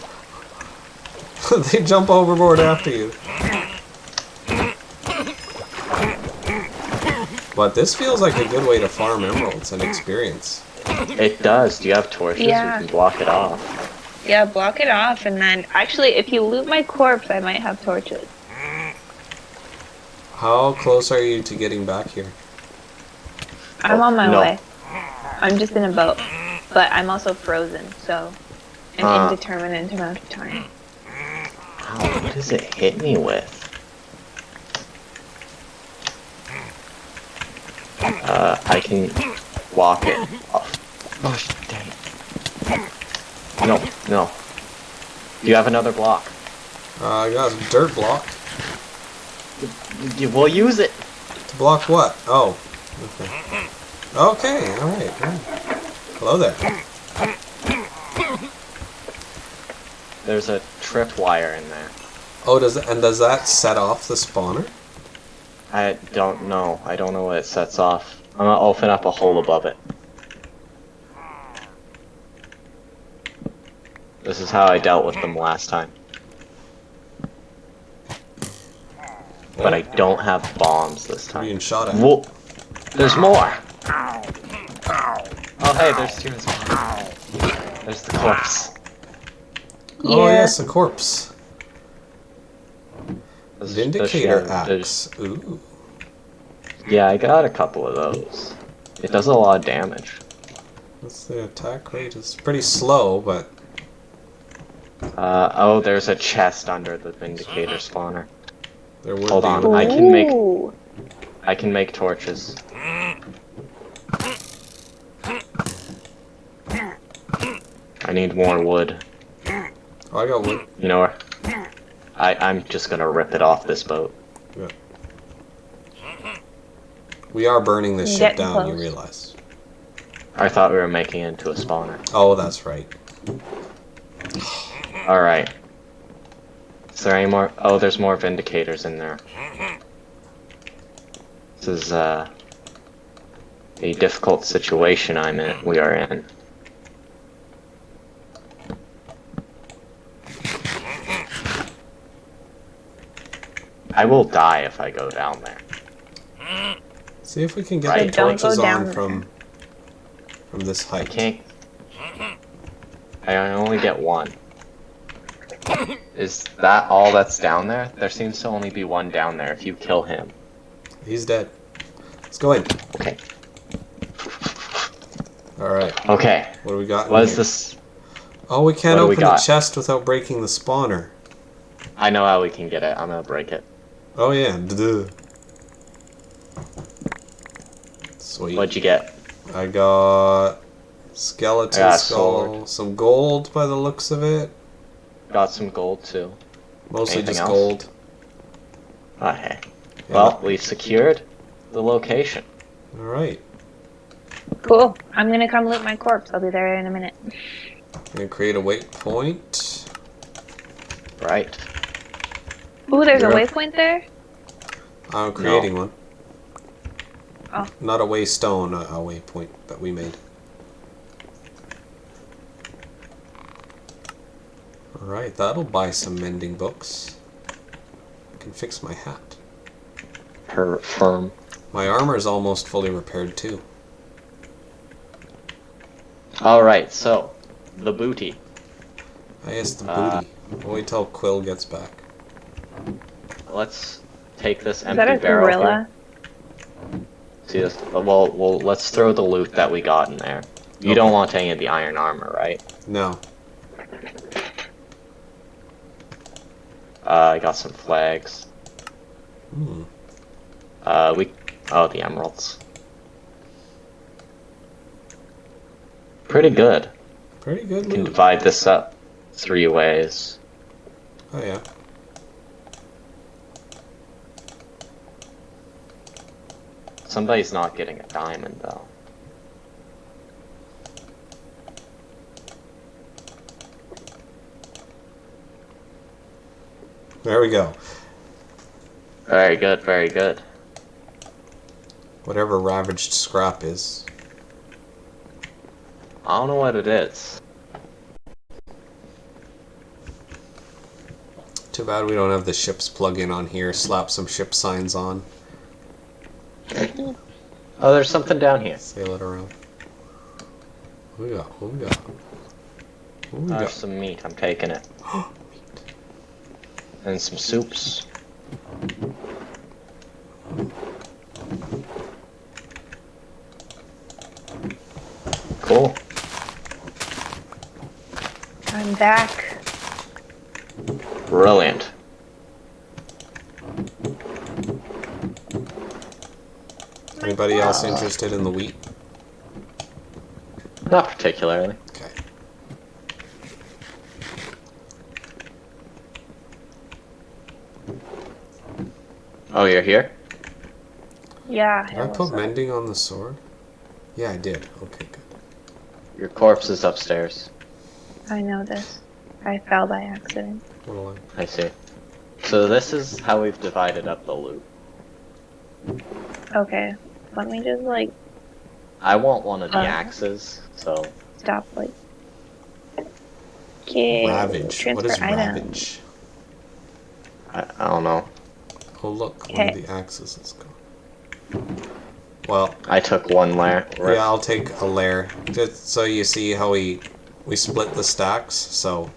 [SPEAKER 3] They jump overboard after you. But this feels like a good way to farm emeralds and experience.
[SPEAKER 2] It does. Do you have torches?
[SPEAKER 1] Yeah.
[SPEAKER 2] We can block it off.
[SPEAKER 1] Yeah, block it off and then actually if you loot my corpse I might have torches.
[SPEAKER 3] How close are you to getting back here?
[SPEAKER 1] I'm on my
[SPEAKER 2] No.
[SPEAKER 1] way. I'm just in a boat. But I'm also frozen, so an indeterminate amount of time.
[SPEAKER 2] Ow, what does it hit me with? I can walk it off. Oh, dang it. No, no. Do you have another block?
[SPEAKER 3] I got a dirt block.
[SPEAKER 2] You will use it.
[SPEAKER 3] To block what? Oh. Okay. Okay, alright. Hello there.
[SPEAKER 2] There's a tripwire in there.
[SPEAKER 3] Oh, does that set off the spawner?
[SPEAKER 2] I don't know. I don't know what it sets off. I'm gonna open up a hole above it. This is how I dealt with them last time. But I don't have bombs this
[SPEAKER 3] I'm
[SPEAKER 2] time.
[SPEAKER 3] being shot at.
[SPEAKER 2] Whoa! There's more! Oh hey, there's two as well. There's the corpse.
[SPEAKER 3] Oh
[SPEAKER 1] Yeah.
[SPEAKER 3] yes, a corpse.
[SPEAKER 2] Does
[SPEAKER 3] Vindicator
[SPEAKER 2] she have-
[SPEAKER 3] axe. Ooh.
[SPEAKER 2] Yeah, I got a couple of those. It does a lot of damage.
[SPEAKER 3] What's the attack rate? It's pretty slow, but
[SPEAKER 2] Oh, there's a chest under the Vindicator spawner.
[SPEAKER 3] there would
[SPEAKER 2] Hold
[SPEAKER 3] be.
[SPEAKER 2] on. I
[SPEAKER 1] Ooh.
[SPEAKER 2] can make torches. I need more wood.
[SPEAKER 3] Oh, I got wood.
[SPEAKER 2] You know where? I'm just gonna rip it off this boat.
[SPEAKER 3] We are burning this
[SPEAKER 1] I'm
[SPEAKER 3] ship
[SPEAKER 1] getting
[SPEAKER 3] down, you
[SPEAKER 1] close.
[SPEAKER 3] realize.
[SPEAKER 2] I thought we were making it into a spawner.
[SPEAKER 3] Oh, that's right.
[SPEAKER 2] Alright. Is there any more? Oh, there's more Vindicators in there. This is, a difficult situation we are in. I will die if I go down there.
[SPEAKER 3] See if we can get
[SPEAKER 2] Right.
[SPEAKER 3] the
[SPEAKER 1] Don't go
[SPEAKER 3] torches
[SPEAKER 1] down
[SPEAKER 3] on from this
[SPEAKER 2] I
[SPEAKER 3] height.
[SPEAKER 2] can't. I only get one. Is that all that's down there? There seems to only be one down there if you kill him.
[SPEAKER 3] He's dead. Let's go in.
[SPEAKER 2] Okay.
[SPEAKER 3] Alright,
[SPEAKER 2] Okay.
[SPEAKER 3] what do we got?
[SPEAKER 2] What
[SPEAKER 3] in
[SPEAKER 2] is
[SPEAKER 3] here?
[SPEAKER 2] this?
[SPEAKER 3] Oh, we can't
[SPEAKER 2] what do we
[SPEAKER 3] open the
[SPEAKER 2] got?
[SPEAKER 3] chest without breaking the spawner.
[SPEAKER 2] I know how we can get it. I'm gonna break it.
[SPEAKER 3] Oh yeah, duh. Sweet.
[SPEAKER 2] What'd you get?
[SPEAKER 3] I got skeleton
[SPEAKER 2] I got a
[SPEAKER 3] skull,
[SPEAKER 2] sword.
[SPEAKER 3] some gold by the looks of it.
[SPEAKER 2] Got some gold too.
[SPEAKER 3] Mostly
[SPEAKER 2] Anything
[SPEAKER 3] just
[SPEAKER 2] else?
[SPEAKER 3] gold.
[SPEAKER 2] Okay.
[SPEAKER 3] Yeah.
[SPEAKER 2] Well, we've secured the location.
[SPEAKER 3] Alright.
[SPEAKER 1] Cool. I'm gonna come loot my corpse. I'll be there in a minute.
[SPEAKER 3] Gonna create a waypoint.
[SPEAKER 2] Right.
[SPEAKER 1] Ooh, there's a
[SPEAKER 3] Yeah.
[SPEAKER 1] waypoint there?
[SPEAKER 3] I'm creating one.
[SPEAKER 1] Oh.
[SPEAKER 3] Not a waystone, a waypoint that we made. Alright, that'll buy some mending books. I can fix my hat.
[SPEAKER 2] Firm.
[SPEAKER 3] My armor's almost fully repaired too.
[SPEAKER 2] Alright, so, the booty.
[SPEAKER 3] I guess the
[SPEAKER 2] Uh,
[SPEAKER 3] booty. We'll wait till Quill gets back.
[SPEAKER 2] Let's take this
[SPEAKER 1] Is
[SPEAKER 2] empty
[SPEAKER 1] that a
[SPEAKER 2] barrel
[SPEAKER 1] gorilla?
[SPEAKER 2] here. See this? Well, let's throw the loot that we got in there. You don't want any of the iron armor, right?
[SPEAKER 3] No.
[SPEAKER 2] I got some flags.
[SPEAKER 3] Hmm.
[SPEAKER 2] Oh, the emeralds. Pretty good.
[SPEAKER 3] Pretty good
[SPEAKER 2] You can
[SPEAKER 3] loot.
[SPEAKER 2] divide this up 3 ways.
[SPEAKER 3] Oh yeah.
[SPEAKER 2] Somebody's not getting a diamond, though.
[SPEAKER 3] There we go.
[SPEAKER 2] Very good, very good.
[SPEAKER 3] Whatever ravaged scrap is.
[SPEAKER 2] I don't know what it is.
[SPEAKER 3] Too bad we don't have the ship's plug-in on here. Slap some ship signs on.
[SPEAKER 2] Oh, there's something down here.
[SPEAKER 3] Sail it around. What we got? What we got? What we
[SPEAKER 2] There's
[SPEAKER 3] got?
[SPEAKER 2] some meat. I'm taking it. And some soups. Cool.
[SPEAKER 1] I'm back.
[SPEAKER 2] Brilliant.
[SPEAKER 3] Anybody else interested in the wheat?
[SPEAKER 2] Not particularly.
[SPEAKER 3] Okay.
[SPEAKER 2] Oh, you're here?
[SPEAKER 1] Yeah.
[SPEAKER 3] Did I put mending on the sword? Yeah, I did. Okay, good.
[SPEAKER 2] Your corpse is upstairs.
[SPEAKER 1] I know this. I fell by accident.
[SPEAKER 3] What a line.
[SPEAKER 2] I see. So this is how we've divided up the loot.
[SPEAKER 1] Okay. Let me just like
[SPEAKER 2] I want one of the
[SPEAKER 1] Uh.
[SPEAKER 2] axes, so
[SPEAKER 1] stop like. Okay.
[SPEAKER 3] Ravage. What is
[SPEAKER 1] Transfer item.
[SPEAKER 3] ravage?
[SPEAKER 2] I don't know.
[SPEAKER 3] Oh look, one of
[SPEAKER 1] Okay.
[SPEAKER 3] the axes is gone. Well,
[SPEAKER 2] I took one layer.
[SPEAKER 3] yeah, I'll take a layer. Just so you see how we split the stacks. So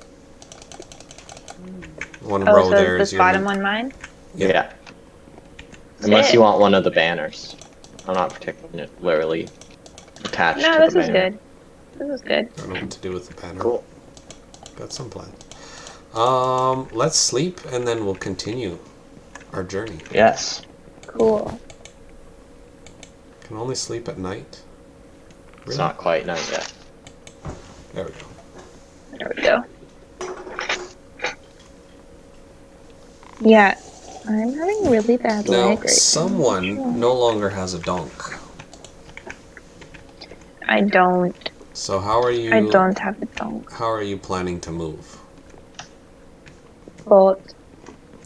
[SPEAKER 3] one
[SPEAKER 1] Oh,
[SPEAKER 3] row
[SPEAKER 1] so
[SPEAKER 3] there
[SPEAKER 1] is
[SPEAKER 3] is
[SPEAKER 1] this
[SPEAKER 3] your
[SPEAKER 1] bottom one mine?
[SPEAKER 2] Yeah. Unless
[SPEAKER 1] Sick.
[SPEAKER 2] you want one of the banners. I'm not particularly attached
[SPEAKER 1] No,
[SPEAKER 2] to
[SPEAKER 1] this
[SPEAKER 2] the
[SPEAKER 1] is
[SPEAKER 2] banner.
[SPEAKER 1] good. This is good.
[SPEAKER 3] I don't know what to do with the banner.
[SPEAKER 2] Cool.
[SPEAKER 3] Got some plan. Let's sleep and then we'll continue our journey.
[SPEAKER 2] Yes.
[SPEAKER 1] Cool.
[SPEAKER 3] Can only sleep at night.
[SPEAKER 2] It's not quite night yet.
[SPEAKER 3] There we go.
[SPEAKER 1] There we go. Yeah, I'm having really bad
[SPEAKER 3] Now,
[SPEAKER 1] leg right
[SPEAKER 3] someone no longer has a donk.
[SPEAKER 1] I don't.
[SPEAKER 3] So how are you?
[SPEAKER 1] I don't have a donk.
[SPEAKER 3] How are you planning to move?
[SPEAKER 1] Both.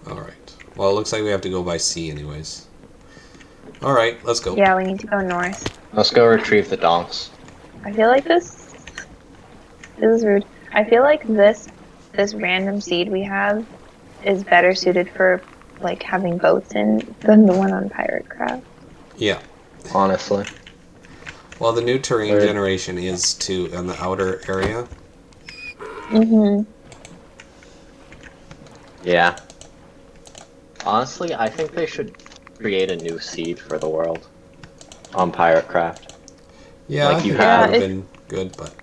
[SPEAKER 3] All right. Well, it looks like we have to go by sea, anyways. All right, let's go.
[SPEAKER 1] Yeah, we need to go north.
[SPEAKER 2] Let's go retrieve the donks.
[SPEAKER 1] I feel like this is rude. I feel like this random seed we have is better suited for like having boats in than the one on Pirate Craft.
[SPEAKER 3] Yeah.
[SPEAKER 2] Honestly.
[SPEAKER 3] Well, the new terrain
[SPEAKER 2] Where-
[SPEAKER 3] generation is to in the outer area.
[SPEAKER 1] Mm-hmm.
[SPEAKER 2] Yeah. Honestly, I think they should create a new seed for the world on Pirate Craft.
[SPEAKER 3] Yeah,
[SPEAKER 2] Like
[SPEAKER 3] I
[SPEAKER 2] you
[SPEAKER 3] think
[SPEAKER 1] have-
[SPEAKER 3] that would
[SPEAKER 1] Yeah,
[SPEAKER 3] have been good, but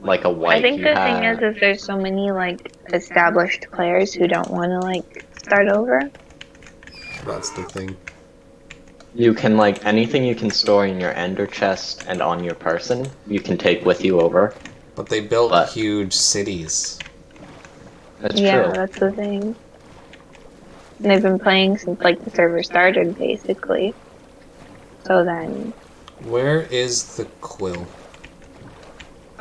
[SPEAKER 2] Like a white.
[SPEAKER 1] I think
[SPEAKER 2] you
[SPEAKER 1] the thing
[SPEAKER 2] had...
[SPEAKER 1] is there's so many like established players who don't want to like start over.
[SPEAKER 3] that's the thing.
[SPEAKER 2] You can, like, anything you can store in your ender chest and on your person, you can take with you over.
[SPEAKER 3] But they built
[SPEAKER 2] But-
[SPEAKER 3] huge cities.
[SPEAKER 2] That's
[SPEAKER 1] Yeah,
[SPEAKER 2] true.
[SPEAKER 1] that's the thing. And they've been playing since like the server started, basically. So then,
[SPEAKER 3] Where is the quill?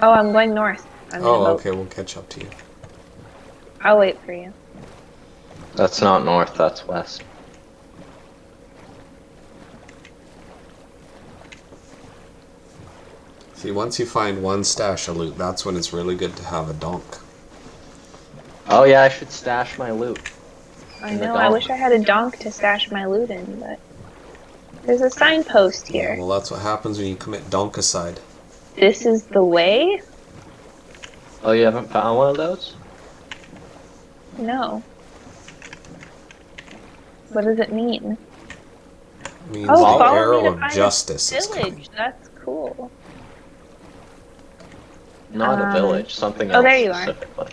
[SPEAKER 1] oh, I'm going north. I'm
[SPEAKER 3] Oh,
[SPEAKER 1] gonna vote.
[SPEAKER 3] okay, we'll catch up to you.
[SPEAKER 1] I'll wait for you.
[SPEAKER 2] That's not north, that's west.
[SPEAKER 3] See, once you find one stash of loot, that's when it's really good to have a donk.
[SPEAKER 2] Oh yeah, I should stash my loot.
[SPEAKER 1] I
[SPEAKER 2] In the
[SPEAKER 1] know, I
[SPEAKER 2] donk.
[SPEAKER 1] wish I had a donk to stash my loot in, but there's a signpost
[SPEAKER 3] Yeah,
[SPEAKER 1] here.
[SPEAKER 3] well, that's what happens when you commit donkicide.
[SPEAKER 1] This is the way?
[SPEAKER 2] Oh, you haven't found one of those?
[SPEAKER 1] No. What does it mean?
[SPEAKER 3] It means
[SPEAKER 1] Oh,
[SPEAKER 3] the
[SPEAKER 1] follow me
[SPEAKER 3] arrow
[SPEAKER 1] to
[SPEAKER 3] of
[SPEAKER 1] find a
[SPEAKER 3] justice is coming.
[SPEAKER 1] Village, that's cool.
[SPEAKER 2] Not a
[SPEAKER 1] Um,
[SPEAKER 2] village, something
[SPEAKER 1] oh,
[SPEAKER 2] else
[SPEAKER 1] there you are.
[SPEAKER 2] specifically.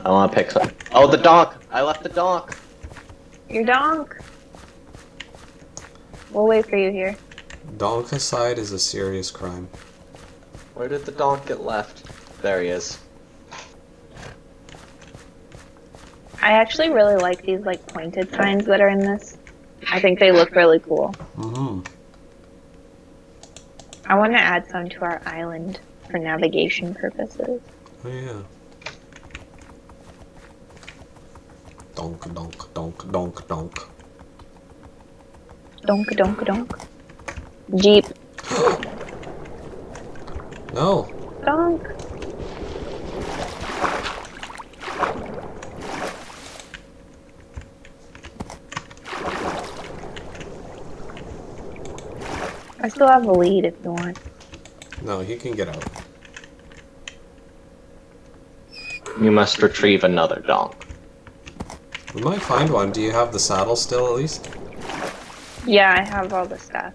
[SPEAKER 2] I want to pick some. Oh, the donk! I left the donk!
[SPEAKER 1] Your donk! We'll wait for you here.
[SPEAKER 3] Donkicide is a serious crime.
[SPEAKER 2] Where did the donk get left? There he is.
[SPEAKER 1] I actually really like these like pointed signs that are in this. I think they look really cool.
[SPEAKER 3] Mm-hmm.
[SPEAKER 1] I want to add some to our island for navigation purposes.
[SPEAKER 3] Oh, yeah. Donk, donk, donk, donk, donk.
[SPEAKER 1] Donk, donk, donk. Jeep.
[SPEAKER 3] No!
[SPEAKER 1] Donk. I still have a lead if you want.
[SPEAKER 3] No, he can get out.
[SPEAKER 2] You must retrieve another donk.
[SPEAKER 3] We might find one. Do you have the saddle still, at least?
[SPEAKER 1] Yeah, I have all the stuff.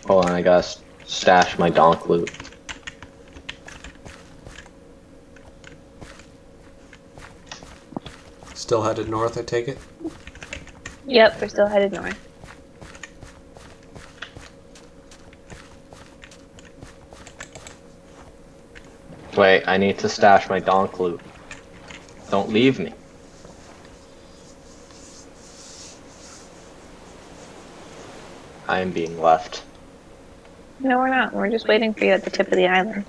[SPEAKER 2] Hold on, I gotta stash my donk loot.
[SPEAKER 3] Still headed north, I take it?
[SPEAKER 1] Yep, we're still headed north.
[SPEAKER 2] Wait, I need to stash my donk loot. Don't leave me. I am being left.
[SPEAKER 1] No, we're not. We're just waiting for you at the tip of the island.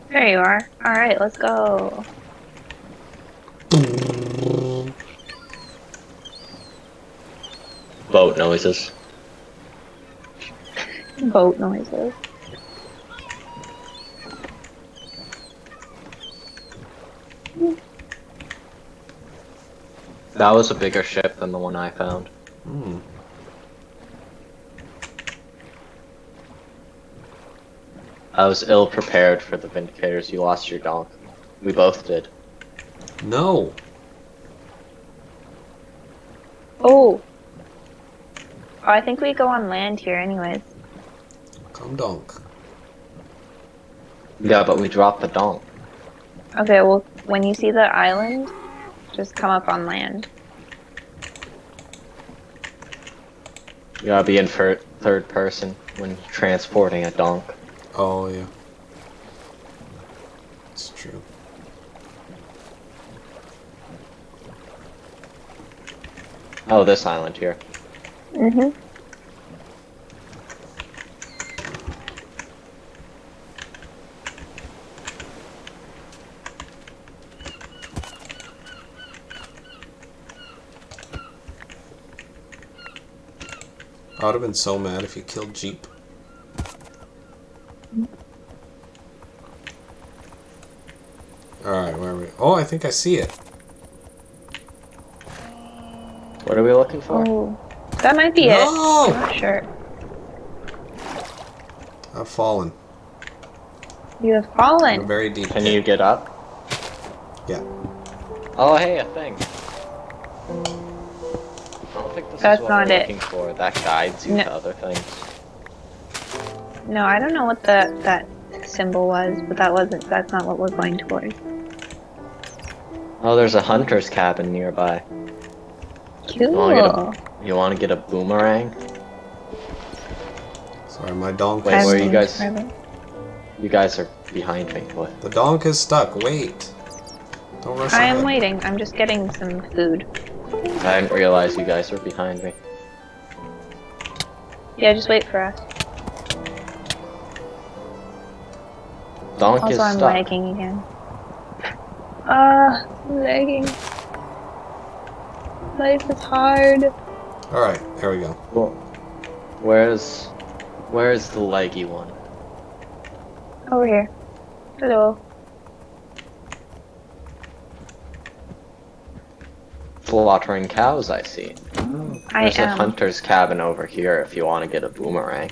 [SPEAKER 1] There you are. Alright, let's go.
[SPEAKER 2] Boat noises.
[SPEAKER 1] Boat noises.
[SPEAKER 2] That was a bigger ship than the one I found.
[SPEAKER 3] Hmm.
[SPEAKER 2] I was ill prepared for the Vindicators. You lost your donk. We both did.
[SPEAKER 3] No!
[SPEAKER 1] Oh! Oh, I think we go on land here anyways.
[SPEAKER 3] Come donk.
[SPEAKER 2] Yeah, but we dropped the donk.
[SPEAKER 1] Okay, well, when you see the island, just come up on land.
[SPEAKER 2] You gotta be in third person when transporting a donk.
[SPEAKER 3] Oh, yeah. It's true.
[SPEAKER 2] Oh, this island here.
[SPEAKER 1] Mm-hmm.
[SPEAKER 3] I would have been so mad if you killed Jeep. Alright, where are we? Oh, I think I see it.
[SPEAKER 2] What are we looking for?
[SPEAKER 1] Oh, that might be it.
[SPEAKER 3] No!
[SPEAKER 1] I'm not sure.
[SPEAKER 3] I've fallen.
[SPEAKER 1] You have
[SPEAKER 3] In a
[SPEAKER 1] fallen.
[SPEAKER 3] very deep
[SPEAKER 2] Can
[SPEAKER 3] pit.
[SPEAKER 2] you get up?
[SPEAKER 3] Yeah.
[SPEAKER 2] Oh, hey, a thing. I don't think this
[SPEAKER 1] That's
[SPEAKER 2] is what
[SPEAKER 1] not
[SPEAKER 2] we're
[SPEAKER 1] it.
[SPEAKER 2] looking for. That guides you
[SPEAKER 1] No.
[SPEAKER 2] to other things.
[SPEAKER 1] No, I don't know what that symbol was, but that's not what we're going towards.
[SPEAKER 2] Oh, there's a hunter's cabin nearby.
[SPEAKER 1] Cool.
[SPEAKER 2] You want to get a boomerang?
[SPEAKER 3] Sorry, my donk
[SPEAKER 2] Wait,
[SPEAKER 3] is
[SPEAKER 2] where are you
[SPEAKER 3] stuck.
[SPEAKER 2] guys?
[SPEAKER 1] Private.
[SPEAKER 2] You guys are behind me. What?
[SPEAKER 3] The donk is stuck. Wait. Don't rush
[SPEAKER 1] I
[SPEAKER 3] ahead.
[SPEAKER 1] am waiting. I'm just getting some food.
[SPEAKER 2] I didn't realize you guys were behind me.
[SPEAKER 1] Yeah, just wait for us.
[SPEAKER 2] Donk is
[SPEAKER 1] Also, I'm
[SPEAKER 2] stuck.
[SPEAKER 1] lagging again. Lagging. Life is hard.
[SPEAKER 3] Alright, there we go.
[SPEAKER 2] Well, where's the leggy one?
[SPEAKER 1] Over here. Hello.
[SPEAKER 2] Slaughtering cows, I see.
[SPEAKER 1] I
[SPEAKER 2] There's a
[SPEAKER 1] am.
[SPEAKER 2] hunter's cabin over here if you want to get a boomerang.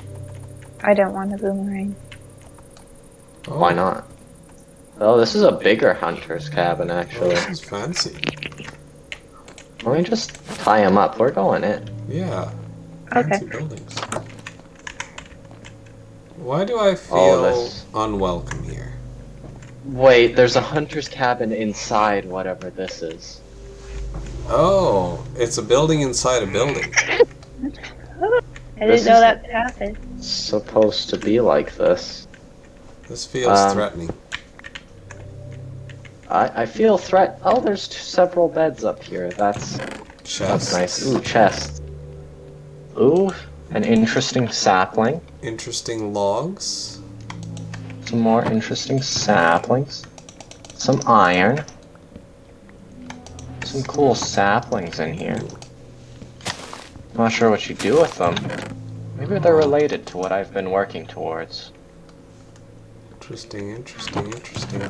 [SPEAKER 1] I don't want a boomerang.
[SPEAKER 3] Oh,
[SPEAKER 2] Why not? Oh, this is a bigger hunter's cabin,
[SPEAKER 3] Oh,
[SPEAKER 2] actually.
[SPEAKER 3] this is fancy.
[SPEAKER 2] Let me just tie him up. We're going in.
[SPEAKER 3] Yeah.
[SPEAKER 1] Okay.
[SPEAKER 3] Fancy buildings. Why do I feel
[SPEAKER 2] Oh, this-
[SPEAKER 3] unwelcome here?
[SPEAKER 2] Wait, there's a hunter's cabin inside whatever this is.
[SPEAKER 3] Oh, it's a building inside a building.
[SPEAKER 1] I
[SPEAKER 2] This
[SPEAKER 1] didn't know
[SPEAKER 2] is-
[SPEAKER 1] that could happen.
[SPEAKER 2] It's supposed to be like this.
[SPEAKER 3] This feels
[SPEAKER 2] Um,
[SPEAKER 3] threatening.
[SPEAKER 2] I feel threat. Oh, there's several beds up here. That's
[SPEAKER 3] Chests.
[SPEAKER 2] nice. Ooh, chests. Ooh, an interesting sapling.
[SPEAKER 3] Interesting logs.
[SPEAKER 2] Some more interesting saplings. Some iron. Some cool saplings in here. Not sure what you do with them. Maybe they're related to what I've been working towards.
[SPEAKER 3] Interesting, interesting, interesting.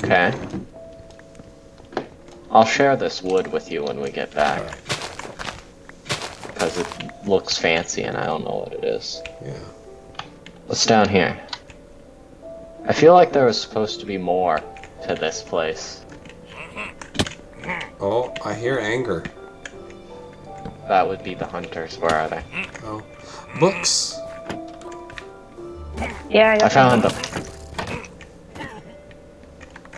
[SPEAKER 2] Okay. I'll share this wood with you when we get back. Because it looks fancy and I don't know what it is.
[SPEAKER 3] Yeah.
[SPEAKER 2] What's down here? I feel like there was supposed to be more to this place.
[SPEAKER 3] Oh, I hear anger.
[SPEAKER 2] That would be the hunters. Where are they?
[SPEAKER 3] Oh. Books!
[SPEAKER 1] Yeah, I
[SPEAKER 2] I
[SPEAKER 1] got
[SPEAKER 2] found them.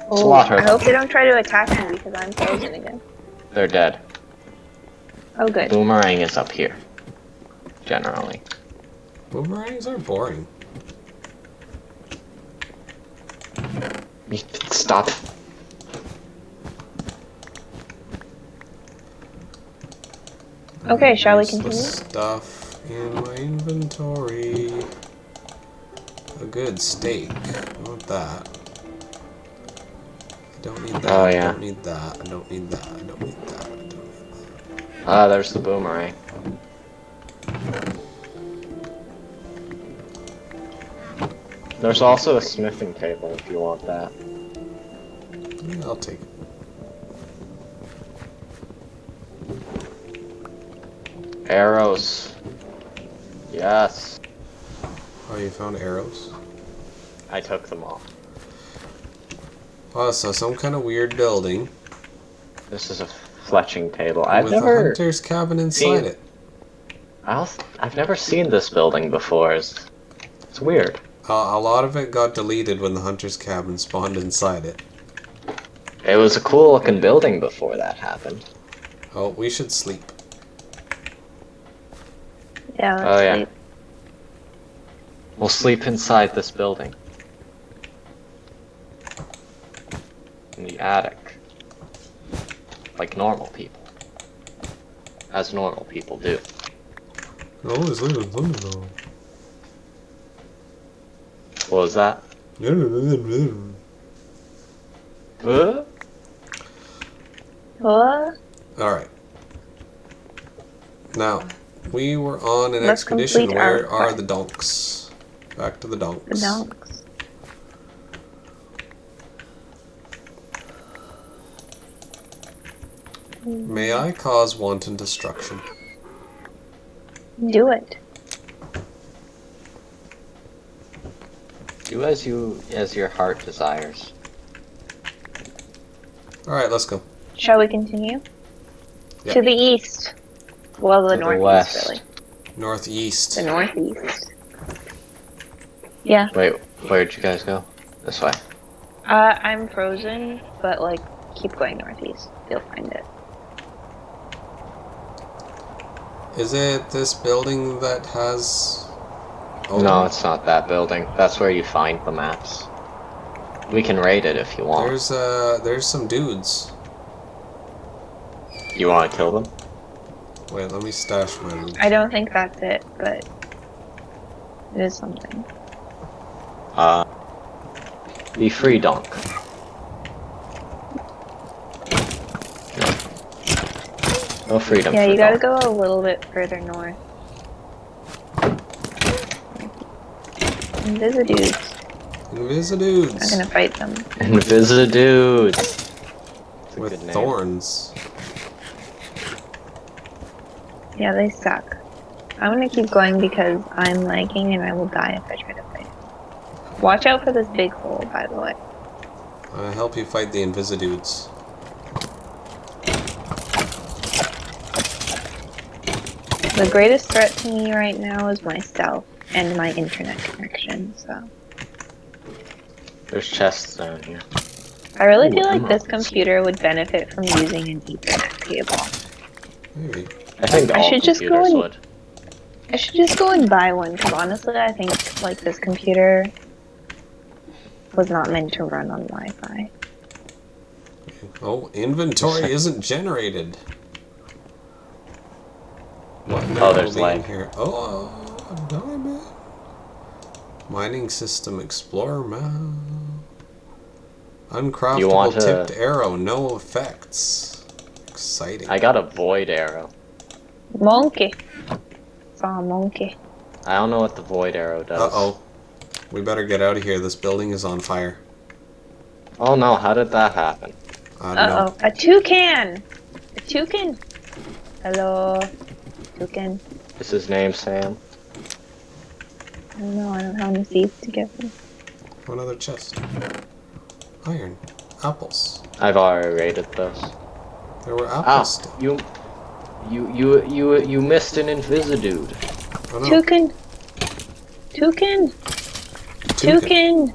[SPEAKER 1] Oh,
[SPEAKER 2] Slaughter
[SPEAKER 1] I
[SPEAKER 2] them.
[SPEAKER 1] hope they don't try to attack me because I'm frozen again.
[SPEAKER 2] They're dead.
[SPEAKER 1] Oh, good.
[SPEAKER 2] Boomerang is up here. Generally.
[SPEAKER 3] Boomerangs are boring.
[SPEAKER 2] You stop.
[SPEAKER 1] Okay, shall we
[SPEAKER 3] Useless
[SPEAKER 1] continue?
[SPEAKER 3] Stuff in my inventory. A good steak. I want that. I don't need that.
[SPEAKER 2] Oh,
[SPEAKER 3] I
[SPEAKER 2] yeah.
[SPEAKER 3] don't need that. I don't need that. I don't need that. I don't need that.
[SPEAKER 2] Ah, there's the boomerang. There's also a smithing table if you want that.
[SPEAKER 3] Yeah, I'll take it.
[SPEAKER 2] Arrows. Yes.
[SPEAKER 3] Oh, you found arrows?
[SPEAKER 2] I took them all.
[SPEAKER 3] Oh, so some kind of weird building
[SPEAKER 2] This is a fletching table. I've
[SPEAKER 3] with a
[SPEAKER 2] never
[SPEAKER 3] hunter's cabin inside
[SPEAKER 2] seen-
[SPEAKER 3] it.
[SPEAKER 2] I've never seen this building before. It's weird.
[SPEAKER 3] A lot of it got deleted when the hunter's cabin spawned inside it.
[SPEAKER 2] It was a cool looking building before that happened.
[SPEAKER 3] Oh, we should sleep.
[SPEAKER 1] Yeah, let's
[SPEAKER 2] Oh, yeah.
[SPEAKER 1] sleep.
[SPEAKER 2] We'll sleep inside this building. In the attic. Like normal people. As normal people do.
[SPEAKER 3] Oh, it's like a thunder.
[SPEAKER 2] What was that? Huh?
[SPEAKER 1] What?
[SPEAKER 3] Alright. Now, We were on an
[SPEAKER 1] Let's
[SPEAKER 3] expedition.
[SPEAKER 1] complete our
[SPEAKER 3] Where are
[SPEAKER 1] quest.
[SPEAKER 3] the donks? Back to the donks.
[SPEAKER 1] The donks.
[SPEAKER 3] May I cause wanton destruction?
[SPEAKER 1] Do it.
[SPEAKER 2] Do as your heart desires.
[SPEAKER 3] Alright, let's go.
[SPEAKER 1] Shall we continue?
[SPEAKER 3] Yeah.
[SPEAKER 1] To the east. Well, the
[SPEAKER 2] To the
[SPEAKER 1] northeast,
[SPEAKER 2] west.
[SPEAKER 1] really.
[SPEAKER 3] Northeast.
[SPEAKER 1] The northeast. Yeah.
[SPEAKER 2] Wait, where'd you guys go? This way.
[SPEAKER 1] I'm frozen, but like, keep going northeast. You'll find it.
[SPEAKER 3] Is it this building that has... Oh,
[SPEAKER 2] No, it's not that building. That's where you find the maps. We can raid it if you want.
[SPEAKER 3] there's some dudes.
[SPEAKER 2] You want to kill them?
[SPEAKER 3] Wait, let me stash my loot.
[SPEAKER 1] I don't think that's it, but it is something.
[SPEAKER 2] Be free, donk. No freedom.
[SPEAKER 1] Yeah,
[SPEAKER 2] for
[SPEAKER 1] you gotta
[SPEAKER 2] donk.
[SPEAKER 1] go a little bit further north. Invisidudes. I'm
[SPEAKER 3] Invisidudes
[SPEAKER 1] gonna fight them.
[SPEAKER 2] Invisidudes. It's a
[SPEAKER 3] with
[SPEAKER 2] good name.
[SPEAKER 3] thorns.
[SPEAKER 1] Yeah, they suck. I'm gonna keep going because I'm lagging and I will die if I try to fight it. Watch out for this big hole, by the way.
[SPEAKER 3] I'll help you fight the Invisidudes.
[SPEAKER 1] The greatest threat to me right now is myself and my internet connection, so.
[SPEAKER 2] There's chests down here.
[SPEAKER 1] I really
[SPEAKER 2] Ooh,
[SPEAKER 1] feel like this
[SPEAKER 2] emeralds.
[SPEAKER 1] computer would benefit from using an Ethernet cable.
[SPEAKER 3] Maybe.
[SPEAKER 2] I think
[SPEAKER 1] I
[SPEAKER 2] all
[SPEAKER 1] should just go
[SPEAKER 2] computers
[SPEAKER 1] and-
[SPEAKER 2] would.
[SPEAKER 1] I should just go and buy one, because honestly I think like this computer was not meant to run on Wi-Fi.
[SPEAKER 3] Oh, inventory isn't generated. What
[SPEAKER 2] Oh, there's
[SPEAKER 3] mineral being
[SPEAKER 2] lag.
[SPEAKER 3] here? Oh, a diamond. Mining system explorer map. Uncraftable
[SPEAKER 2] You want to-
[SPEAKER 3] tipped arrow, no effects. Exciting.
[SPEAKER 2] I got a void arrow.
[SPEAKER 1] Monkey. Saw a monkey.
[SPEAKER 2] I don't know what the void arrow does.
[SPEAKER 3] Uh-oh. We better get out of here. This building is on fire.
[SPEAKER 2] Oh no, how did that happen?
[SPEAKER 3] I don't know.
[SPEAKER 1] Uh-oh. A toucan! A toucan! Hello. Toucan.
[SPEAKER 2] Is his name Sam?
[SPEAKER 1] I don't know, I don't have any seeds to give them.
[SPEAKER 3] Another chest. Iron. Apples.
[SPEAKER 2] I've already raided those.
[SPEAKER 3] There were
[SPEAKER 2] Ah,
[SPEAKER 3] apples still.
[SPEAKER 2] you missed an Invisidude.
[SPEAKER 3] Oh, no.
[SPEAKER 1] Toucan! Toucan! Toucan!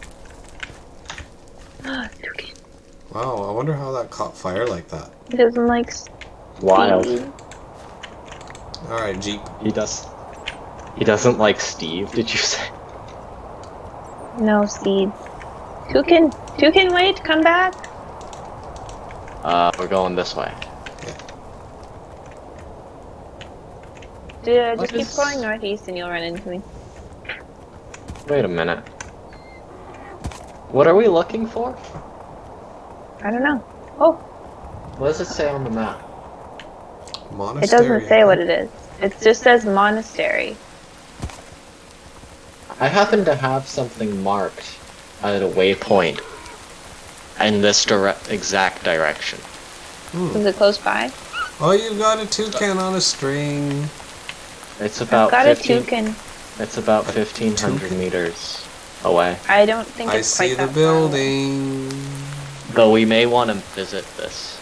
[SPEAKER 1] Toucan.
[SPEAKER 3] Wow, I wonder how that caught fire like that.
[SPEAKER 1] He doesn't like
[SPEAKER 2] Wild.
[SPEAKER 1] seeds.
[SPEAKER 3] Alright, Jeep.
[SPEAKER 2] He doesn't like Steve, did you say?
[SPEAKER 1] No seeds. Toucan! Toucan, wait! Come back!
[SPEAKER 2] We're going this way.
[SPEAKER 1] Just
[SPEAKER 2] What
[SPEAKER 1] keep
[SPEAKER 2] is-
[SPEAKER 1] going northeast and you'll run into me.
[SPEAKER 2] Wait a minute. What are we looking for?
[SPEAKER 1] I don't know. Oh,
[SPEAKER 2] What does it say on the map?
[SPEAKER 1] it
[SPEAKER 3] Monastery.
[SPEAKER 1] doesn't say what it is. It just says monastery.
[SPEAKER 2] I happen to have something marked at a waypoint in this exact direction.
[SPEAKER 1] Is it close by?
[SPEAKER 3] Oh, you've got a toucan on a string.
[SPEAKER 2] It's
[SPEAKER 1] I've
[SPEAKER 2] about
[SPEAKER 1] got a
[SPEAKER 2] 15.
[SPEAKER 1] toucan.
[SPEAKER 2] It's about 1,500
[SPEAKER 3] toucan?
[SPEAKER 2] meters away.
[SPEAKER 1] I don't think
[SPEAKER 3] I
[SPEAKER 1] it's
[SPEAKER 3] see
[SPEAKER 1] quite
[SPEAKER 3] the
[SPEAKER 1] that far away.
[SPEAKER 3] building.
[SPEAKER 2] Though we may want to visit this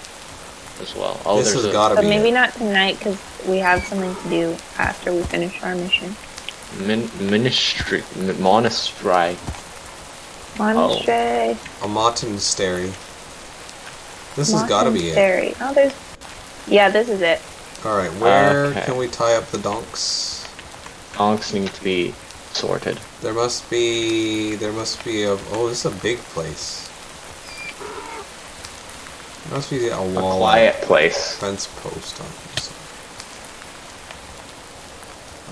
[SPEAKER 2] as well. Oh,
[SPEAKER 3] This
[SPEAKER 2] there's
[SPEAKER 3] has
[SPEAKER 2] a
[SPEAKER 3] gotta
[SPEAKER 1] But
[SPEAKER 3] be
[SPEAKER 1] maybe
[SPEAKER 3] it.
[SPEAKER 1] not tonight because we have something to do after we finish our mission.
[SPEAKER 2] monastery.
[SPEAKER 1] Monastery.
[SPEAKER 3] A monastery. This has gotta be it.
[SPEAKER 1] Monastery. Oh, there's. Yeah, this is it.
[SPEAKER 3] Alright, where
[SPEAKER 2] Okay.
[SPEAKER 3] can we tie up the donks?
[SPEAKER 2] Donks need to be sorted.
[SPEAKER 3] There must be a... Oh, this is a big place. There must be a
[SPEAKER 2] A
[SPEAKER 3] wall.
[SPEAKER 2] quiet place.
[SPEAKER 3] Fence post on this.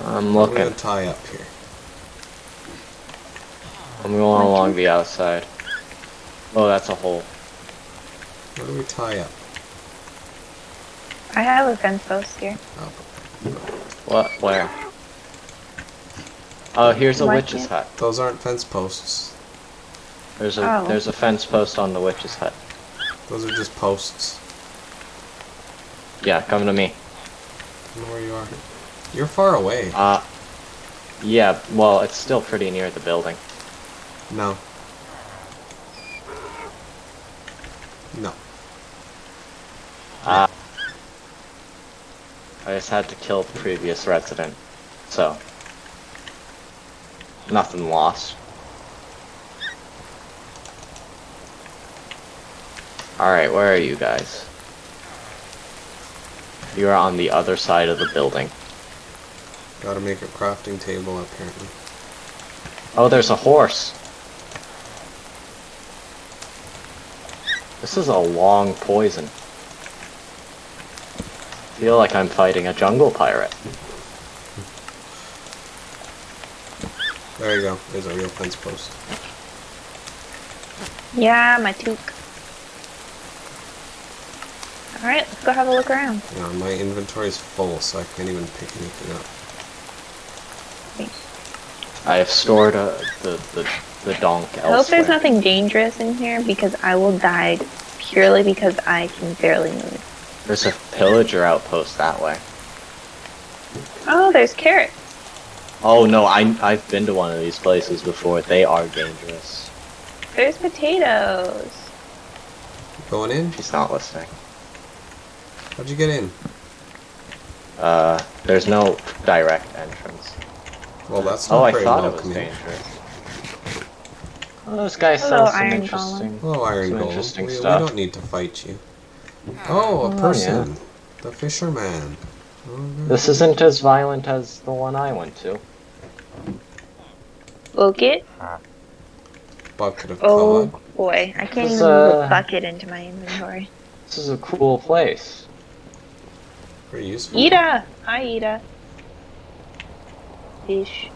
[SPEAKER 2] I'm
[SPEAKER 3] What are we
[SPEAKER 2] looking.
[SPEAKER 3] gonna tie up here?
[SPEAKER 2] I'm going along the outside. Oh, that's a hole.
[SPEAKER 3] What do we tie up?
[SPEAKER 1] I have a fence post here.
[SPEAKER 3] Oh,
[SPEAKER 2] What? Where? Oh, here's a
[SPEAKER 1] Why
[SPEAKER 2] witch's
[SPEAKER 1] can't-
[SPEAKER 2] hut.
[SPEAKER 3] Those aren't fence posts.
[SPEAKER 2] There's
[SPEAKER 1] Oh.
[SPEAKER 2] a fence post on the witch's hut.
[SPEAKER 3] Those are just posts.
[SPEAKER 2] Yeah, come to me.
[SPEAKER 3] I know where you are. You're far away.
[SPEAKER 2] Yeah, well, it's still pretty near the building.
[SPEAKER 3] No. No.
[SPEAKER 2] I just had to kill the previous resident, so nothing lost. Alright, where are you guys? You're on the other side of the building.
[SPEAKER 3] Gotta make a crafting table, apparently.
[SPEAKER 2] Oh, there's a horse. This is a long poison. Feel like I'm fighting a jungle pirate.
[SPEAKER 3] There you go. There's a real fence post.
[SPEAKER 1] Yeah, my toque. Alright, let's go have a look around.
[SPEAKER 3] Yeah, my inventory is full, so I can't even pick anything up.
[SPEAKER 2] I have stored the donk elsewhere.
[SPEAKER 1] I hope there's nothing dangerous in here because I will die purely because I can barely move.
[SPEAKER 2] There's a pillager outpost that way.
[SPEAKER 1] Oh, there's carrots.
[SPEAKER 2] Oh no, I've been to one of these places before. They are dangerous.
[SPEAKER 1] There's potatoes.
[SPEAKER 3] Going in?
[SPEAKER 2] She's not listening.
[SPEAKER 3] How'd you get in?
[SPEAKER 2] There's no direct entrance.
[SPEAKER 3] Well, that's
[SPEAKER 2] Oh,
[SPEAKER 3] not
[SPEAKER 2] I
[SPEAKER 3] very
[SPEAKER 2] thought it was
[SPEAKER 3] welcoming.
[SPEAKER 2] dangerous. Oh, this guy
[SPEAKER 1] Hello,
[SPEAKER 2] sells some
[SPEAKER 1] Iron
[SPEAKER 2] interesting.
[SPEAKER 3] Hello, Iron
[SPEAKER 2] Some
[SPEAKER 3] Golem.
[SPEAKER 2] interesting
[SPEAKER 3] We
[SPEAKER 2] stuff.
[SPEAKER 3] don't need to fight you. Oh, a
[SPEAKER 2] Oh,
[SPEAKER 3] person. The fisherman. Okay.
[SPEAKER 2] This isn't as violent as the one I went to.
[SPEAKER 1] Bucket.
[SPEAKER 3] Bucket of
[SPEAKER 1] Oh
[SPEAKER 3] cod.
[SPEAKER 1] boy, I can't
[SPEAKER 2] This,
[SPEAKER 1] even move a bucket into my inventory.
[SPEAKER 2] This is a cool place.
[SPEAKER 3] Very useful.
[SPEAKER 1] Ida! Hi, Ida. Fish.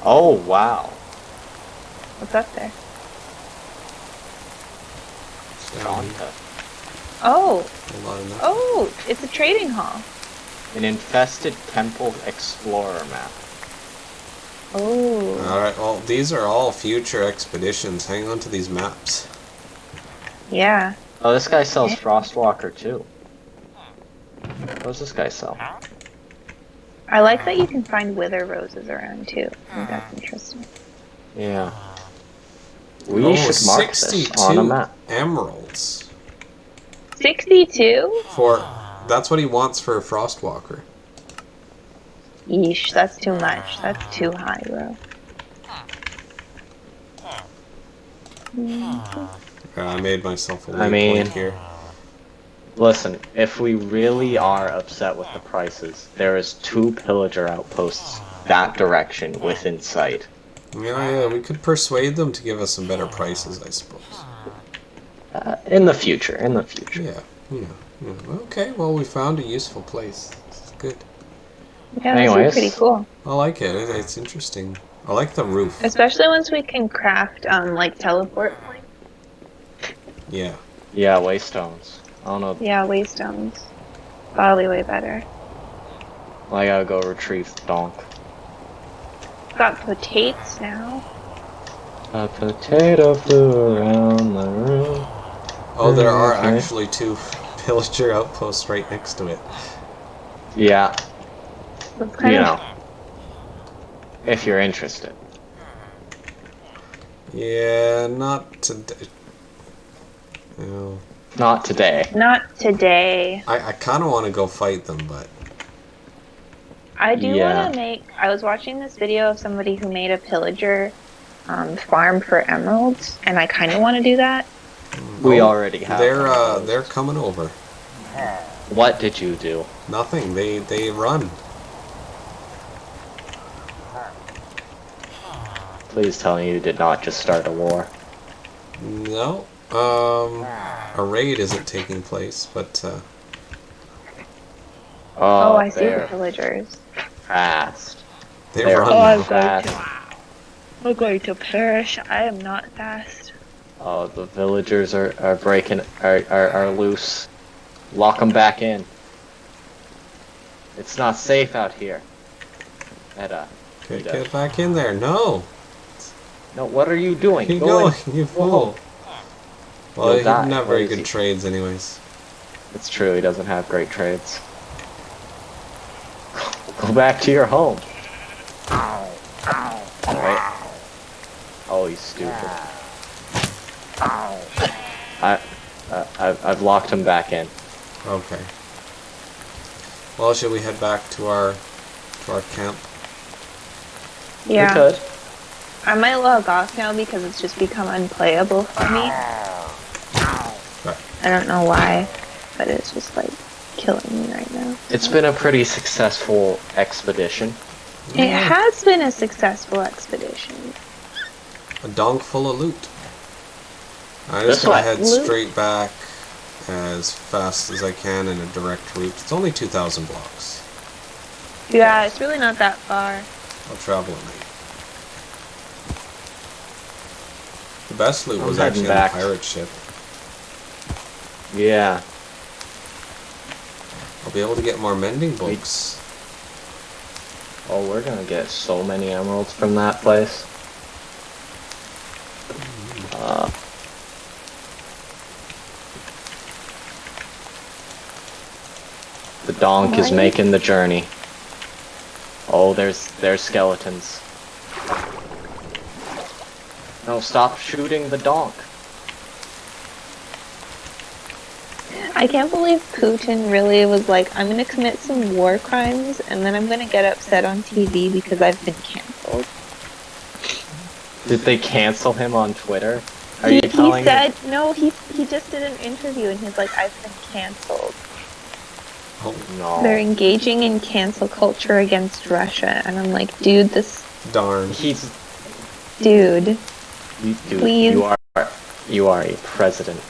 [SPEAKER 2] Oh wow.
[SPEAKER 1] What's up there?
[SPEAKER 3] Down.
[SPEAKER 2] Donka.
[SPEAKER 1] Oh!
[SPEAKER 3] A lot of nothing.
[SPEAKER 1] Oh! It's a trading hall.
[SPEAKER 2] An infested temple explorer map.
[SPEAKER 1] Oh.
[SPEAKER 3] Alright, well, these are all future expeditions. Hang on to these maps.
[SPEAKER 1] Yeah.
[SPEAKER 2] Oh, this guy sells Frostwalker too. What does this guy sell?
[SPEAKER 1] I like that you can find wither roses around too. I think that's interesting.
[SPEAKER 2] Yeah. We
[SPEAKER 3] Oh,
[SPEAKER 2] should mark this
[SPEAKER 3] 62
[SPEAKER 2] on a map.
[SPEAKER 3] emeralds.
[SPEAKER 1] 62?
[SPEAKER 3] That's what he wants for a Frostwalker.
[SPEAKER 1] Yeesh, that's too much. That's too high, bro.
[SPEAKER 3] I made myself a
[SPEAKER 2] I
[SPEAKER 3] waypoint
[SPEAKER 2] mean-
[SPEAKER 3] here.
[SPEAKER 2] Listen, if we really are upset with the prices, there is 2 pillager outposts that direction within sight.
[SPEAKER 3] Yeah, we could persuade them to give us some better prices, I suppose.
[SPEAKER 2] In the future.
[SPEAKER 3] Yeah. Okay, well, we found a useful place. This is good.
[SPEAKER 1] Yeah, this
[SPEAKER 2] Anyways.
[SPEAKER 1] is pretty cool.
[SPEAKER 3] I like it. It's interesting. I like the roof.
[SPEAKER 1] Especially once we can craft, like, teleport points.
[SPEAKER 3] Yeah.
[SPEAKER 2] Yeah, waystones. I don't know.
[SPEAKER 1] Yeah, waystones. Probably way better.
[SPEAKER 2] I gotta go retrieve the donk.
[SPEAKER 1] Got potatoes now.
[SPEAKER 2] A potato flew around the room.
[SPEAKER 3] Oh, there are
[SPEAKER 2] Okay.
[SPEAKER 3] actually 2 pillager outposts right next to it.
[SPEAKER 2] Yeah,
[SPEAKER 1] That's kind
[SPEAKER 2] you
[SPEAKER 1] of
[SPEAKER 2] know. If you're interested.
[SPEAKER 3] Yeah, not today. No.
[SPEAKER 2] Not today.
[SPEAKER 1] not today.
[SPEAKER 3] I kind of want to go fight them, but
[SPEAKER 1] I do
[SPEAKER 2] Yeah.
[SPEAKER 1] want to make. I was watching this video of somebody who made a pillager farm for emeralds, and I kind of want to do that.
[SPEAKER 2] We
[SPEAKER 3] Oh,
[SPEAKER 2] already have. one of those.
[SPEAKER 3] they're coming over.
[SPEAKER 2] What did you do?
[SPEAKER 3] Nothing. They run.
[SPEAKER 2] Please tell me you did not just start a war.
[SPEAKER 3] No. A raid isn't taking place, but
[SPEAKER 1] Oh, I see the
[SPEAKER 2] they're
[SPEAKER 1] pillagers.
[SPEAKER 2] fast.
[SPEAKER 3] they
[SPEAKER 2] They're
[SPEAKER 3] run.
[SPEAKER 1] Oh, I'm
[SPEAKER 3] now.
[SPEAKER 1] going
[SPEAKER 2] fast.
[SPEAKER 1] I'm going to perish. I am not fast.
[SPEAKER 2] Oh, the villagers are breaking, are loose. Lock them back in. It's not safe out here. Etta.
[SPEAKER 3] Okay,
[SPEAKER 2] Ida.
[SPEAKER 3] get back in there. No!
[SPEAKER 2] No, what are you doing?
[SPEAKER 3] Keep
[SPEAKER 2] Go in.
[SPEAKER 3] going, you fool. Well,
[SPEAKER 2] You'll
[SPEAKER 3] he
[SPEAKER 2] die.
[SPEAKER 3] didn't have
[SPEAKER 2] Where
[SPEAKER 3] very
[SPEAKER 2] is
[SPEAKER 3] good
[SPEAKER 2] he?
[SPEAKER 3] trades anyways.
[SPEAKER 2] It's true, he doesn't have great trades. Go back to your home. Alright. Oh, he's stupid. I've locked him back in.
[SPEAKER 3] Okay. Well, should we head back to our camp?
[SPEAKER 1] Yeah.
[SPEAKER 2] We could.
[SPEAKER 1] I might log off now because it's just become unplayable for me.
[SPEAKER 3] Right.
[SPEAKER 1] I don't know why, but it's just like killing me right now.
[SPEAKER 2] It's been a pretty successful expedition.
[SPEAKER 1] It has been a successful expedition.
[SPEAKER 3] A donk full of loot. I'm
[SPEAKER 2] This
[SPEAKER 3] just gonna
[SPEAKER 2] way.
[SPEAKER 3] head
[SPEAKER 1] Loot.
[SPEAKER 3] straight back as fast as I can in a direct route. It's only 2,000 blocks.
[SPEAKER 1] Yeah, it's really not that far.
[SPEAKER 3] I'll travel at night. The best loot
[SPEAKER 2] I'm
[SPEAKER 3] was
[SPEAKER 2] heading
[SPEAKER 3] actually
[SPEAKER 2] back.
[SPEAKER 3] on the pirate ship.
[SPEAKER 2] Yeah.
[SPEAKER 3] I'll be able to get more mending books.
[SPEAKER 2] Oh, we're gonna get so many emeralds from that place. The donk is
[SPEAKER 1] Why?
[SPEAKER 2] making the journey. Oh, there's skeletons. No, stop shooting the donk.
[SPEAKER 1] I can't believe Putin really was like, I'm gonna commit some war crimes and then I'm gonna get upset on TV because I've been cancelled.
[SPEAKER 2] Did they cancel him on Twitter? Are
[SPEAKER 1] He
[SPEAKER 2] you telling me?
[SPEAKER 1] said, no, he just did an interview and he's like, I've been cancelled.
[SPEAKER 3] Oh,
[SPEAKER 2] No.
[SPEAKER 1] They're engaging in cancel culture against Russia. And I'm like, dude,
[SPEAKER 3] darn.
[SPEAKER 2] He's
[SPEAKER 1] dude,
[SPEAKER 2] dude,
[SPEAKER 1] Please.
[SPEAKER 2] you are a president.